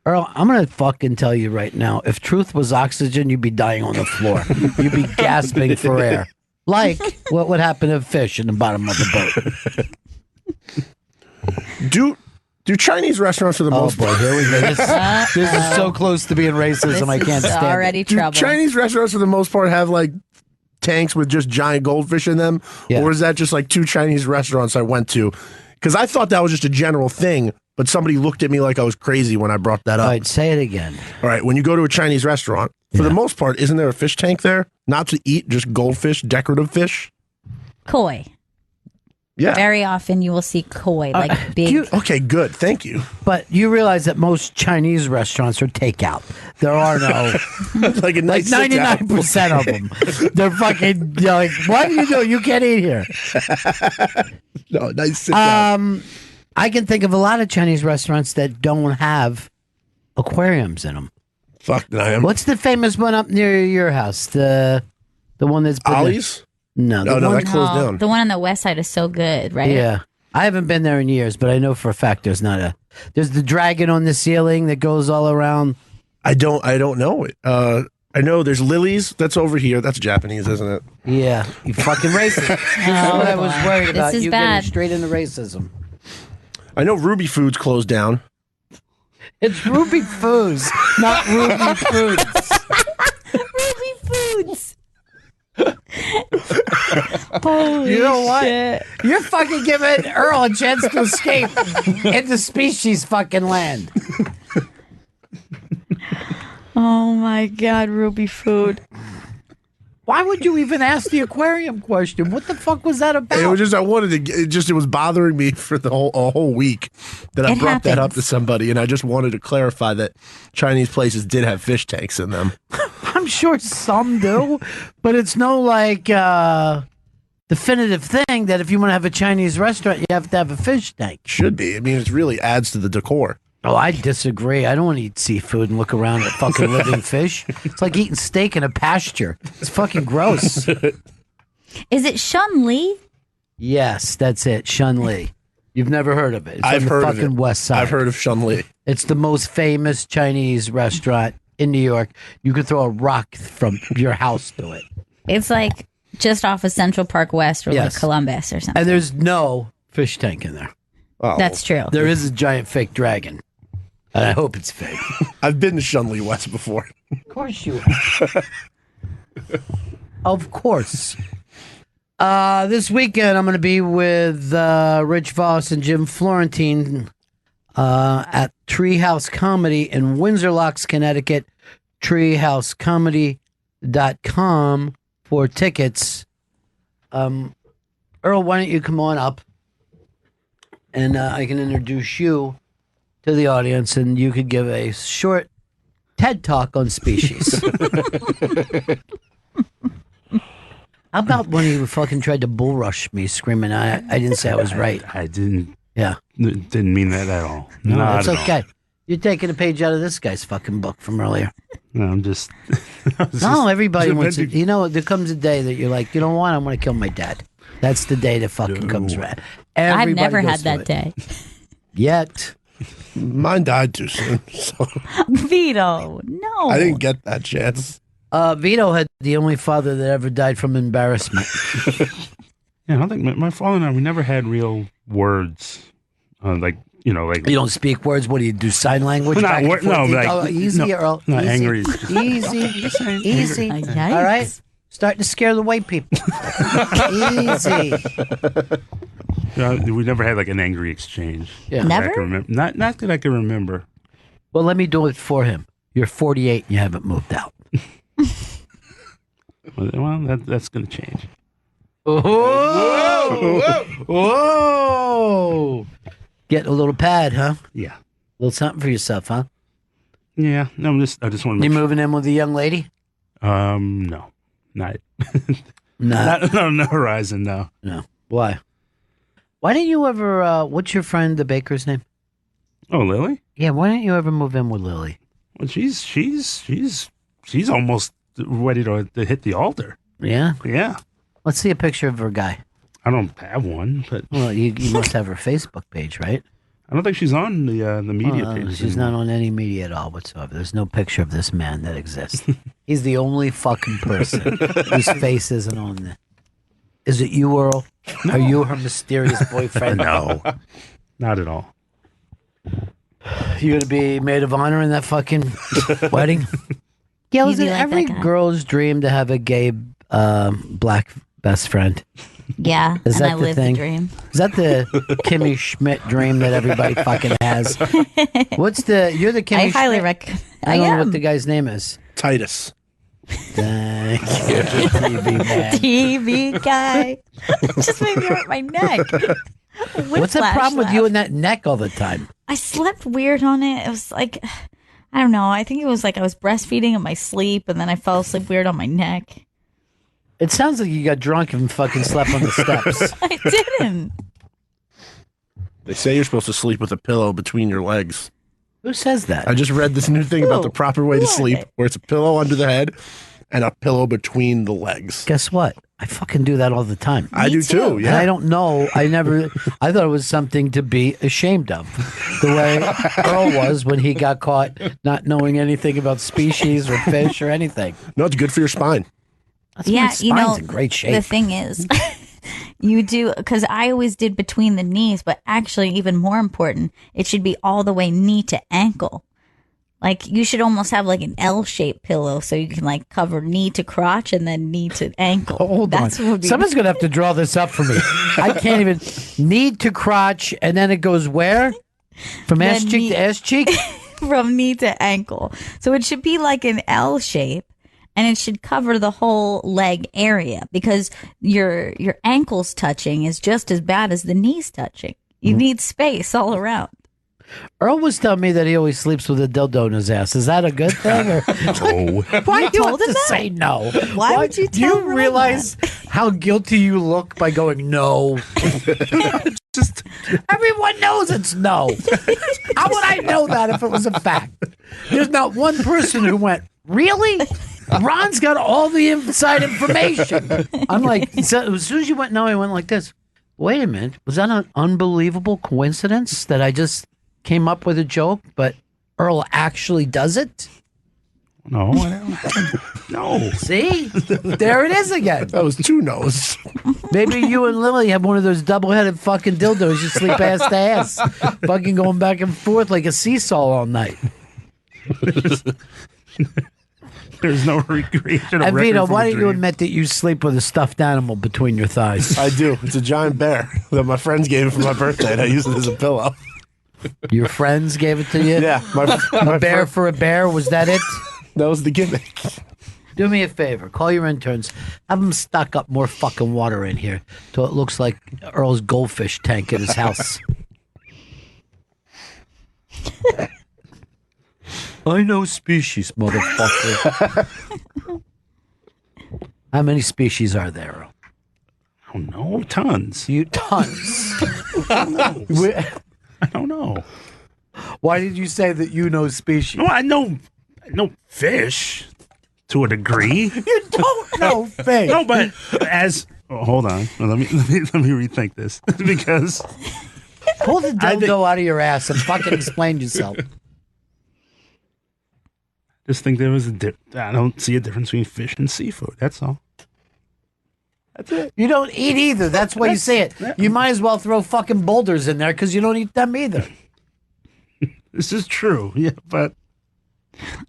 Earl, I'm going to fucking tell you right now, if truth was oxygen, you'd be dying on the floor. You'd be gasping for air. Like what would happen to fish in the bottom of the boat. Do Chinese restaurants for the Oh most boy, part? here we go. This is so close to being racism, I can't It's stand already it. Do trouble. Chinese restaurants for the most part have like tanks with just giant goldfish in them? Yeah. Or is that just like two Chinese restaurants I went to? because I thought that was just a general thing, but somebody looked at me like I was crazy when I brought that up. All right, say it again. All right, when you go to a Chinese restaurant, for the most part, isn't there a fish tank there? Not to eat, just goldfish, decorative fish? Koi. Yeah. Very often you will see koi, like big. Okay, good. Thank you. But you realize that most Chinese restaurants are takeout. There are no, Like a nice like sit-down. 99% of them. They're fucking, you're like, what do you do? You can't eat here. No, nice sit down. I can think of a lot of Chinese restaurants that don't have aquariums in them. Fuck, I am. What's the famous one up near your house? The one that's been Ollie's? No, the No, one, that closed down. The one on the west side is so good, right? yeah. I haven't been there in years, but I know for a fact there's not a. There's the dragon on the ceiling that goes all around. I don't know it. I know there's Lily's. That's over here. That's Japanese, isn't it? Yeah, you fucking racist. That's what I was worried This about. is You bad. getting straight into racism. I know Ruby Foods closed down. It's Ruby Foods, not Ruby Foods. Ruby Foods. Holy You know what? shit. You're fucking giving Earl a chance to escape into species fucking land. Oh my God, Ruby Food. Why would you even ask the aquarium question? What the fuck was that about? It was just I wanted to. It was bothering me for a whole week that I It brought that up happens. to somebody, and I just wanted to clarify that Chinese places did have fish tanks in them. I'm sure some do, but it's no like definitive thing that if you want to have a Chinese restaurant, you have to have a fish tank. Should be. I mean, it really adds to the decor. Oh, I disagree. I don't want to eat seafood and look around at fucking living fish. It's like eating steak in a pasture. It's fucking gross. Is it Shun Li? Yes, that's it. Shun Li. You've never heard of it. It's I've on the heard of fucking it. west side. I've heard of Shun Li. It's the most famous Chinese restaurant in New York. You could throw a rock from your house to it. It's like just off of Central Park West or Yes. like Columbus or something. And there's no fish tank in there. Oh, That's true. There is a giant fake dragon. And I hope it's fake. I've been to Shun Li West before. Of course you have. Of course. This weekend, I'm going to be with Rich Voss and Jim Florentine at Treehouse Comedy in Windsor Locks, Connecticut. TreehouseComedy.com for tickets. Earl, why don't you come on up and I can introduce you to the audience and you could give a short TED Talk on species. How about when he fucking tried to bull rush me screaming, I didn't say I was right. I didn't Yeah. mean that at all. No, Not that's at all. okay. You're taking a page out of this guy's fucking book from earlier. No, I'm just. No, everybody wants it. inventing- You know, there comes a day that you're like, you know what? I want to kill my dad. That's the day that fucking comes around. I've Everybody never goes had through that it. day. Yet. Mine died too soon, so Vito, no. I didn't get that chance. Vito had the only father that ever died from embarrassment. Yeah, I don't think my father and I, we never had real words. Like, You don't speak words. What do you do? Sign language? Not back and word- forth? no, like- Oh, easy, no, Earl. not easy. angry. Easy. Easy. Yikes. All right? Starting to scare the white people. Easy. we never had like an angry exchange. Yeah. that I Never? can remember. Not that I can remember. Well, let me do it for him. You're 48 and you haven't moved out. Well, that's going to change. Oh! Whoa! Getting a little pad, huh? Yeah. A little something for yourself, huh? Yeah. No, I just want to. You moving in with a young lady? No, not. Nah. Not on the horizon. No. No. Why? Why didn't you ever, what's your friend, the baker's name? Oh, Lily. Yeah, why didn't you ever move in with Lily? Well, she's almost ready to hit the altar. Yeah? Yeah. Let's see a picture of her guy. I don't have one, but Well, you must have her Facebook page, right? I don't think she's on the media page. She's not on any media at all whatsoever. There's no picture of this man that exists. He's the only fucking person whose face isn't on there. Is it you, Earl? Are you her mysterious boyfriend? No, not at all. You gonna be maid of honor in that fucking wedding? Yeah, You is be it like every that guy. girl's dream to have a gay black best friend? Yeah, Is and that I the live thing? the dream. Is that the Kimmy Schmidt dream that everybody fucking has? You're the Kimmy I highly Schmidt? recommend. I don't know what the guy's name is. Titus. Thank you, TV man. TV guy. Just made me hurt my neck. What's the problem with you and that neck all the time? I slept weird on it. It was like, I don't know. I think it was like I was breastfeeding in my sleep, and then I fell asleep weird on my neck. It sounds like you got drunk and fucking slept on the steps. I didn't. They say you're supposed to sleep with a pillow between your legs. Who says that? I just read this new thing about the proper way to sleep, What? where it's a pillow under the head and a pillow between the legs. Guess what? I fucking do that all the time. I do too. And Yeah. I don't know. I thought it was something to be ashamed of. The way Earl was when he got caught not knowing anything about species or fish or anything. No, it's good for your spine. That's my spine's in great shape. The thing is, you do, because I always did between the knees, but actually, even more important, it should be all the way knee to ankle. Like, you should almost have like an L-shaped pillow so you can like cover knee to crotch and then knee to ankle. Hold on. What would be Someone's going to have to draw this up for me. I can't even. Knee to crotch, and then it goes where? From ass Then cheek to ass cheek? from knee to ankle. So it should be like an L shape. And it should cover the whole leg area because your ankles touching is just as bad as the knees touching. You need space all around. Earl was telling me that he always sleeps with a dildo in his ass. Is that a good thing? Or No. why do you have told him to that? say no? Why would you Do tell you Ron realize how guilty you look by going no? Just everyone knows it's no. How would I know that if it was a fact? There's not one person who went, really? Ron's got all the inside information. I'm like, so as soon as you went no, I went like this. Wait a minute. Was that an unbelievable coincidence that I just came up with a joke, but Earl actually does it? No. I don't. No. See? There it is again. That was two no's. Maybe you and Lily have one of those double-headed fucking dildos. You sleep ass to ass. Fucking going back and forth like a seesaw all night. There's no recreation. And Vito, why don't you admit that you sleep with a stuffed animal between your thighs? I do. It's a giant bear that my friends gave me for my birthday, and I used it as a pillow. Your friends gave it to you? Yeah. A bear for a bear? Was that it? That was the gimmick. Do me a favor. Call your interns. Have them stock up more fucking water in here till it looks like Earl's goldfish tank at his house. I know species, motherfucker. How many species are there, Earl? I don't know. Tons. You tons. I don't know. Why did you say that you know species? No, I know fish to a degree. You don't know fish. No, but hold on. Let me rethink this because Pull the dildo out of your ass and fucking explain yourself. just think there was I don't see a difference between fish and seafood. That's all. That's it. You don't eat either. That's why you say it. You might as well throw fucking boulders in there because you don't eat them either. This is true. Yeah, but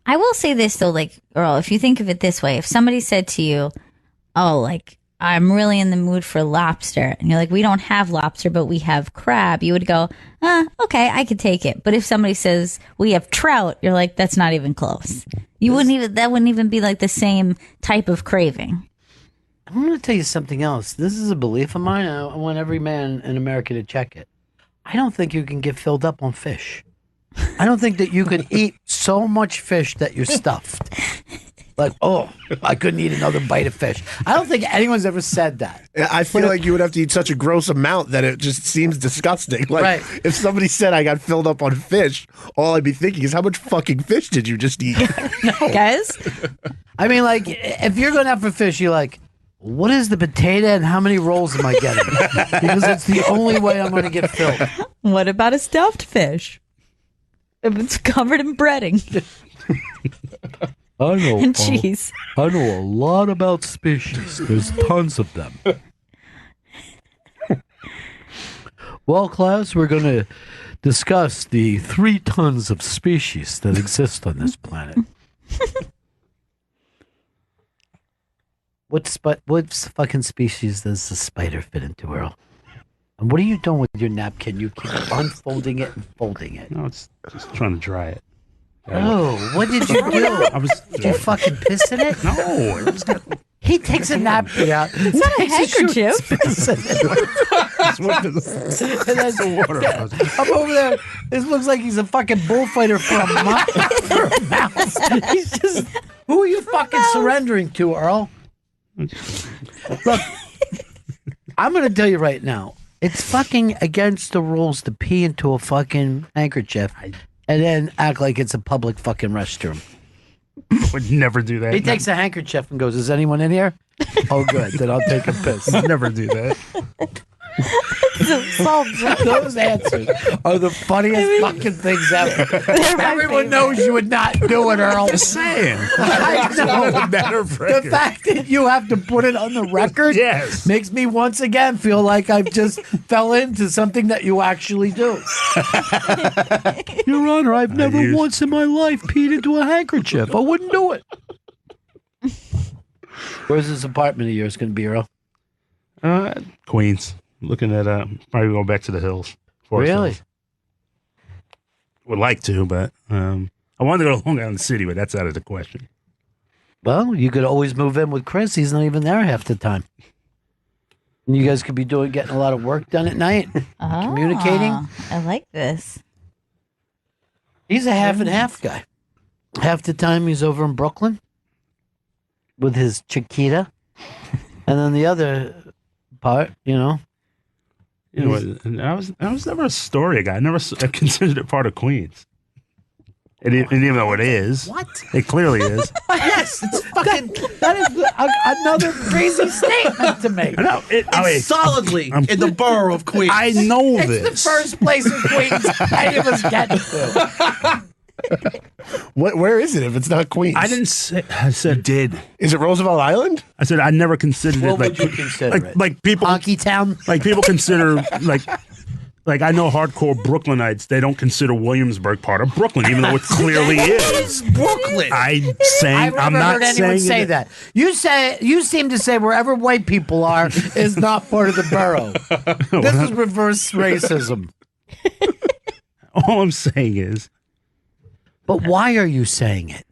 I will say this though, like, Earl, if you think of it this way, if somebody said to you, oh, like, I'm really in the mood for lobster, and you're like, we don't have lobster, but we have crab, you would go, okay, I could take it. But if somebody says we have trout, you're like, that's not even close. That wouldn't even be like the same type of craving. I'm going to tell you something else. This is a belief of mine. I want every man in America to check it. I don't think you can get filled up on fish. I don't think that you can eat so much fish that you're stuffed. Like, oh, I couldn't eat another bite of fish. I don't think anyone's ever said that. I feel like you would have to eat such a gross amount that it just seems disgusting. Like, Right. if somebody said I got filled up on fish, all I'd be thinking is, how much fucking fish did you just eat? Guys, I mean, like, if you're going out for fish, you're like, what is the potato and how many rolls am I getting? Because it's the only way I'm going to get filled. what about a stuffed fish? If it's covered in breading I know. and cheese. I know a lot about species. There's tons of them. Well, class, we're going to discuss the 3 tons of species that exist on this planet. What fucking species does the spider fit into, Earl? And what are you doing with your napkin? You keep unfolding it and folding it. No, it's just trying to dry it. Oh, what did you do? Did you fucking piss in it? No, it was got He takes a napkin out. It's not a handkerchief. that's the water. I'm over there. This looks like he's a fucking bullfighter for a mouse. He's just. Who are you fucking surrendering to, Earl? Look, I'm going to tell you right now. It's fucking against the rules to pee into a fucking handkerchief and then act like it's a public fucking restroom. Would never do that. He takes a handkerchief and goes, "Is anyone in here?" Oh, good. Then I'll take a piss. Never do that. Those answers are the funniest fucking things ever. Everyone knows you would not do it, Earl. Just saying. I know. Matter of The fact that you have to put it on the record Yes. makes me once again feel like I've just fell into something that you actually do. Your Honor, I've never once in my life peed into a handkerchief. I wouldn't do it. Where's this apartment of yours going to be, Earl? Queens. Looking at probably go back to the hills. Forest Really? Hills. Would like to, but I wanted to go to Long Island City, but that's out of the question. Well, you could always move in with Chris. He's not even there half the time. And you guys could be getting a lot of work done at night, communicating. I like this. He's a half and half guy. Half the time he's over in Brooklyn with his Chiquita, and then the other part, You know, and I was never a Astoria guy. I never considered it part of Queens. And even though it is, What? it clearly is. Yes, it's fucking. that is another crazy statement to make. I know. It's solidly in the borough of Queens. I know It's this. the first place in Queens any of us get to. Where is it if it's not Queens? I didn't say. I said did. Is it Roosevelt Island? I said I never considered What it. Like, would you consider it? like people, Honky Town? like people consider like I know hardcore Brooklynites. They don't consider Williamsburg part of Brooklyn, even though it clearly is. Brooklyn. I'm saying I've never I'm not heard anyone saying say that. You seem to say wherever white people are is not part of the borough. This is reverse racism. All I'm saying is. But why are you saying it?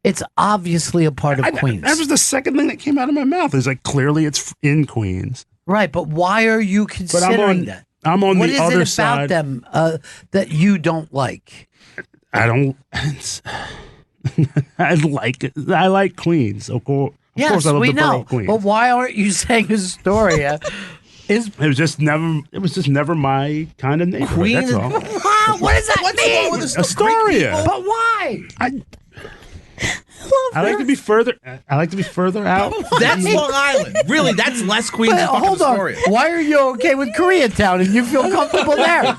It's obviously a part of Queens. That was the second thing that came out of my mouth. Is like clearly it's in Queens. Right, but why are you considering that? I'm on What the is other it side. about them that you don't like? I don't. I like it. I like Queens. Of course, Yes, I love we the borough know. of Queens. But why aren't you saying Astoria is It was just never my kind of neighborhood. Queens- That's all. Wow, what does that What's mean? wrong with this? Astoria. But why? I like to be further. I like to be further out. That's Long Island. Really, that's less Queens But than fucking hold on. Astoria. Why are you okay with Koreatown and you feel comfortable there?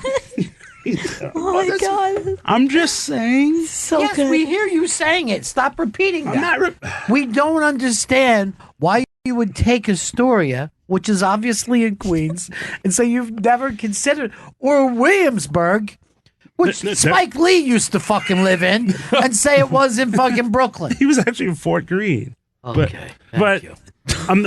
Oh my god, I'm just saying. so Yes, good. we hear you saying it. Stop repeating that. I'm not. We don't understand why you would take Astoria, which is obviously in Queens, and say you've never considered, or Williamsburg, which Th- th- Spike Lee used to fucking live in, and say it was in fucking Brooklyn. He was actually in Fort Greene. Okay, but thank you. I'm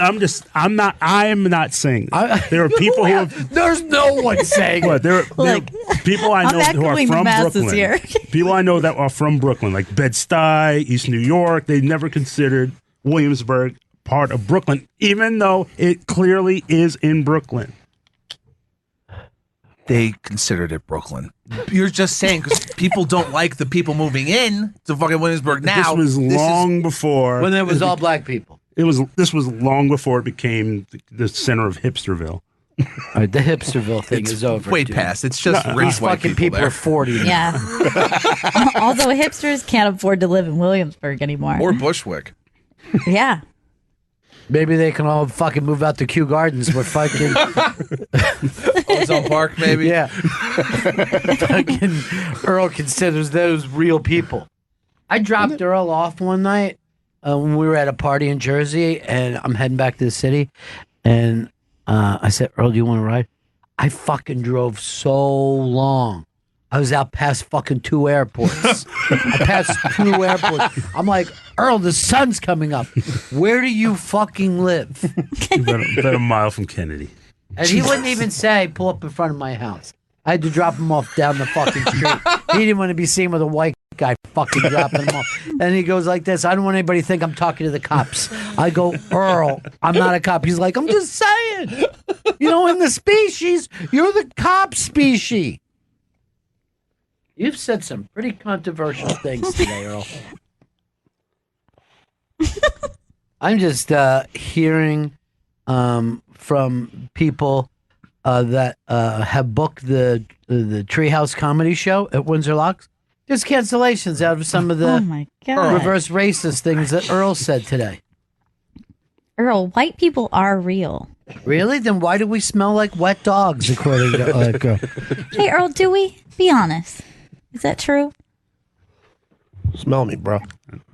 not saying that. There are people who have. There's no one saying What, there are Like, people I know who are echoing the from masses Brooklyn. here. People I know that are from Brooklyn, like Bed-Stuy, East New York. They never considered Williamsburg part of Brooklyn, even though it clearly is in Brooklyn. They considered it Brooklyn. You're just saying because people don't like the people moving in to fucking Williamsburg now. This was long before. when it was all black people. This was long before it became the center of Hipsterville. All right, the hipsterville thing is over. way dude. past. It's just No, rich These white fucking people there. are 40 now. Yeah. Although hipsters can't afford to live in Williamsburg anymore. Or Bushwick. Yeah. Maybe they can all fucking move out to Kew Gardens with fucking Ozone Park, maybe. yeah. Fucking Earl considers those real people. I dropped Earl off one night when we were at a party in Jersey, and I'm heading back to the city, and I said, "Earl, do you want to ride?" I fucking drove so long I was out past fucking 2 airports. I passed 2 airports. I'm like, Earl, the sun's coming up. Where do you fucking live? About a mile from Kennedy. And he wouldn't even say, pull up in front of my house. I had to drop him off down the fucking street. He didn't want to be seen with a white guy fucking dropping him off. And he goes like this, I don't want anybody to think I'm talking to the cops. I go, Earl, I'm not a cop. He's like, I'm just saying. You know, in the species, you're the cop species. You've said some pretty controversial things today, Earl. I'm just hearing from people that have booked the Treehouse comedy show at Windsor Locks. There's cancellations out of some of the Oh my God. reverse racist things that Earl said today. Earl, white people are real. Really? Then why do we smell like wet dogs, according to that girl? Hey, Earl, do we? Be honest. Is that true? Smell me, bro.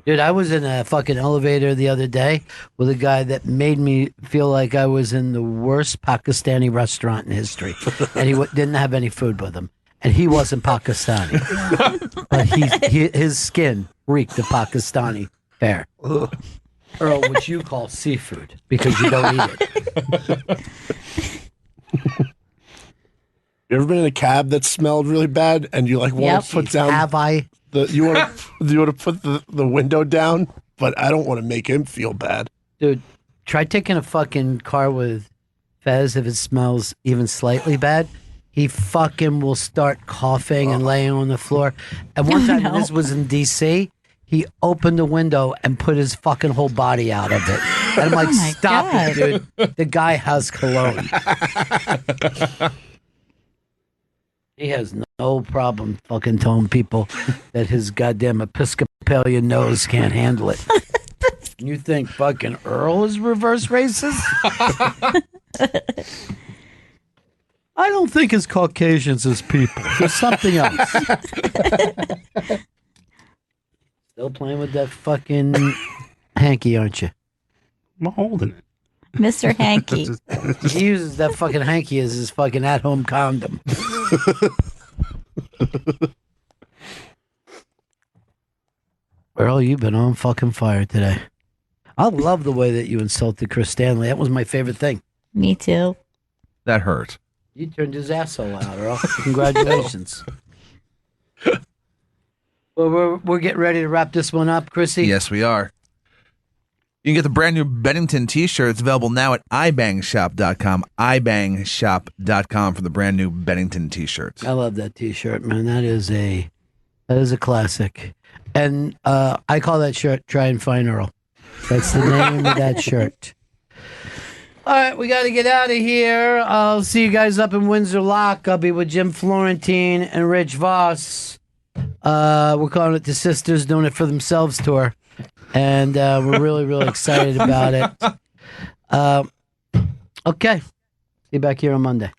Dude, I was in a fucking elevator the other day with a guy that made me feel like I was in the worst Pakistani restaurant in history. And he didn't have any food with him. And he wasn't Pakistani. But his skin reeked of Pakistani fare. Earl, which you call seafood because you don't eat it. You ever been in a cab that smelled really bad and you like want to put down Have I? you want to put the window down, but I don't want to make him feel bad. Dude, try taking a fucking car with Fez if it smells even slightly bad. He fucking will start coughing and laying on the floor. And one time, this was in D.C., he opened the window and put his fucking whole body out of it. And I'm like, stop it, dude. The guy has cologne. He has no problem fucking telling people that his goddamn Episcopalian nose can't handle it. You think fucking Earl is reverse racist? I don't think it's Caucasians as people. There's something else. Still playing with that fucking hanky, aren't you? I'm holding it. Mr. Hanky. He uses that fucking hanky as his fucking at-home condom. Earl, you've been on fucking fire today. I love the way that you insulted Chris Stanley. That was my favorite thing. Me too. That hurt. You turned his asshole out, Earl. Congratulations. Well, we're getting ready to wrap this one up, Chrissy. Yes, we are. You can get the brand new Bennington t-shirt. It's available now at ibangshop.com. ibangshop.com for the brand new Bennington t-shirts. I love that t-shirt, man. That is a classic. And I call that shirt Try and Find Earl. That's the name of that shirt. All right, we got to get out of here. I'll see you guys up in Windsor Lock. I'll be with Jim Florentine and Rich Voss. We're calling it the Sisters Doing It For Themselves tour. And we're really, really excited about it. Okay. See you back here on Monday.